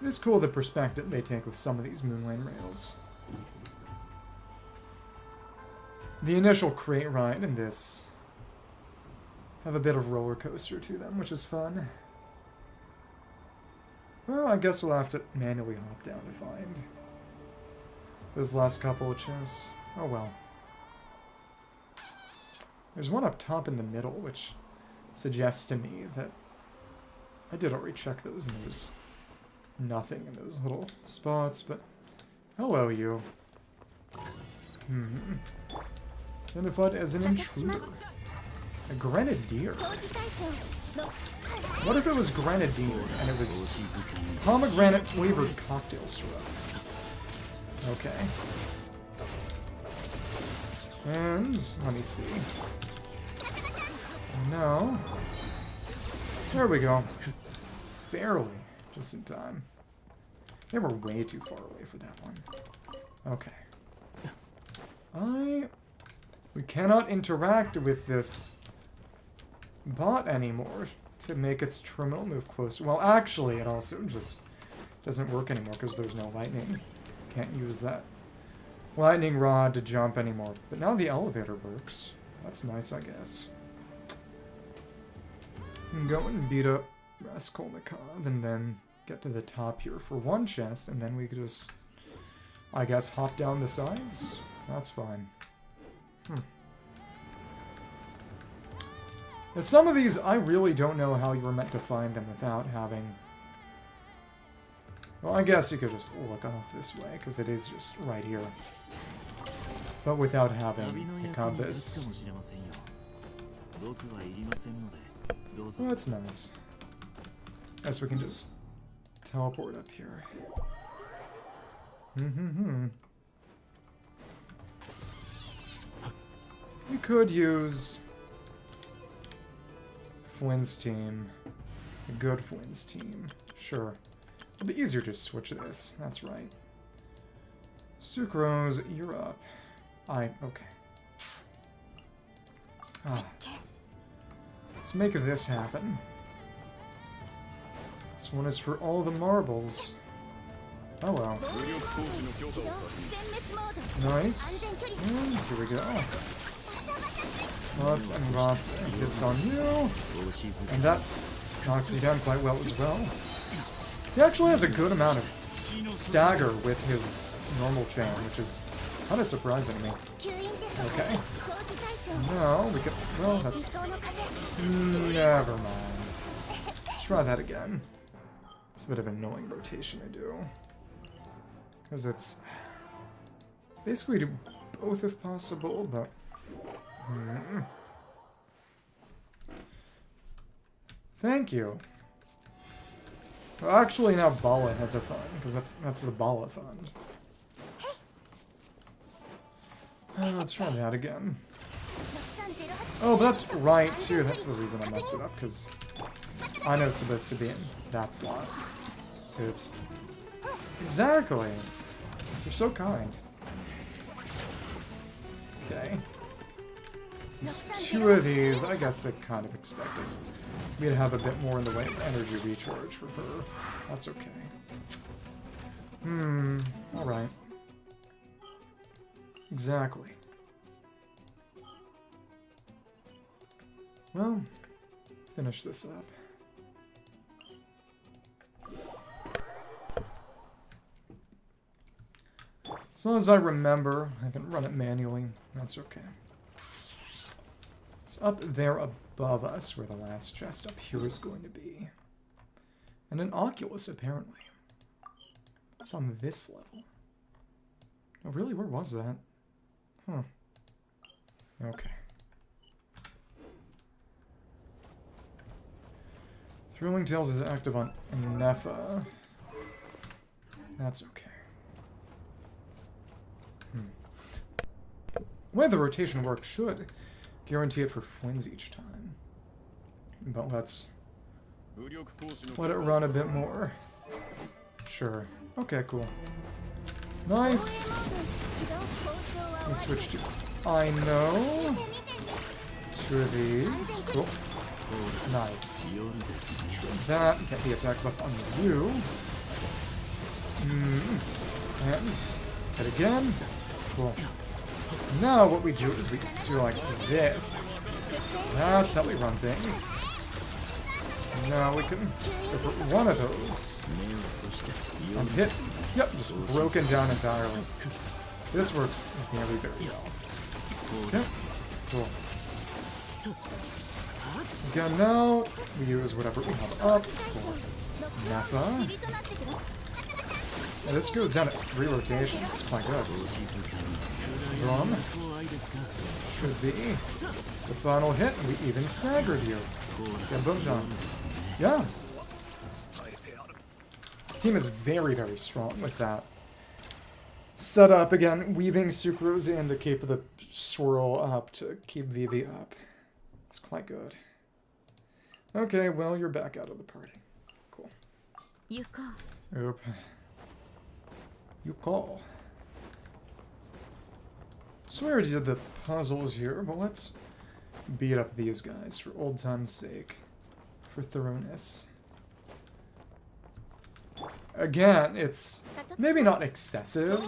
It is cool the perspective they take with some of these Moonlane rails. The initial crate ride and this have a bit of roller coaster to them, which is fun. Well, I guess we'll have to manually hop down to find those last couple of chests. Oh well. There's one up top in the middle, which suggests to me that I did already check those, and there's nothing in those little spots, but hello, you. Identified as an intruder. A grenadier. What if it was grenadine and it was pomegranate flavored cocktail syrup? Okay. And let me see. No. There we go. Barely. Just in time. They were way too far away for that one. Okay. We cannot interact with this bot anymore to make its terminal move closer. Well, actually, it also just doesn't work anymore because there's no lightning. Can't use that lightning rod to jump anymore. But now the elevator works. That's nice, I guess. We can go and beat up Raskolnikov and then get to the top here for one chest, and then we could just, I guess, hop down the sides? That's fine. Now, some of these, I really don't know how you were meant to find them without having... Well, I guess you could just look off this way, because it is just right here. But without having the compass. Well, that's nice. Guess we can just teleport up here. We could use Flynn's team A good Flynn's team. Sure. It'll be easier to switch this. That's right. Sucrose, you're up. Okay. Let's make this happen. This one is for all the marbles. Oh well. Nice. And here we go. Lots and lots of hits on you. And that knocks you down quite well as well. He actually has a good amount of stagger with his normal chain, which is kind of surprising to me. Okay. No, we can... Well, that's... Never mind. Let's try that again. It's a bit of an annoying rotation to do. Because it's... Basically do both if possible, but... Thank you. Well, actually now Bala has a fund, because that's the Bala fund. Let's try that again. Oh, but that's right too. That's the reason I messed it up, because I know it's supposed to be in that slot. Oops. Exactly. You're so kind. Okay. There's two of these. I guess they kind of expect us me to have a bit more in the way of energy recharge for her. That's okay. Alright. Exactly. Well, finish this up. As long as I remember, I can run it manually. That's okay. It's up there above us where the last chest up here is going to be. And an Oculus, apparently. It's on this level. Oh, really? Where was that? Huh. Okay. Thrilling Tales is active on Ineffa. That's okay. The way the rotation works should guarantee it for Flynn's each time. But let's let it run a bit more. Sure. Okay, cool. Nice. Let's switch to I know. Two of these. Cool. Nice. That. Get the attack buff on you. And hit again. Cool. Now what we do is we do like this. That's how we run things. Now we can go for one of those. And hit. Yep, just broken down entirely. This works very, very well. Okay, cool. Again, now we use whatever we have up for Ineffa. And this goes down at 3 rotations. It's quite good. Drum. Should be the final hit, and we even staggered you. Yeah, boom done. Yeah. This team is very, very strong with that. Set up again, weaving Sucrose in to keep the swirl up, to keep Vivi up. It's quite good. Okay, well, you're back out of the party. Cool. Oop. You call. So we already did the puzzles here, but let's beat up these guys for old time's sake. For thoroughness. Again, it's maybe not excessive,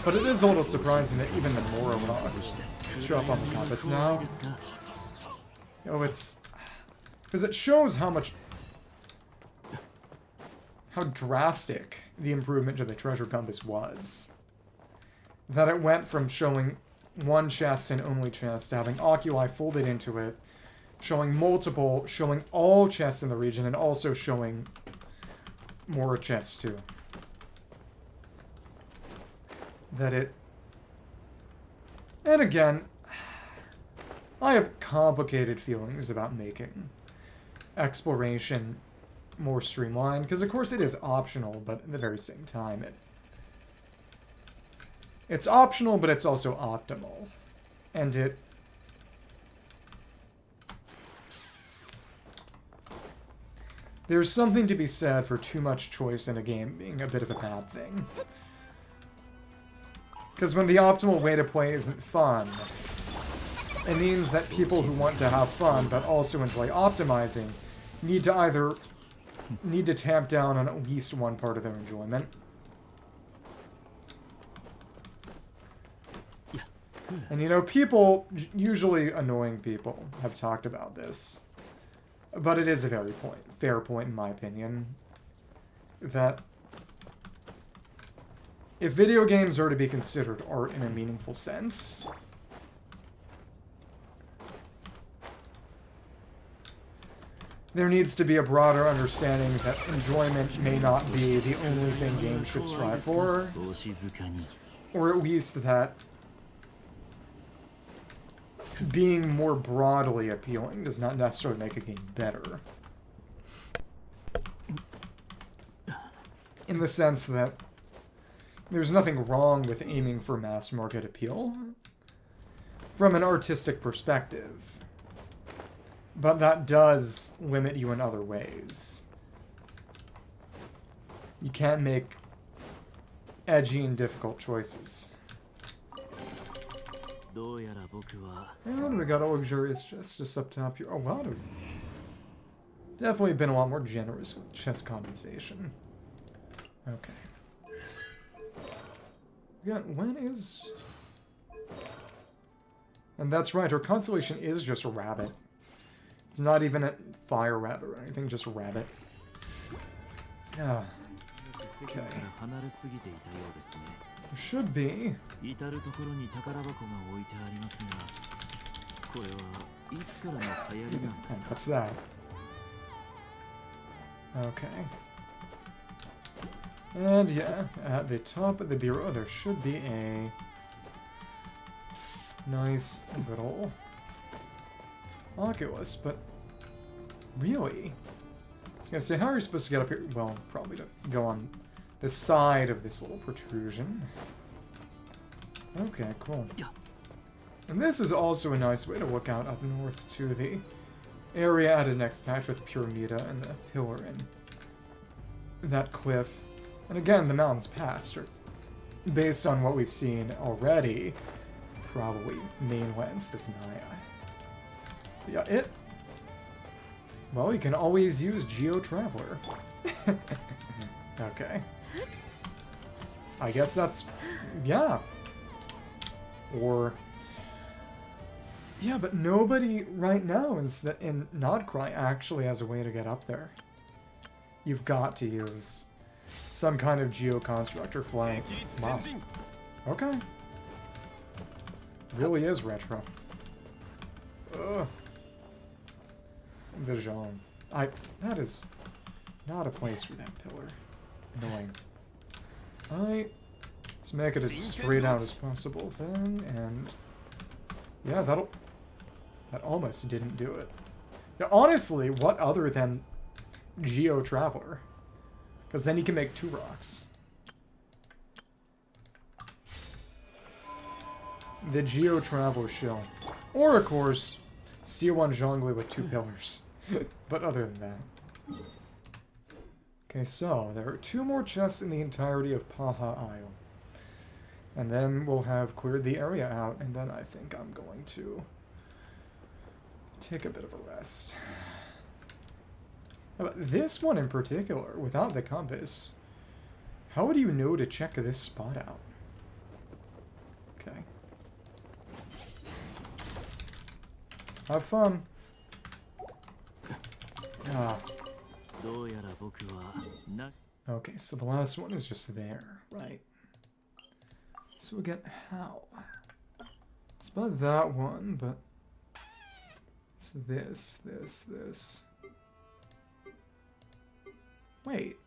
but it is a little surprising that even the Mora rocks show up on the compass now. Oh, it's... because it shows how drastic the improvement to the treasure compass was. That it went from showing one chest and only chest to having oculi folded into it, showing multiple, showing all chests in the region, and also showing more chests too. That it... and again, I have complicated feelings about making exploration more streamlined, because of course it is optional, but at the very same time it's optional, but it's also optimal. And it... There's something to be said for too much choice in a game being a bit of a bad thing. Because when the optimal way to play isn't fun, it means that people who want to have fun but also enjoy optimizing need to tamp down on at least one part of their enjoyment. And you know, people, usually annoying people, have talked about this. But it is a very fair point in my opinion, that if video games are to be considered art in a meaningful sense, there needs to be a broader understanding that enjoyment may not be the only thing games should strive for, or at least that being more broadly appealing does not necessarily make a game better. In the sense that there's nothing wrong with aiming for mass market appeal from an artistic perspective, but that does limit you in other ways. You can't make edgy and difficult choices. And we got a luxurious chest just up top here. Definitely been a lot more generous with chest compensation. Okay. Yeah, when is... And that's right, her constellation is just a rabbit. It's not even a fire rabbit or anything, just a rabbit. Yeah. Okay. Should be. What's that? Okay. And yeah, at the top of the bureau there should be a nice little Oculus, but really? I was gonna say, how are you supposed to get up here? Well, probably to go on the side of this little protrusion. Okay, cool. And this is also a nice way to look out up north to the area added next patch with Pyramida and the pillar and that cliff. And again, the mountains past are, based on what we've seen already, probably mainland Cisnaya. Yeah, well, you can always use Geo Traveler. Okay. I guess that's... yeah. Or... yeah, but nobody right now in Nod-Krai actually has a way to get up there. You've got to use some kind of Geo-Constructor flank. Wow. Okay. Really is retro. Ugh. Vision. That is not a place for that pillar. Annoying. Let's make it as straight out as possible then, and yeah, that almost didn't do it. Now, honestly, what other than Geo Traveler? Because then you can make 2 rocks. The Geo Traveler shell. Or, of course, C1 Zhongli with 2 pillars. But other than that. Okay, so there are 2 more chests in the entirety of Paha Isle. And then we'll have cleared the area out, and then I think I'm going to take a bit of a rest. How about this one in particular, without the compass? How would you know to check this spot out? Okay. Have fun. Ah. Okay, so the last one is just there, right? So we get how? It's about that one, but it's this. Wait.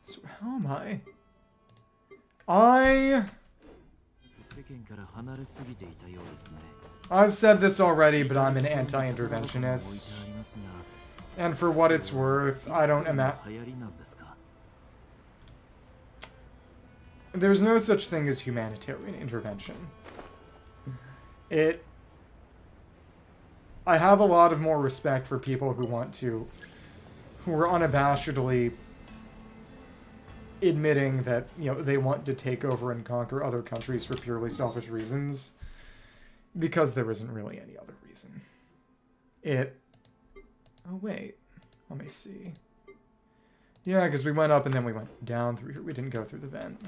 So how am I? I've said this already, but I'm an anti-interventionist. And for what it's worth, I don't imagine... There's no such thing as humanitarian intervention. I have a lot of more respect for people who want to who are unabashedly admitting that, you know, they want to take over and conquer other countries for purely selfish reasons, because there isn't really any other reason. Oh wait, let me see. Yeah, because we went up and then we went down through here. We didn't go through the vent.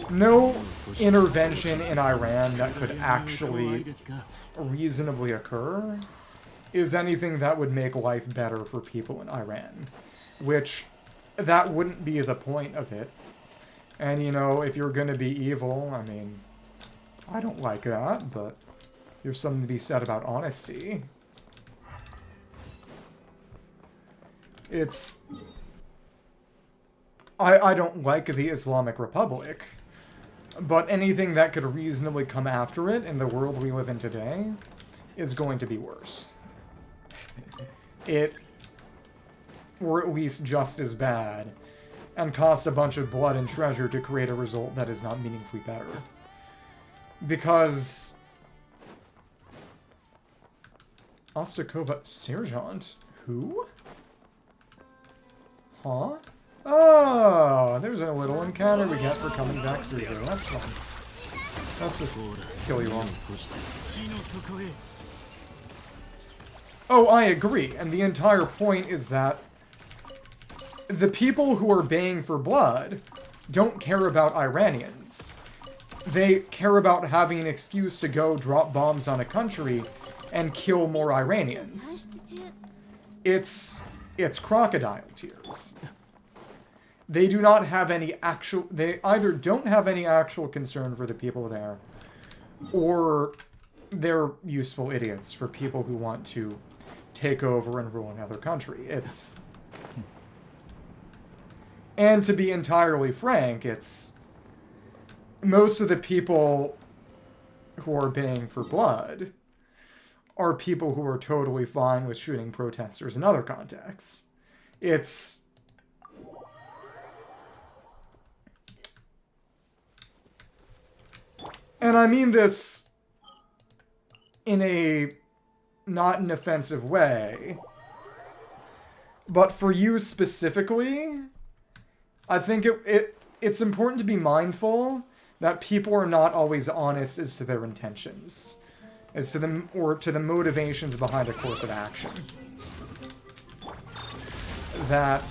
No intervention in Iran that could actually reasonably occur is anything that would make life better for people in Iran. Which, that wouldn't be the point of it. And, you know, if you're gonna be evil, I mean, I don't like that, but there's something to be said about honesty. It's... I don't like the Islamic Republic, but anything that could reasonably come after it in the world we live in today is going to be worse. Or at least just as bad, and cost a bunch of blood and treasure to create a result that is not meaningfully better. Because... Ostakova Sergeant? Who? Huh? Oh, there's a little encounter we get for coming back through here. That's fun. Let's just kill you all. Oh, I agree. And the entire point is that the people who are baying for blood don't care about Iranians. They care about having an excuse to go drop bombs on a country and kill more Iranians. It's crocodile tears. They do not have any actual... They either don't have any actual concern for the people there, or they're useful idiots for people who want to take over and rule another country. It's... And to be entirely frank, it's... Most of the people who are baying for blood are people who are totally fine with shooting protesters in other contexts. It's... And I mean this in a not an offensive way, but for you specifically, I think it's important to be mindful that people are not always honest as to their intentions, as to them, or to the motivations behind a course of action. That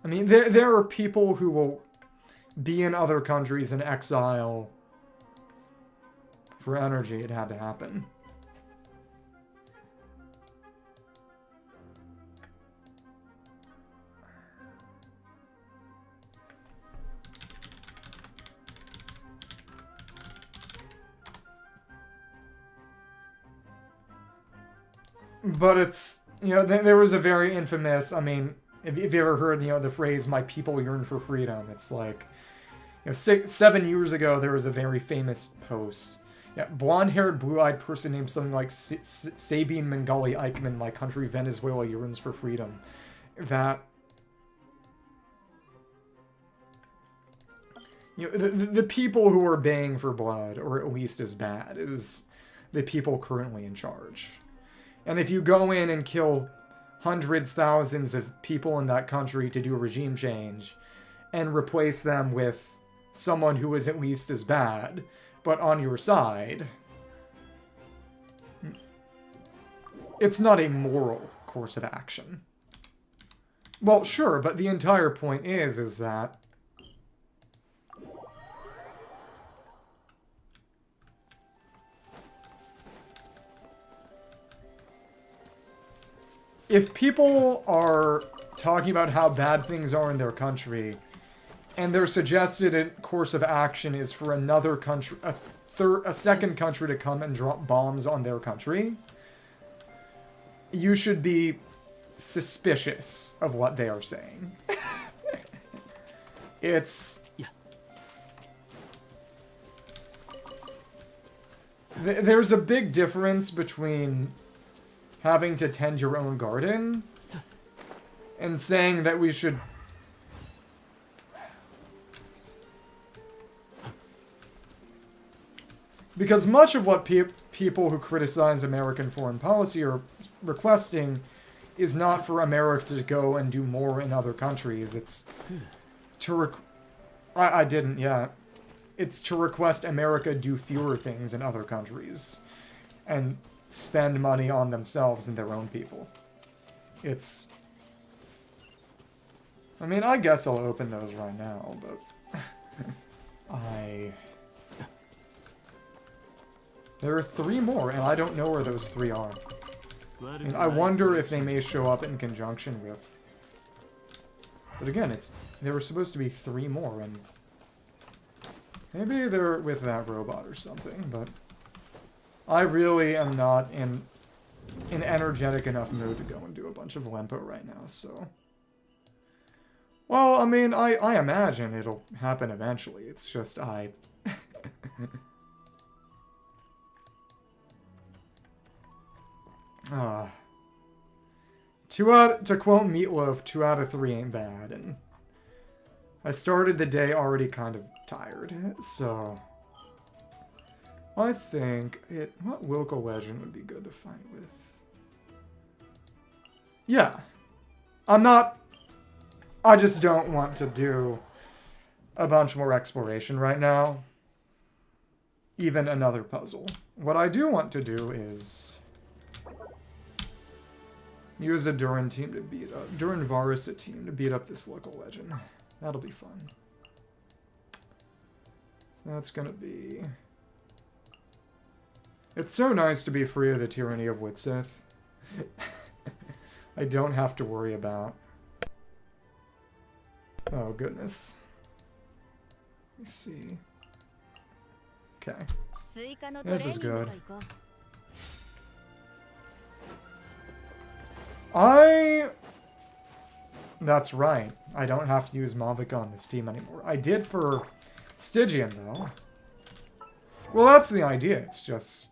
I mean, there are people who will be in other countries in exile for energy. It had to happen. But it's, you know, there was a very infamous, I mean, if you ever heard, you know, the phrase, "my people yearn for freedom," it's like, you know, 7 years ago, there was a very famous post. Yeah, blonde-haired, blue-eyed person named something like Sabine Mengali Eichmann, "my country Venezuela yearns for freedom." That, you know, the people who are baying for blood, or at least as bad, is the people currently in charge. And if you go in and kill hundreds, thousands of people in that country to do a regime change, and replace them with someone who is at least as bad, but on your side, it's not a moral course of action. Well, sure, but the entire point is that if people are talking about how bad things are in their country, and their suggested course of action is for another country, a second country to come and drop bombs on their country, you should be suspicious of what they are saying. It's... Yeah. There's a big difference between having to tend your own garden and saying that we should... Because much of what people who criticize American foreign policy are requesting is not for America to go and do more in other countries. It's to I didn't, yeah. It's to request America do fewer things in other countries and spend money on themselves and their own people. It's... I mean, I guess I'll open those right now, but... There are 3 more, and I don't know where those 3 are. And I wonder if they may show up in conjunction with... But again, there were supposed to be 3 more, and... Maybe they're with that robot or something, but... I really am not in an energetic enough mood to go and do a bunch of Lempo right now, so... Well, I mean, I imagine it'll happen eventually. It's just, to quote Meatloaf, 2 out of 3 ain't bad, and I started the day already kind of tired, so I think what local legend would be good to fight with? Yeah, I just don't want to do a bunch more exploration right now, even another puzzle. What I do want to do is use a Duran team to beat up... Duran Varisa team to beat up this local legend. That'll be fun. So that's gonna be... It's so nice to be free of the tyranny of Witsith. I don't have to worry about... Oh, goodness. Let me see. Okay. This is good. That's right. I don't have to use Mavica on this team anymore. I did for Stygian, though. Well, that's the idea. It's just...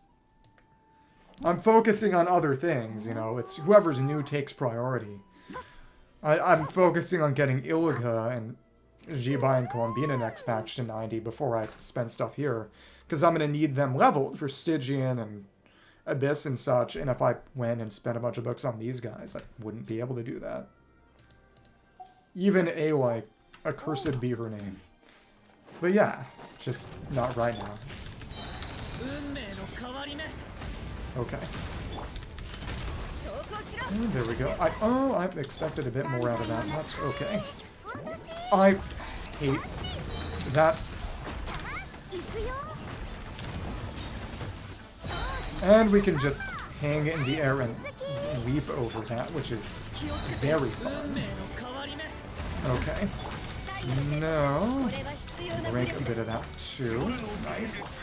I'm focusing on other things, you know. It's whoever's new takes priority. I'm focusing on getting Illuga and Jibai and Colombina next patch to 90 before I spend stuff here. Because I'm going to need them leveled for Stygian and Abyss and such, and if I went and spent a bunch of bucks on these guys, I wouldn't be able to do that. Even like, accursed be her name. But yeah, just not right now. Okay. And there we go. I expected a bit more out of that. That's okay. I hate that. And we can just hang in the air and leap over that, which is very fun. Okay. No. Break a bit of that too. Nice.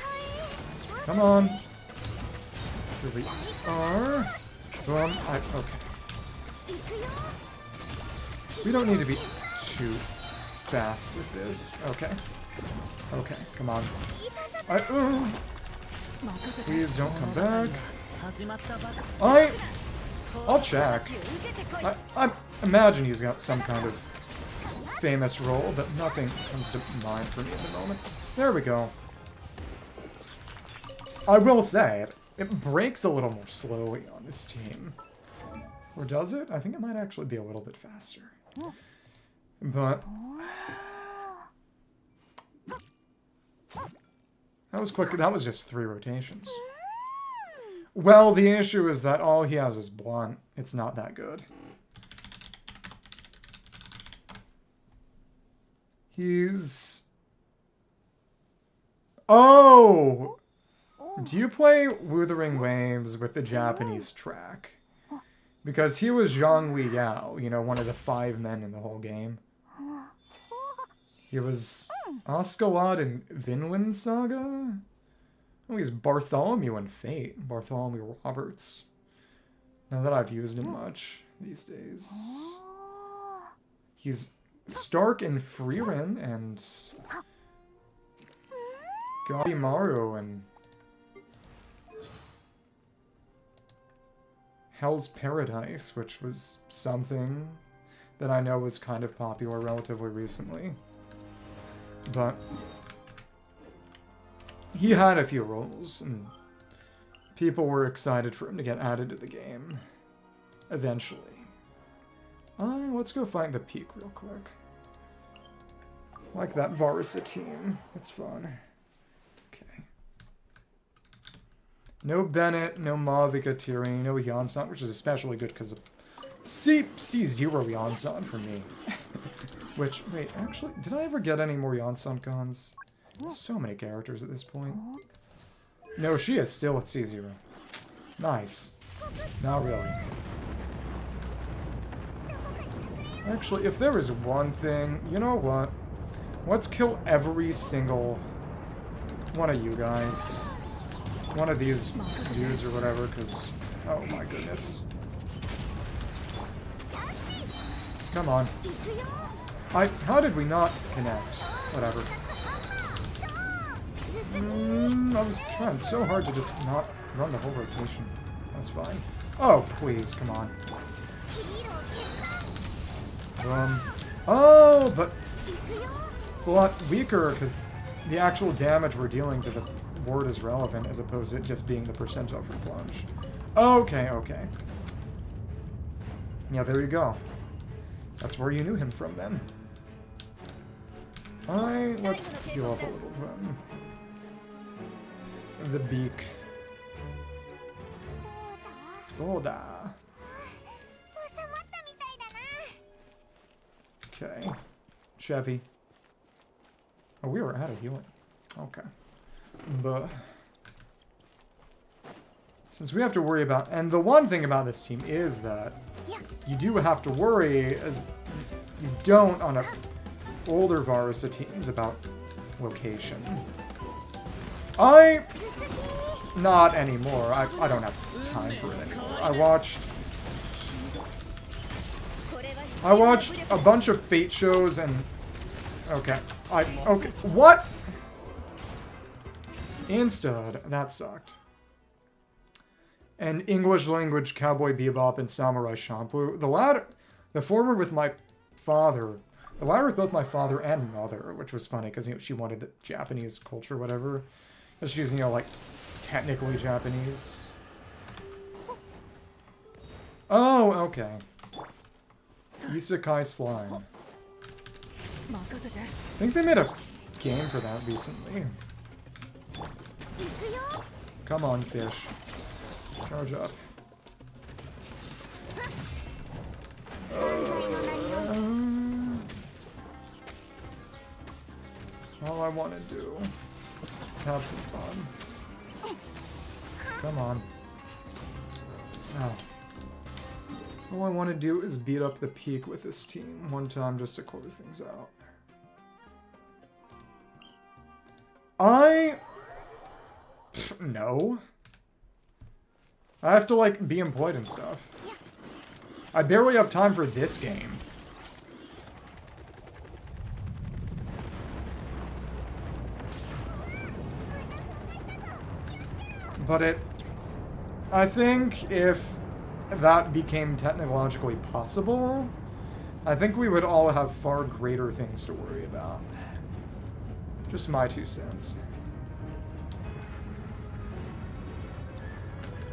Come on. Here we are. Okay. We don't need to be too fast with this. Okay. Okay, come on. Please don't come back. I'll check. I imagine he's got some kind of famous role, but nothing comes to mind for me at the moment. There we go. I will say, it breaks a little more slowly on this team. Or does it? I think it might actually be a little bit faster. But... that was quick. That was just 3 rotations. Well, the issue is that all he has is blunt. It's not that good. He's... Oh! Do you play Wuthering Waves with the Japanese track? Because he was Zhang Liao, you know, one of the 5 men in the whole game. He was Oscalad in Vinland Saga? Oh, he's Bartholomew in Fate. Bartholomew Roberts. Now that I've used him much these days. He's Stark in Freerin and Gabimaru and Hell's Paradise, which was something. that I know was kind of popular relatively recently. But he had a few roles, and people were excited for him to get added to the game eventually. Let's go find the peak real quick. Like that Varsa team. It's fun. Okay. No Bennett, no Mavica Tyrion, no Janssen, which is especially good because of C0 Janssen for me. Which, wait, actually, did I ever get any more Janssen cons? So many characters at this point. No, she is still at C0. Nice. Not really. Actually, if there is one thing, you know what? Let's kill every single one of you guys. One of these dudes or whatever, because... Oh my goodness. Come on. How did we not connect? Whatever. I was trying so hard to just not run the whole rotation. That's fine. Oh, please, come on. Oh, but it's a lot weaker because the actual damage we're dealing to the ward is relevant as opposed to it just being the percentile for plunge. Okay, okay. Yeah, there you go. That's where you knew him from then. Let's heal up a little from the beak. Doda. Okay. Chevy. Oh, we were out of healing. Okay. But since we have to worry about... And the one thing about this team is that you do have to worry, as you don't on older Varsa teams, about location. Not anymore. I don't have time for it anymore. I watched a bunch of Fate shows and... Okay. Okay. What? Instead, that sucked. And English language, Cowboy Bebop, and Samurai Champloo. The former with my father. The latter with both my father and mother, which was funny because she wanted the Japanese culture, whatever. She's, like, technically Japanese. Oh, okay. Isekai Slime. I think they made a game for that recently. Come on, fish. Charge up. All I want to do is have some fun. Come on. Oh. All I want to do is beat up the peak with this team one time just to close things out. No. I have to, like, be employed and stuff. I barely have time for this game. But I think if that became technologically possible, I think we would all have far greater things to worry about. Just my 2 cents.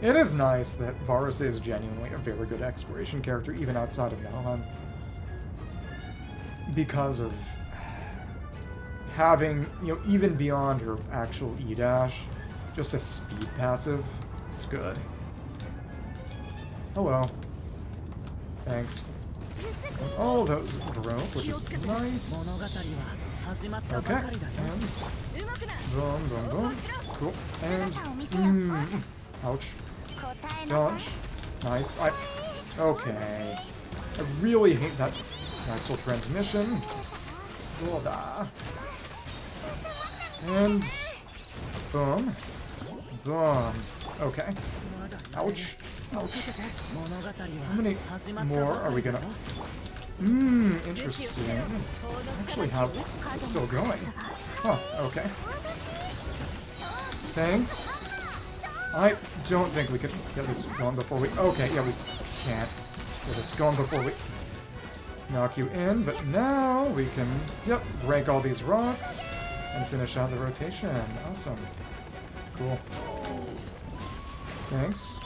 It is nice that Varus is genuinely a very good exploration character, even outside of Valheim. Because of having, even beyond her actual E-dash, just a speed passive. It's good. Hello. Thanks. All those rope, which is nice. Okay. And boom, boom, boom. Cool. And ouch. Dodge. Nice. Okay. I really hate that Axel transmission. Doda. And boom. Boom. Okay. Ouch. Ouch. How many more are we gonna... interesting. Actually have it's still going. Huh, okay. Thanks. I don't think we can get this going before we... Okay, yeah, we can't get this going before we... knock you in, but now we can, yep, break all these rocks and finish out the rotation. Awesome. Cool. Thanks.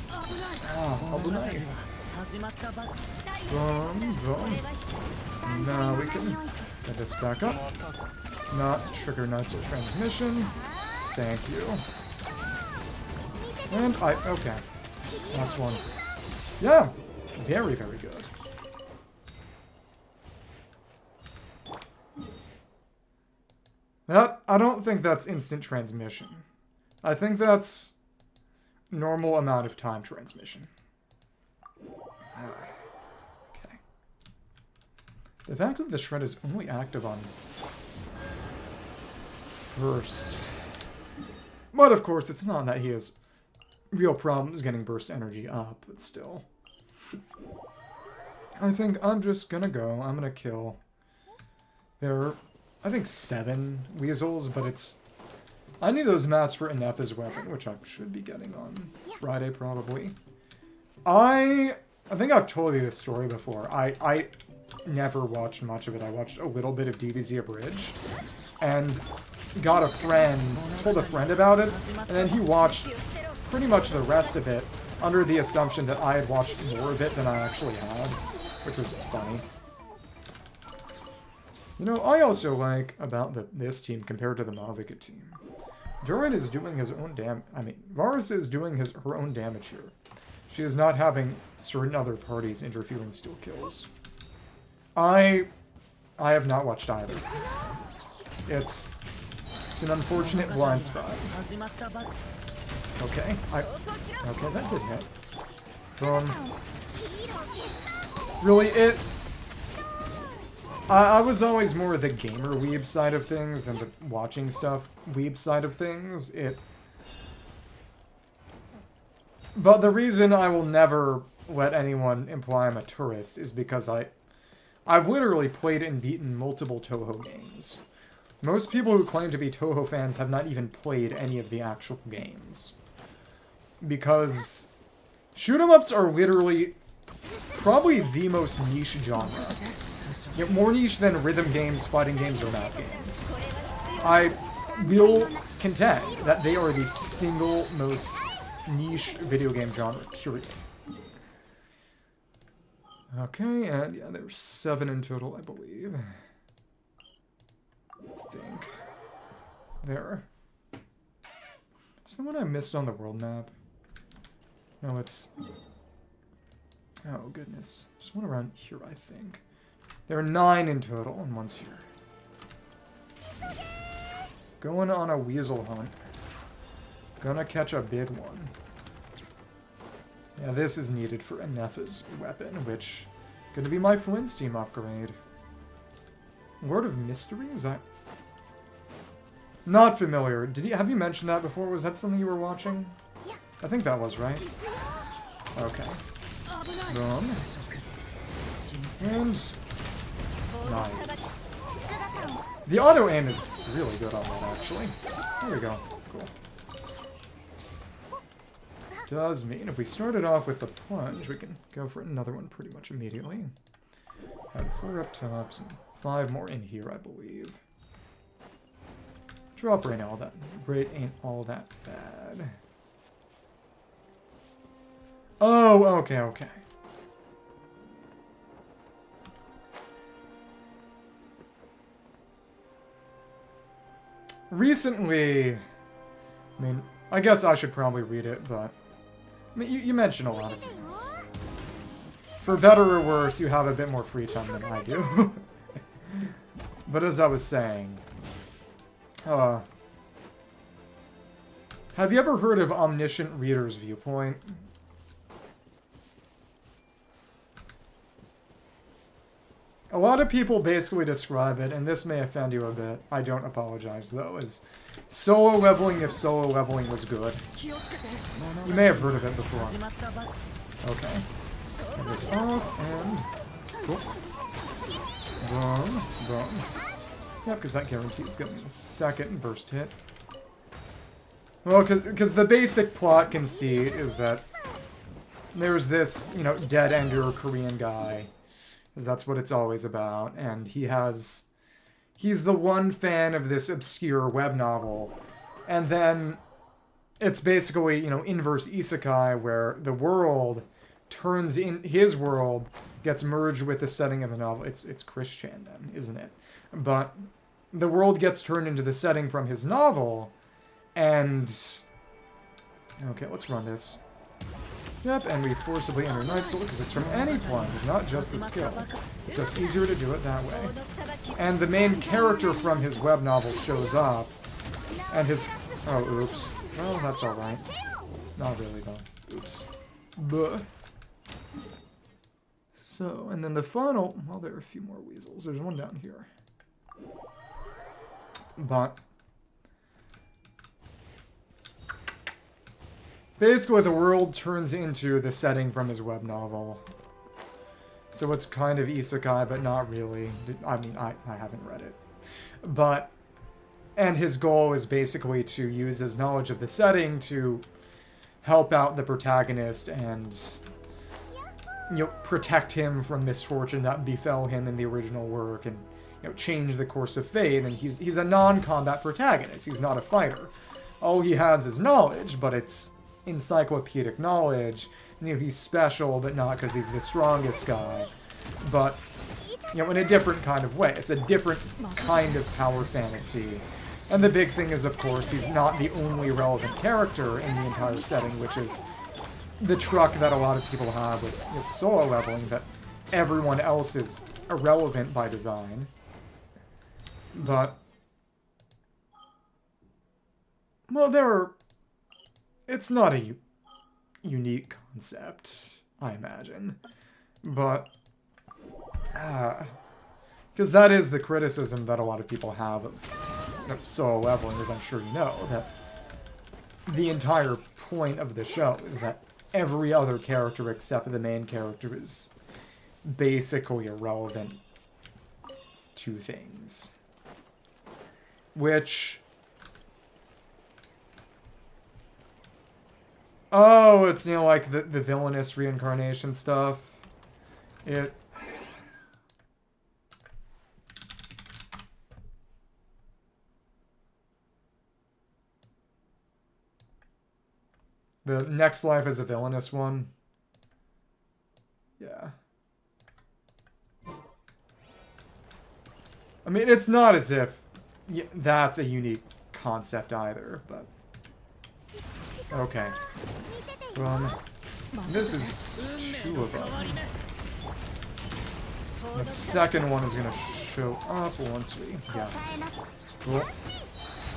Ah, abunai. Boom, boom. Now we can get this back up. Not trigger nuts or transmission. Thank you. And okay. Last one. Yeah. Very, very good. I don't think that's instant transmission. I think that's normal amount of time transmission. Okay. The fact that the shred is only active on burst. But of course, it's not that he has real problems getting burst energy up, but still. I think I'm just gonna go. I'm gonna kill. There are, I think, 7 weasels, but it's... I need those mats for Ineffa's weapon, which I should be getting on Friday, probably. I think I've told you this story before. I never watched much of it. I watched a little bit of DBZ Abridged, and got a friend, told a friend about it, and then he watched pretty much the rest of it under the assumption that I had watched more of it than I actually had, which was funny. You know, I also like about this team compared to the Mavica team. Durin is doing his own Varus is doing her own damage here. She is not having certain other parties interfering steal kills. I have not watched either. It's an unfortunate blind spot. Okay, okay, that did hit. Really, I was always more the gamer weeb side of things than the watching stuff weeb side of things. But the reason I will never let anyone imply I'm a tourist is because I've literally played and beaten multiple Toho games. Most people who claim to be Toho fans have not even played any of the actual games. Because shoot-em-ups are literally probably the most niche genre. Yet more niche than rhythm games, fighting games, or map games. I will contend that they are the single most niche video game genre, period. Okay, and yeah, there's 7 in total, I believe. I think. There. Is the one I missed on the world map? No, it's... Oh, goodness. There's one around here, I think. There are 9 in total, and one's here. Going on a weasel hunt. Gonna catch a big one. Yeah, this is needed for Ineffa's weapon, which... Gonna be my Flynn's team upgrade. Lord of Mystery? Is that... Not familiar. Have you mentioned that before? Was that something you were watching? I think that was, right? Okay. Boom. And... Nice. The auto aim is really good on that, actually. There we go. Cool. Does mean if we started off with the plunge, we can go for another one pretty much immediately. Had 4 up tops and 5 more in here, I believe. Drop rate ain't all that bad. Oh, okay, okay. Recently, I guess I should probably read it, but you mention a lot of things. For better or worse, you have a bit more free time than I do. But as I was saying, have you ever heard of Omniscient Reader's Viewpoint? A lot of people basically describe it, and this may offend you a bit, I don't apologize though, as solo leveling if solo leveling was good. You may have heard of it before. Okay. Get this off, and... Cool. Boom, boom. Yep, because that guarantees getting a second burst hit. Well, because the basic plot conceit is that there's this, you know, dead-ender Korean guy because that's what it's always about. And he's the one fan of this obscure web novel. And then it's basically, you know, inverse isekai, where the world turns in, his world gets merged with the setting of the novel. It's Christian then, isn't it? But the world gets turned into the setting from his novel, and okay, let's run this. Yep, and we forcibly enter Night Soul because it's from any plunge, not just the skill. It's just easier to do it that way. And the main character from his web novel shows up, and his... Oh, oops. Well, that's alright. Not really, though. Oops. Buh. So, and then the final... Well, there are a few more weasels. There's one down here. But... basically, the world turns into the setting from his web novel. So it's kind of isekai, but not really. I mean, I haven't read it. But... and his goal is basically to use his knowledge of the setting to help out the protagonist and, you know, protect him from misfortune that befell him in the original work, and, you know, change the course of fate. And he's a non-combat protagonist. He's not a fighter. All he has is knowledge, but it's encyclopedic knowledge. You know, he's special, but not because he's the strongest guy, but, you know, in a different kind of way. It's a different kind of power fantasy. And the big thing is, of course, he's not the only relevant character in the entire setting, which is the truck that a lot of people have with solo leveling, that everyone else is irrelevant by design. But, well, it's not a unique concept, I imagine. But, because that is the criticism that a lot of people have of solo leveling, as I'm sure you know, that the entire point of the show is that every other character except the main character is basically irrelevant to things. Which... oh, it's, you know, like the villainous reincarnation stuff. The next life is a villainous one. Yeah. I mean, it's not as if that's a unique concept either, but... okay. This is 2 of them. The second one is going to show up once we... yeah. Cool.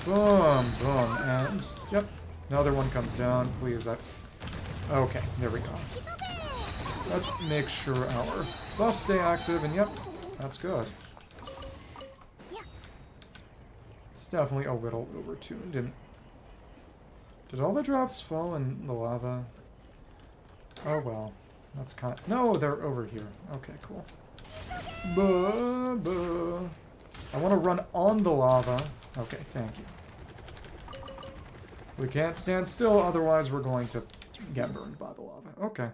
Boom, boom, and... yep. Another one comes down, please. Okay, there we go. Let's make sure our buffs stay active, and yep, that's good. It's definitely a little overtuned. Did all the drops fall in the lava? Oh well, that's kind of... no, they're over here. Okay, cool. I want to run on the lava. Okay, thank you. We can't stand still, otherwise we're going to get burned by the lava. Okay.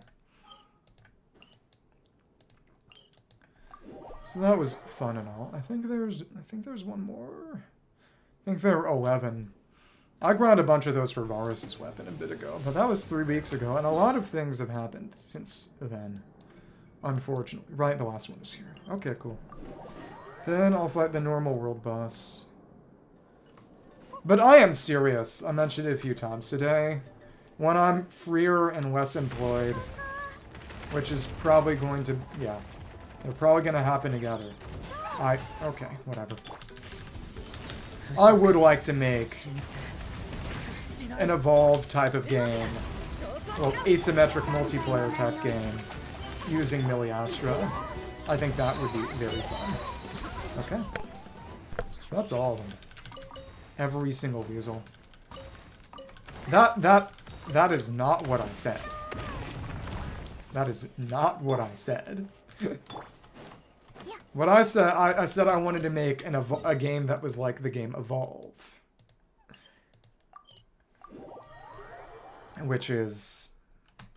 So that was fun and all. I think there's one more. I think there were 11. I grabbed a bunch of those for Varus' weapon a bit ago, but that was 3 weeks ago, and a lot of things have happened since then. Unfortunately. Right, the last one was here. Okay, cool. Then I'll fight the normal world boss. But I am serious. I mentioned it a few times today. When I'm freer and less employed, which is probably going to... yeah. They're probably going to happen together. Okay, whatever. I would like to make an evolved type of game. Well, asymmetric multiplayer type game using Miliastra. I think that would be very fun. Okay. So that's all of them. Every single weasel. That is not what I said. That is not what I said. What I said, I said I wanted to make a game that was like the game Evolve. Which is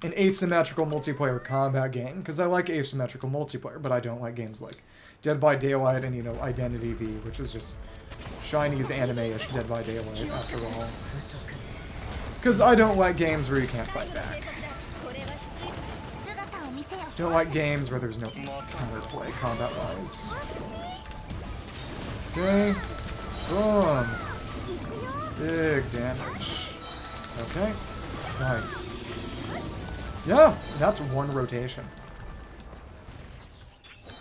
an asymmetrical multiplayer combat game, because I like asymmetrical multiplayer, but I don't like games like Dead by Daylight and, you know, Identity V, which is just Chinese anime-ish Dead by Daylight, after all. Because I don't like games where you can't fight back. Don't like games where there's no counterplay combat-wise. Okay. Boom. Big damage. Okay. Nice. Yeah, that's one rotation.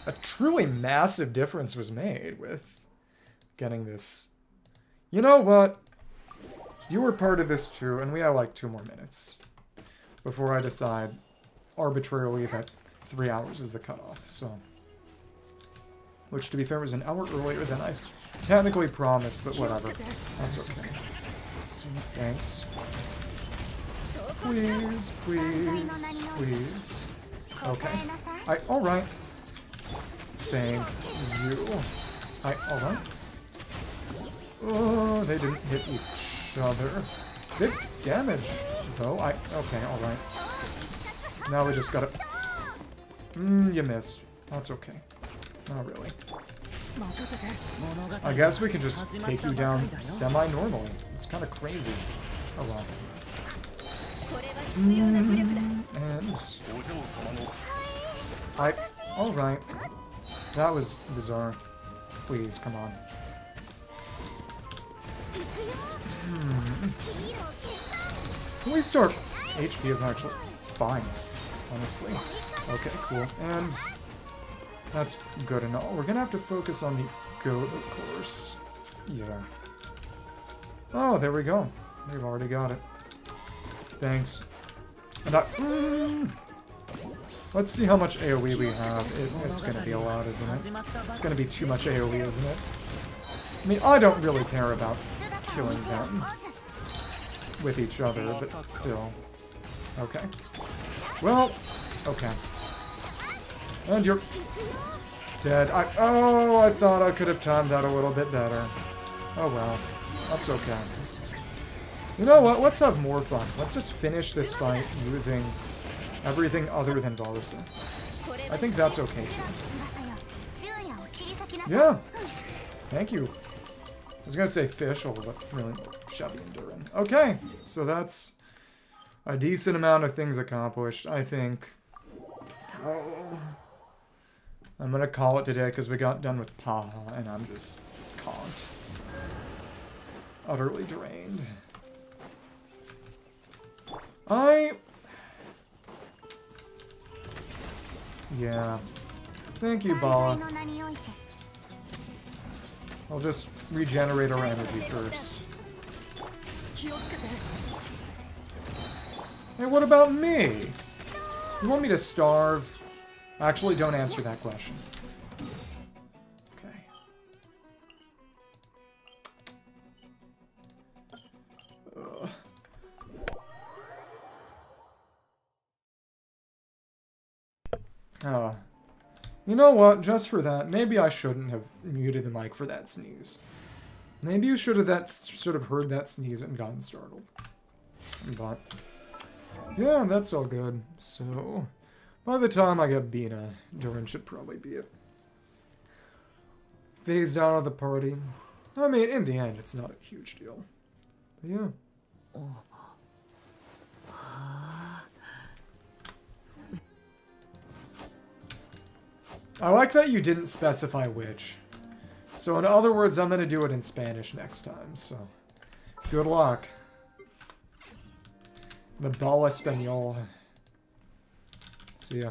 A truly massive difference was made with getting this. You know what? You were part of this too, and we have like 2 more minutes before I decide arbitrarily that 3 hours is the cutoff, so. Which, to be fair, was an hour earlier than I technically promised, but whatever. That's okay. Thanks. Please, please, please. Okay. Alright. Thank you. Alright. Oh, they didn't hit each other. Big damage, though. Okay, alright. Now we just gotta... you missed. That's okay. Not really. I guess we can just take you down semi-normally. It's kind of crazy. Oh well. And... Alright. That was bizarre. Please, come on. Can we start? HP is actually fine, honestly. Okay, cool. And that's good and all. We're gonna have to focus on the goat, of course. Yeah. Oh, there we go. We've already got it. Thanks. And let's see how much AoE we have. It's gonna be a lot, isn't it? It's gonna be too much AoE, isn't it? I mean, I don't really care about killing them with each other, but still. Okay. Well, okay. And you're dead. Oh, I thought I could have timed that a little bit better. Oh well. That's okay. You know what? Let's have more fun. Let's just finish this fight using everything other than Darcy. I think that's okay too. Yeah. Thank you. I was gonna say Fischl, but really Chevy and Duran. Okay, so that's a decent amount of things accomplished, I think. Oh. I'm gonna call it today because we got done with Paha and I'm just conked. Utterly drained. Yeah. Thank you, Bala. I'll just regenerate our energy first. Hey, what about me? You want me to starve? Actually, don't answer that question. Okay. You know what? Just for that, maybe I shouldn't have muted the mic for that sneeze. Maybe you should have sort of heard that sneeze and gotten startled. But yeah, that's all good. So by the time I get Bina, Duran should probably be it. Phased out of the party. I mean, in the end, it's not a huge deal. But yeah. I like that you didn't specify which. So in other words, I'm going to do it in Spanish next time, so good luck. The ball español. See ya.